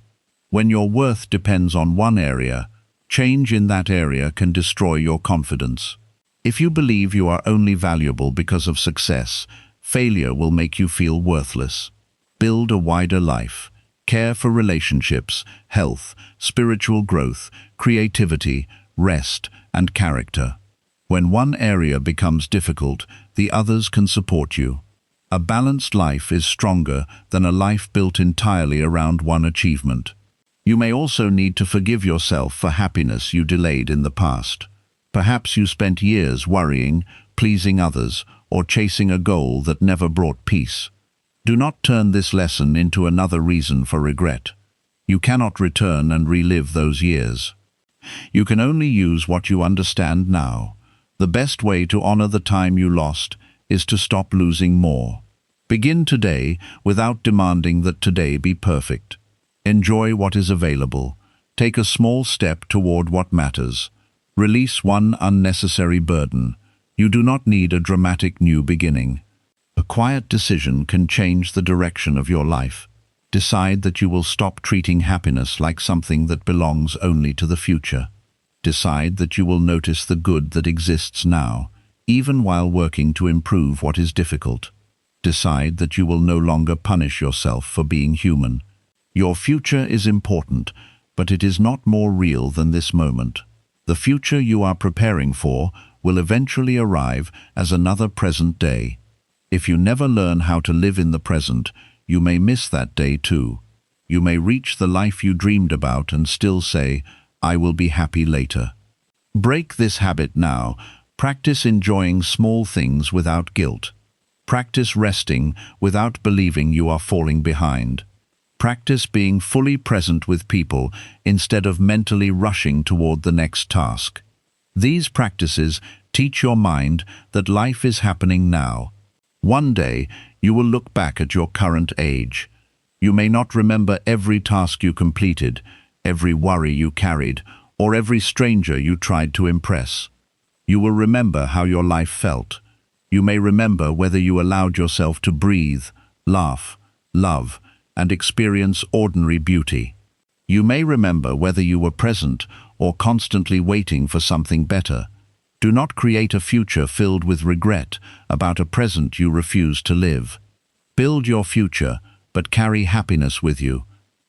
When your worth depends on one area, change in that area can destroy your confidence. If you believe you are only valuable because of success, failure will make you feel worthless. Build a wider life. Care for relationships, health, spiritual growth, creativity, rest, and character. When one area becomes difficult, the others can support you. A balanced life is stronger than a life built entirely around one achievement. You may also need to forgive yourself for happiness you delayed in the past. Perhaps you spent years worrying, pleasing others, or chasing a goal that never brought peace. Do not turn this lesson into another reason for regret. You cannot return and relive those years. You can only use what you understand now. The best way to honor the time you lost is to stop losing more. Begin today without demanding that today be perfect. Enjoy what is available. Take a small step toward what matters. Release one unnecessary burden. You do not need a dramatic new beginning. A quiet decision can change the direction of your life. Decide that you will stop treating happiness like something that belongs only to the future. Decide that you will notice the good that exists now, even while working to improve what is difficult. Decide that you will no longer punish yourself for being human. Your future is important, but it is not more real than this moment. The future you are preparing for will eventually arrive as another present day. If you never learn how to live in the present, you may miss that day too. You may reach the life you dreamed about and still say, "I will be happy later." Break this habit now. Practice enjoying small things without guilt. Practice resting without believing you are falling behind. Practice being fully present with people instead of mentally rushing toward the next task. These practices teach your mind that life is happening now. One day, you will look back at your current age. You may not remember every task you completed. every worry you carried, or every stranger you tried to impress. You will remember how your life felt. You may remember whether you allowed yourself to breathe, laugh, love, and experience ordinary beauty. You may remember whether you were present or constantly waiting for something better. Do not create a future filled with regret about a present you refuse to live. Build your future, but carry happiness with you.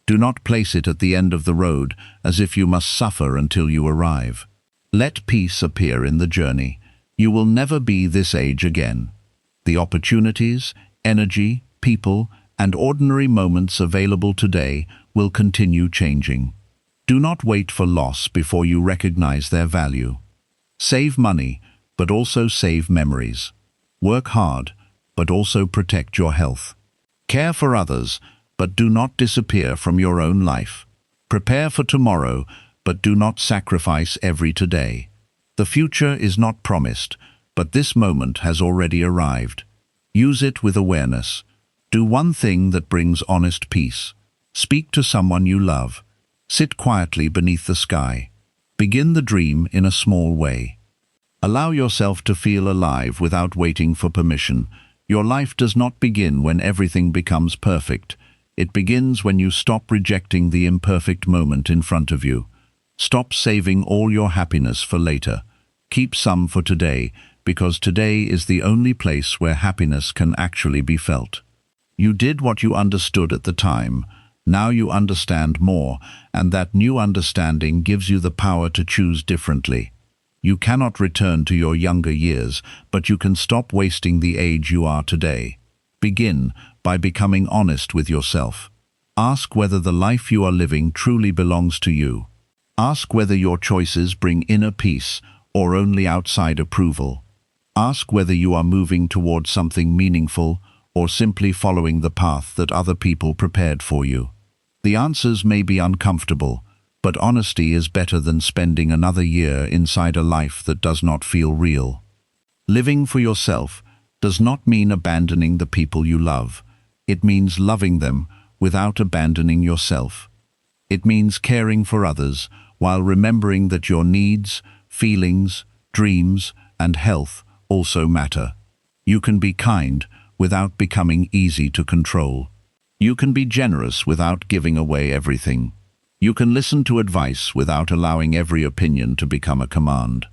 Do not place it at the end of the road as if you must suffer until you arrive. Let peace appear in the journey. You will never be this age again. The opportunities, energy, people, and ordinary moments available today will continue changing. Do not wait for loss before you recognize their value. Save money, but also save memories. Work hard, but also protect your health. Care for others, but do not disappear from your own life. Prepare for tomorrow, but do not sacrifice every today. The future is not promised, but this moment has already arrived. Use it with awareness. Do one thing that brings honest peace. Speak to someone you love. Sit quietly beneath the sky. Begin the dream in a small way. Allow yourself to feel alive without waiting for permission. Your life does not begin when everything becomes perfect. It begins when you stop rejecting the imperfect moment in front of you. Stop saving all your happiness for later. Keep some for today, because today is the only place where happiness can actually be felt. You did what you understood at the time. Now you understand more, and that new understanding gives you the power to choose differently. You cannot return to your younger years, but you can stop wasting the age you are today. Begin by becoming honest with yourself. Ask whether the life you are living truly belongs to you. Ask whether your choices bring inner peace or only outside approval. Ask whether you are moving towards something meaningful or simply following the path that other people prepared for you. The answers may be uncomfortable, but honesty is better than spending another year inside a life that does not feel real. Living for yourself does not mean abandoning the people you love. It means loving them without abandoning yourself. It means caring for others while remembering that your needs, feelings, dreams, and health also matter. You can be kind without becoming easy to control. You can be generous without giving away everything. You can listen to advice without allowing every opinion to become a command.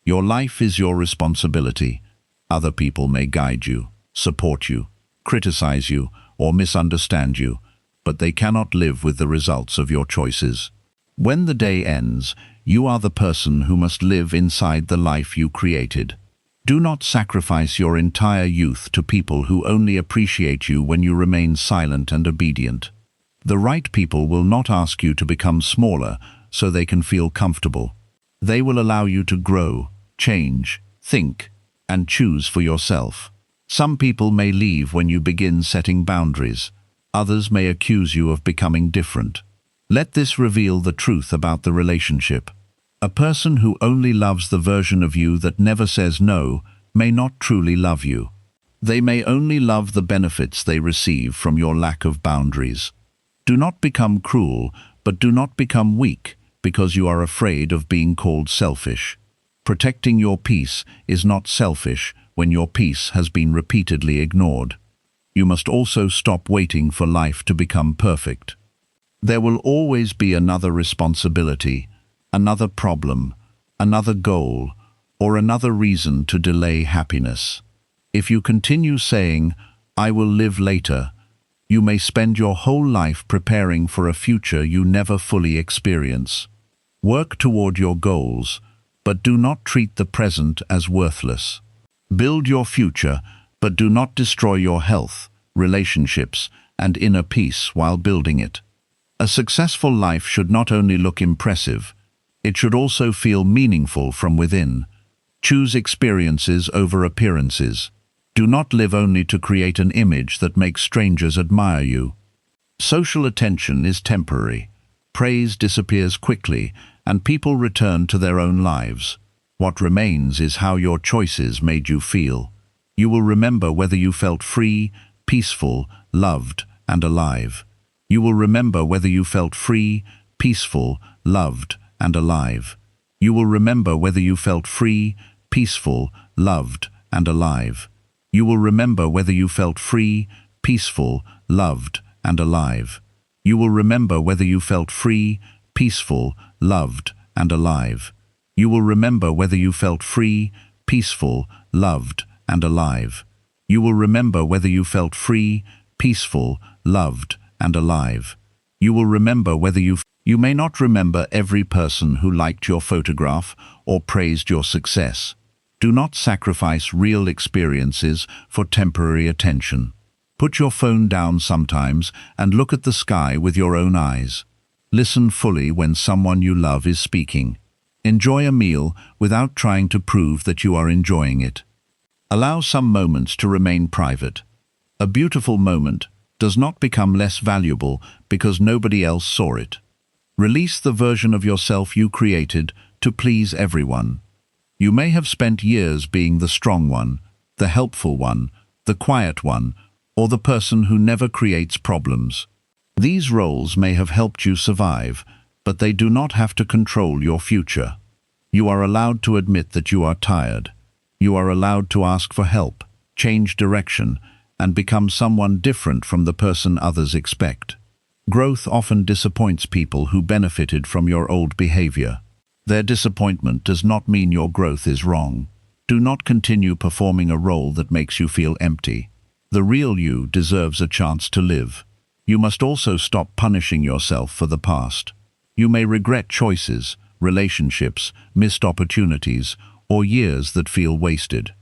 Your life is your responsibility. Other people may guide you, support you, criticize you, or misunderstand you, but they cannot live with the results of your choices. When the day ends, you are the person who must live inside the life you created. Do not sacrifice your entire youth to people who only appreciate you when you remain silent and obedient. The right people will not ask you to become smaller so they can feel comfortable. They will allow you to grow, change, think, and choose for yourself. Some people may leave when you begin setting boundaries. Others may accuse you of becoming different. Let this reveal the truth about the relationship. A person who only loves the version of you that never says no may not truly love you. They may only love the benefits they receive from your lack of boundaries. Do not become cruel, but do not become weak because you are afraid of being called selfish. Protecting your peace is not selfish when your peace has been repeatedly ignored. You must also stop waiting for life to become perfect. There will always be another responsibility, another problem, another goal, or another reason to delay happiness. If you continue saying, "I will live later," you may spend your whole life preparing for a future you never fully experience. Work toward your goals, but do not treat the present as worthless. Build your future, but do not destroy your health, relationships, and inner peace while building it. A successful life should not only look impressive, it should also feel meaningful from within. Choose experiences over appearances. Do not live only to create an image that makes strangers admire you. Social attention is temporary. Praise disappears quickly, and people return to their own lives. What remains is how your choices made you feel. You will remember whether you felt free, peaceful, loved, and alive. You will remember whether you felt free, peaceful, loved, and alive. You will remember whether you felt free, peaceful, loved, and alive. You will remember whether you felt free, peaceful, loved, and alive. You will remember whether you felt free, peaceful, loved, and alive. You will remember whether you felt free, peaceful, loved, and alive. You will remember whether you felt free, peaceful, loved, and alive. You will remember whether you may not remember every person who liked your photograph or praised your success. Do not sacrifice real experiences for temporary attention. Put your phone down sometimes and look at the sky with your own eyes. Listen fully when someone you love is speaking. Enjoy a meal without trying to prove that you are enjoying it. Allow some moments to remain private. A beautiful moment does not become less valuable because nobody else saw it. Release the version of yourself you created to please everyone. You may have spent years being the strong one, the helpful one, the quiet one, or the person who never creates problems. These roles may have helped you survive, but they do not have to control your future. You are allowed to admit that you are tired. You are allowed to ask for help, change direction, and become someone different from the person others expect. Growth often disappoints people who benefited from your old behavior. Their disappointment does not mean your growth is wrong. Do not continue performing a role that makes you feel empty. The real you deserves a chance to live. You must also stop punishing yourself for the past. You may regret choices, relationships, missed opportunities, or years that feel wasted.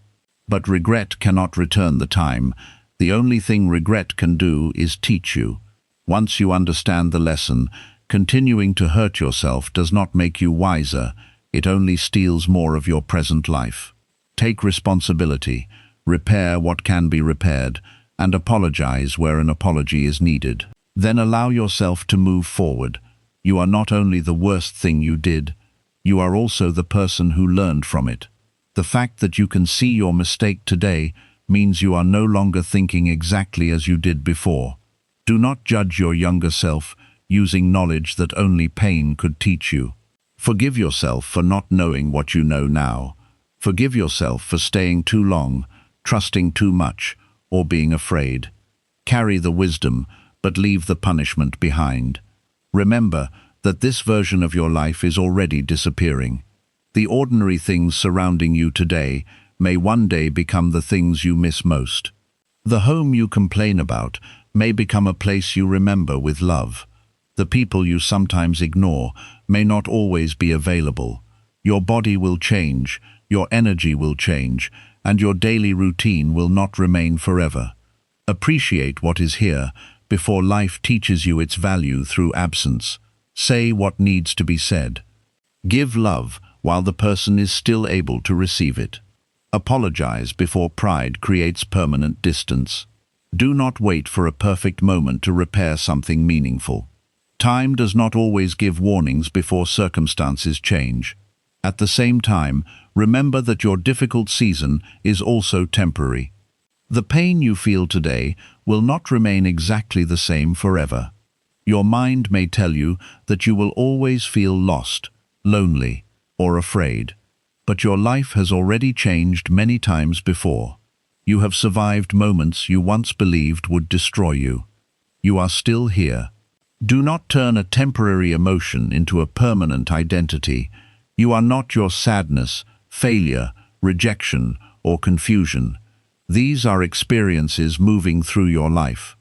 But regret cannot return the time. The only thing regret can do is teach you. Once you understand the lesson, continuing to hurt yourself does not make you wiser, it only steals more of your present life. Take responsibility, repair what can be repaired, and apologize where an apology is needed. Then allow yourself to move forward. You are not only the worst thing you did, you are also the person who learned from it. The fact that you can see your mistake today means you are no longer thinking exactly as you did before. Do not judge your younger self using knowledge that only pain could teach you. Forgive yourself for not knowing what you know now. Forgive yourself for staying too long, trusting too much, or being afraid. Carry the wisdom, but leave the punishment behind. Remember that this version of your life is already disappearing. The ordinary things surrounding you today may one day become the things you miss most. The home you complain about may become a place you remember with love. The people you sometimes ignore may not always be available. Your body will change, your energy will change, and your daily routine will not remain forever. Appreciate what is here before life teaches you its value through absence. Say what needs to be said. Give love while the person is still able to receive it. Apologize before pride creates permanent distance. Do not wait for a perfect moment to repair something meaningful. Time does not always give warnings before circumstances change. At the same time, remember that your difficult season is also temporary. The pain you feel today will not remain exactly the same forever. Your mind may tell you that you will always feel lost, lonely, or afraid, but your life has already changed many times before. You have survived moments you once believed would destroy you. You are still here. Do not turn a temporary emotion into a permanent identity. You are not your sadness, failure, rejection, or confusion. These are experiences moving through your life.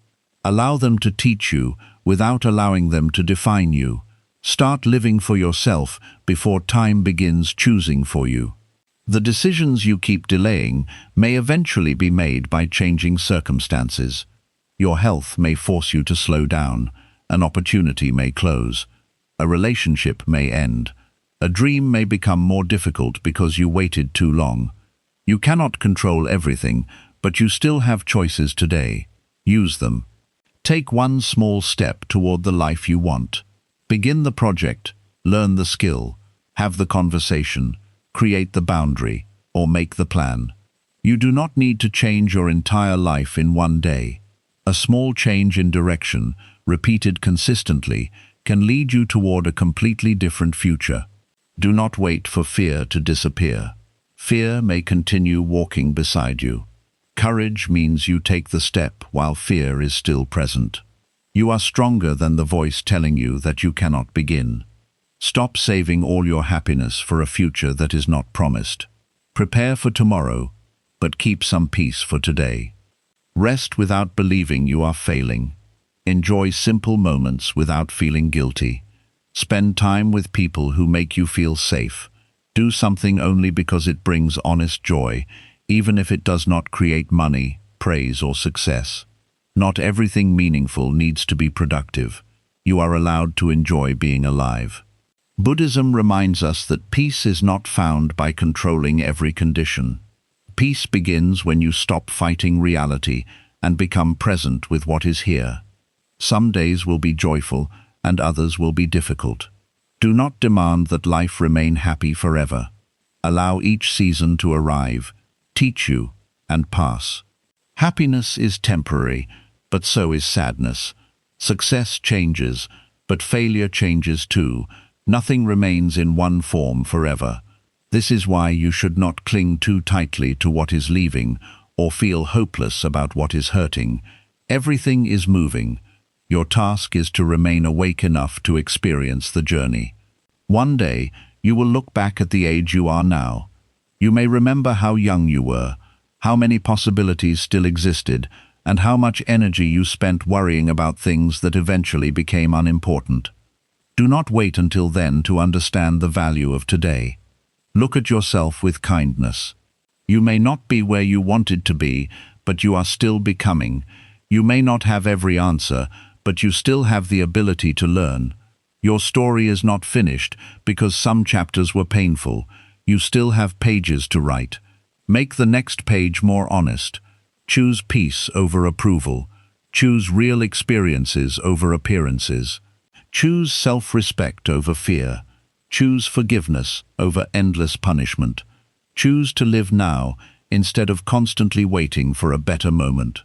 Allow them to teach you without allowing them to define you. Start living for yourself before time begins choosing for you. The decisions you keep delaying may eventually be made by changing circumstances. Your health may force you to slow down. An opportunity may close. A relationship may end. A dream may become more difficult because you waited too long. You cannot control everything, but you still have choices today. Use them. Take one small step toward the life you want. Begin the project, learn the skill, have the conversation, create the boundary, or make the plan. You do not need to change your entire life in one day. A small change in direction, repeated consistently, can lead you toward a completely different future. Do not wait for fear to disappear. Fear may continue walking beside you. Courage means you take the step while fear is still present. You are stronger than the voice telling you that you cannot begin. Stop saving all your happiness for a future that is not promised. Prepare for tomorrow, but keep some peace for today. Rest without believing you are failing. Enjoy simple moments without feeling guilty. Spend time with people who make you feel safe. Do something only because it brings honest joy, even if it does not create money, praise, or success. Not everything meaningful needs to be productive. You are allowed to enjoy being alive. Buddhism reminds us that peace is not found by controlling every condition. Peace begins when you stop fighting reality and become present with what is here. Some days will be joyful and others will be difficult. Do not demand that life remain happy forever. Allow each season to arrive, teach you, and pass. Happiness is temporary, but so is sadness. Success changes, but failure changes too. Nothing remains in one form forever. This is why you should not cling too tightly to what is leaving or feel hopeless about what is hurting. Everything is moving. Your task is to remain awake enough to experience the journey. One day, you will look back at the age you are now. You may remember how young you were, how many possibilities still existed, and how much energy you spent worrying about things that eventually became unimportant. Do not wait until then to understand the value of today. Look at yourself with kindness. You may not be where you wanted to be, but you are still becoming. You may not have every answer, but you still have the ability to learn. Your story is not finished because some chapters were painful. You still have pages to write. Make the next page more honest. Choose peace over approval. Choose real experiences over appearances. Choose self-respect over fear. Choose forgiveness over endless punishment. Choose to live now instead of constantly waiting for a better moment.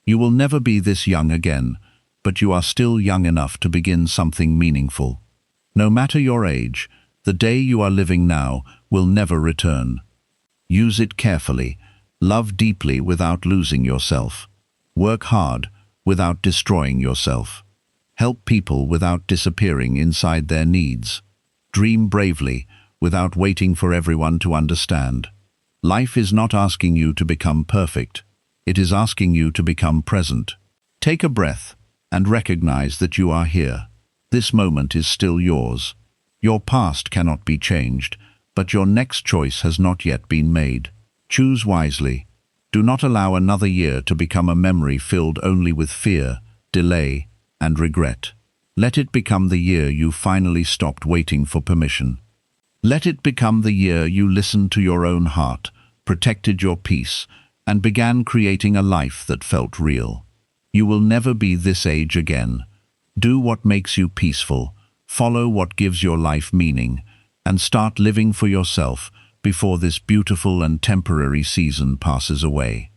You will never be this young again, but you are still young enough to begin something meaningful. No matter your age, the day you are living now will never return. Use it carefully. Love deeply without losing yourself. Work hard without destroying yourself. Help people without disappearing inside their needs. Dream bravely without waiting for everyone to understand. Life is not asking you to become perfect. It is asking you to become present. Take a breath and recognize that you are here. This moment is still yours. Your past cannot be changed, but your next choice has not yet been made. Choose wisely. Do not allow another year to become a memory filled only with fear, delay, and regret. Let it become the year you finally stopped waiting for permission. Let it become the year you listened to your own heart, protected your peace, and began creating a life that felt real. You will never be this age again. Do what makes you peaceful, follow what gives your life meaning, and start living for yourself before this beautiful and temporary season passes away.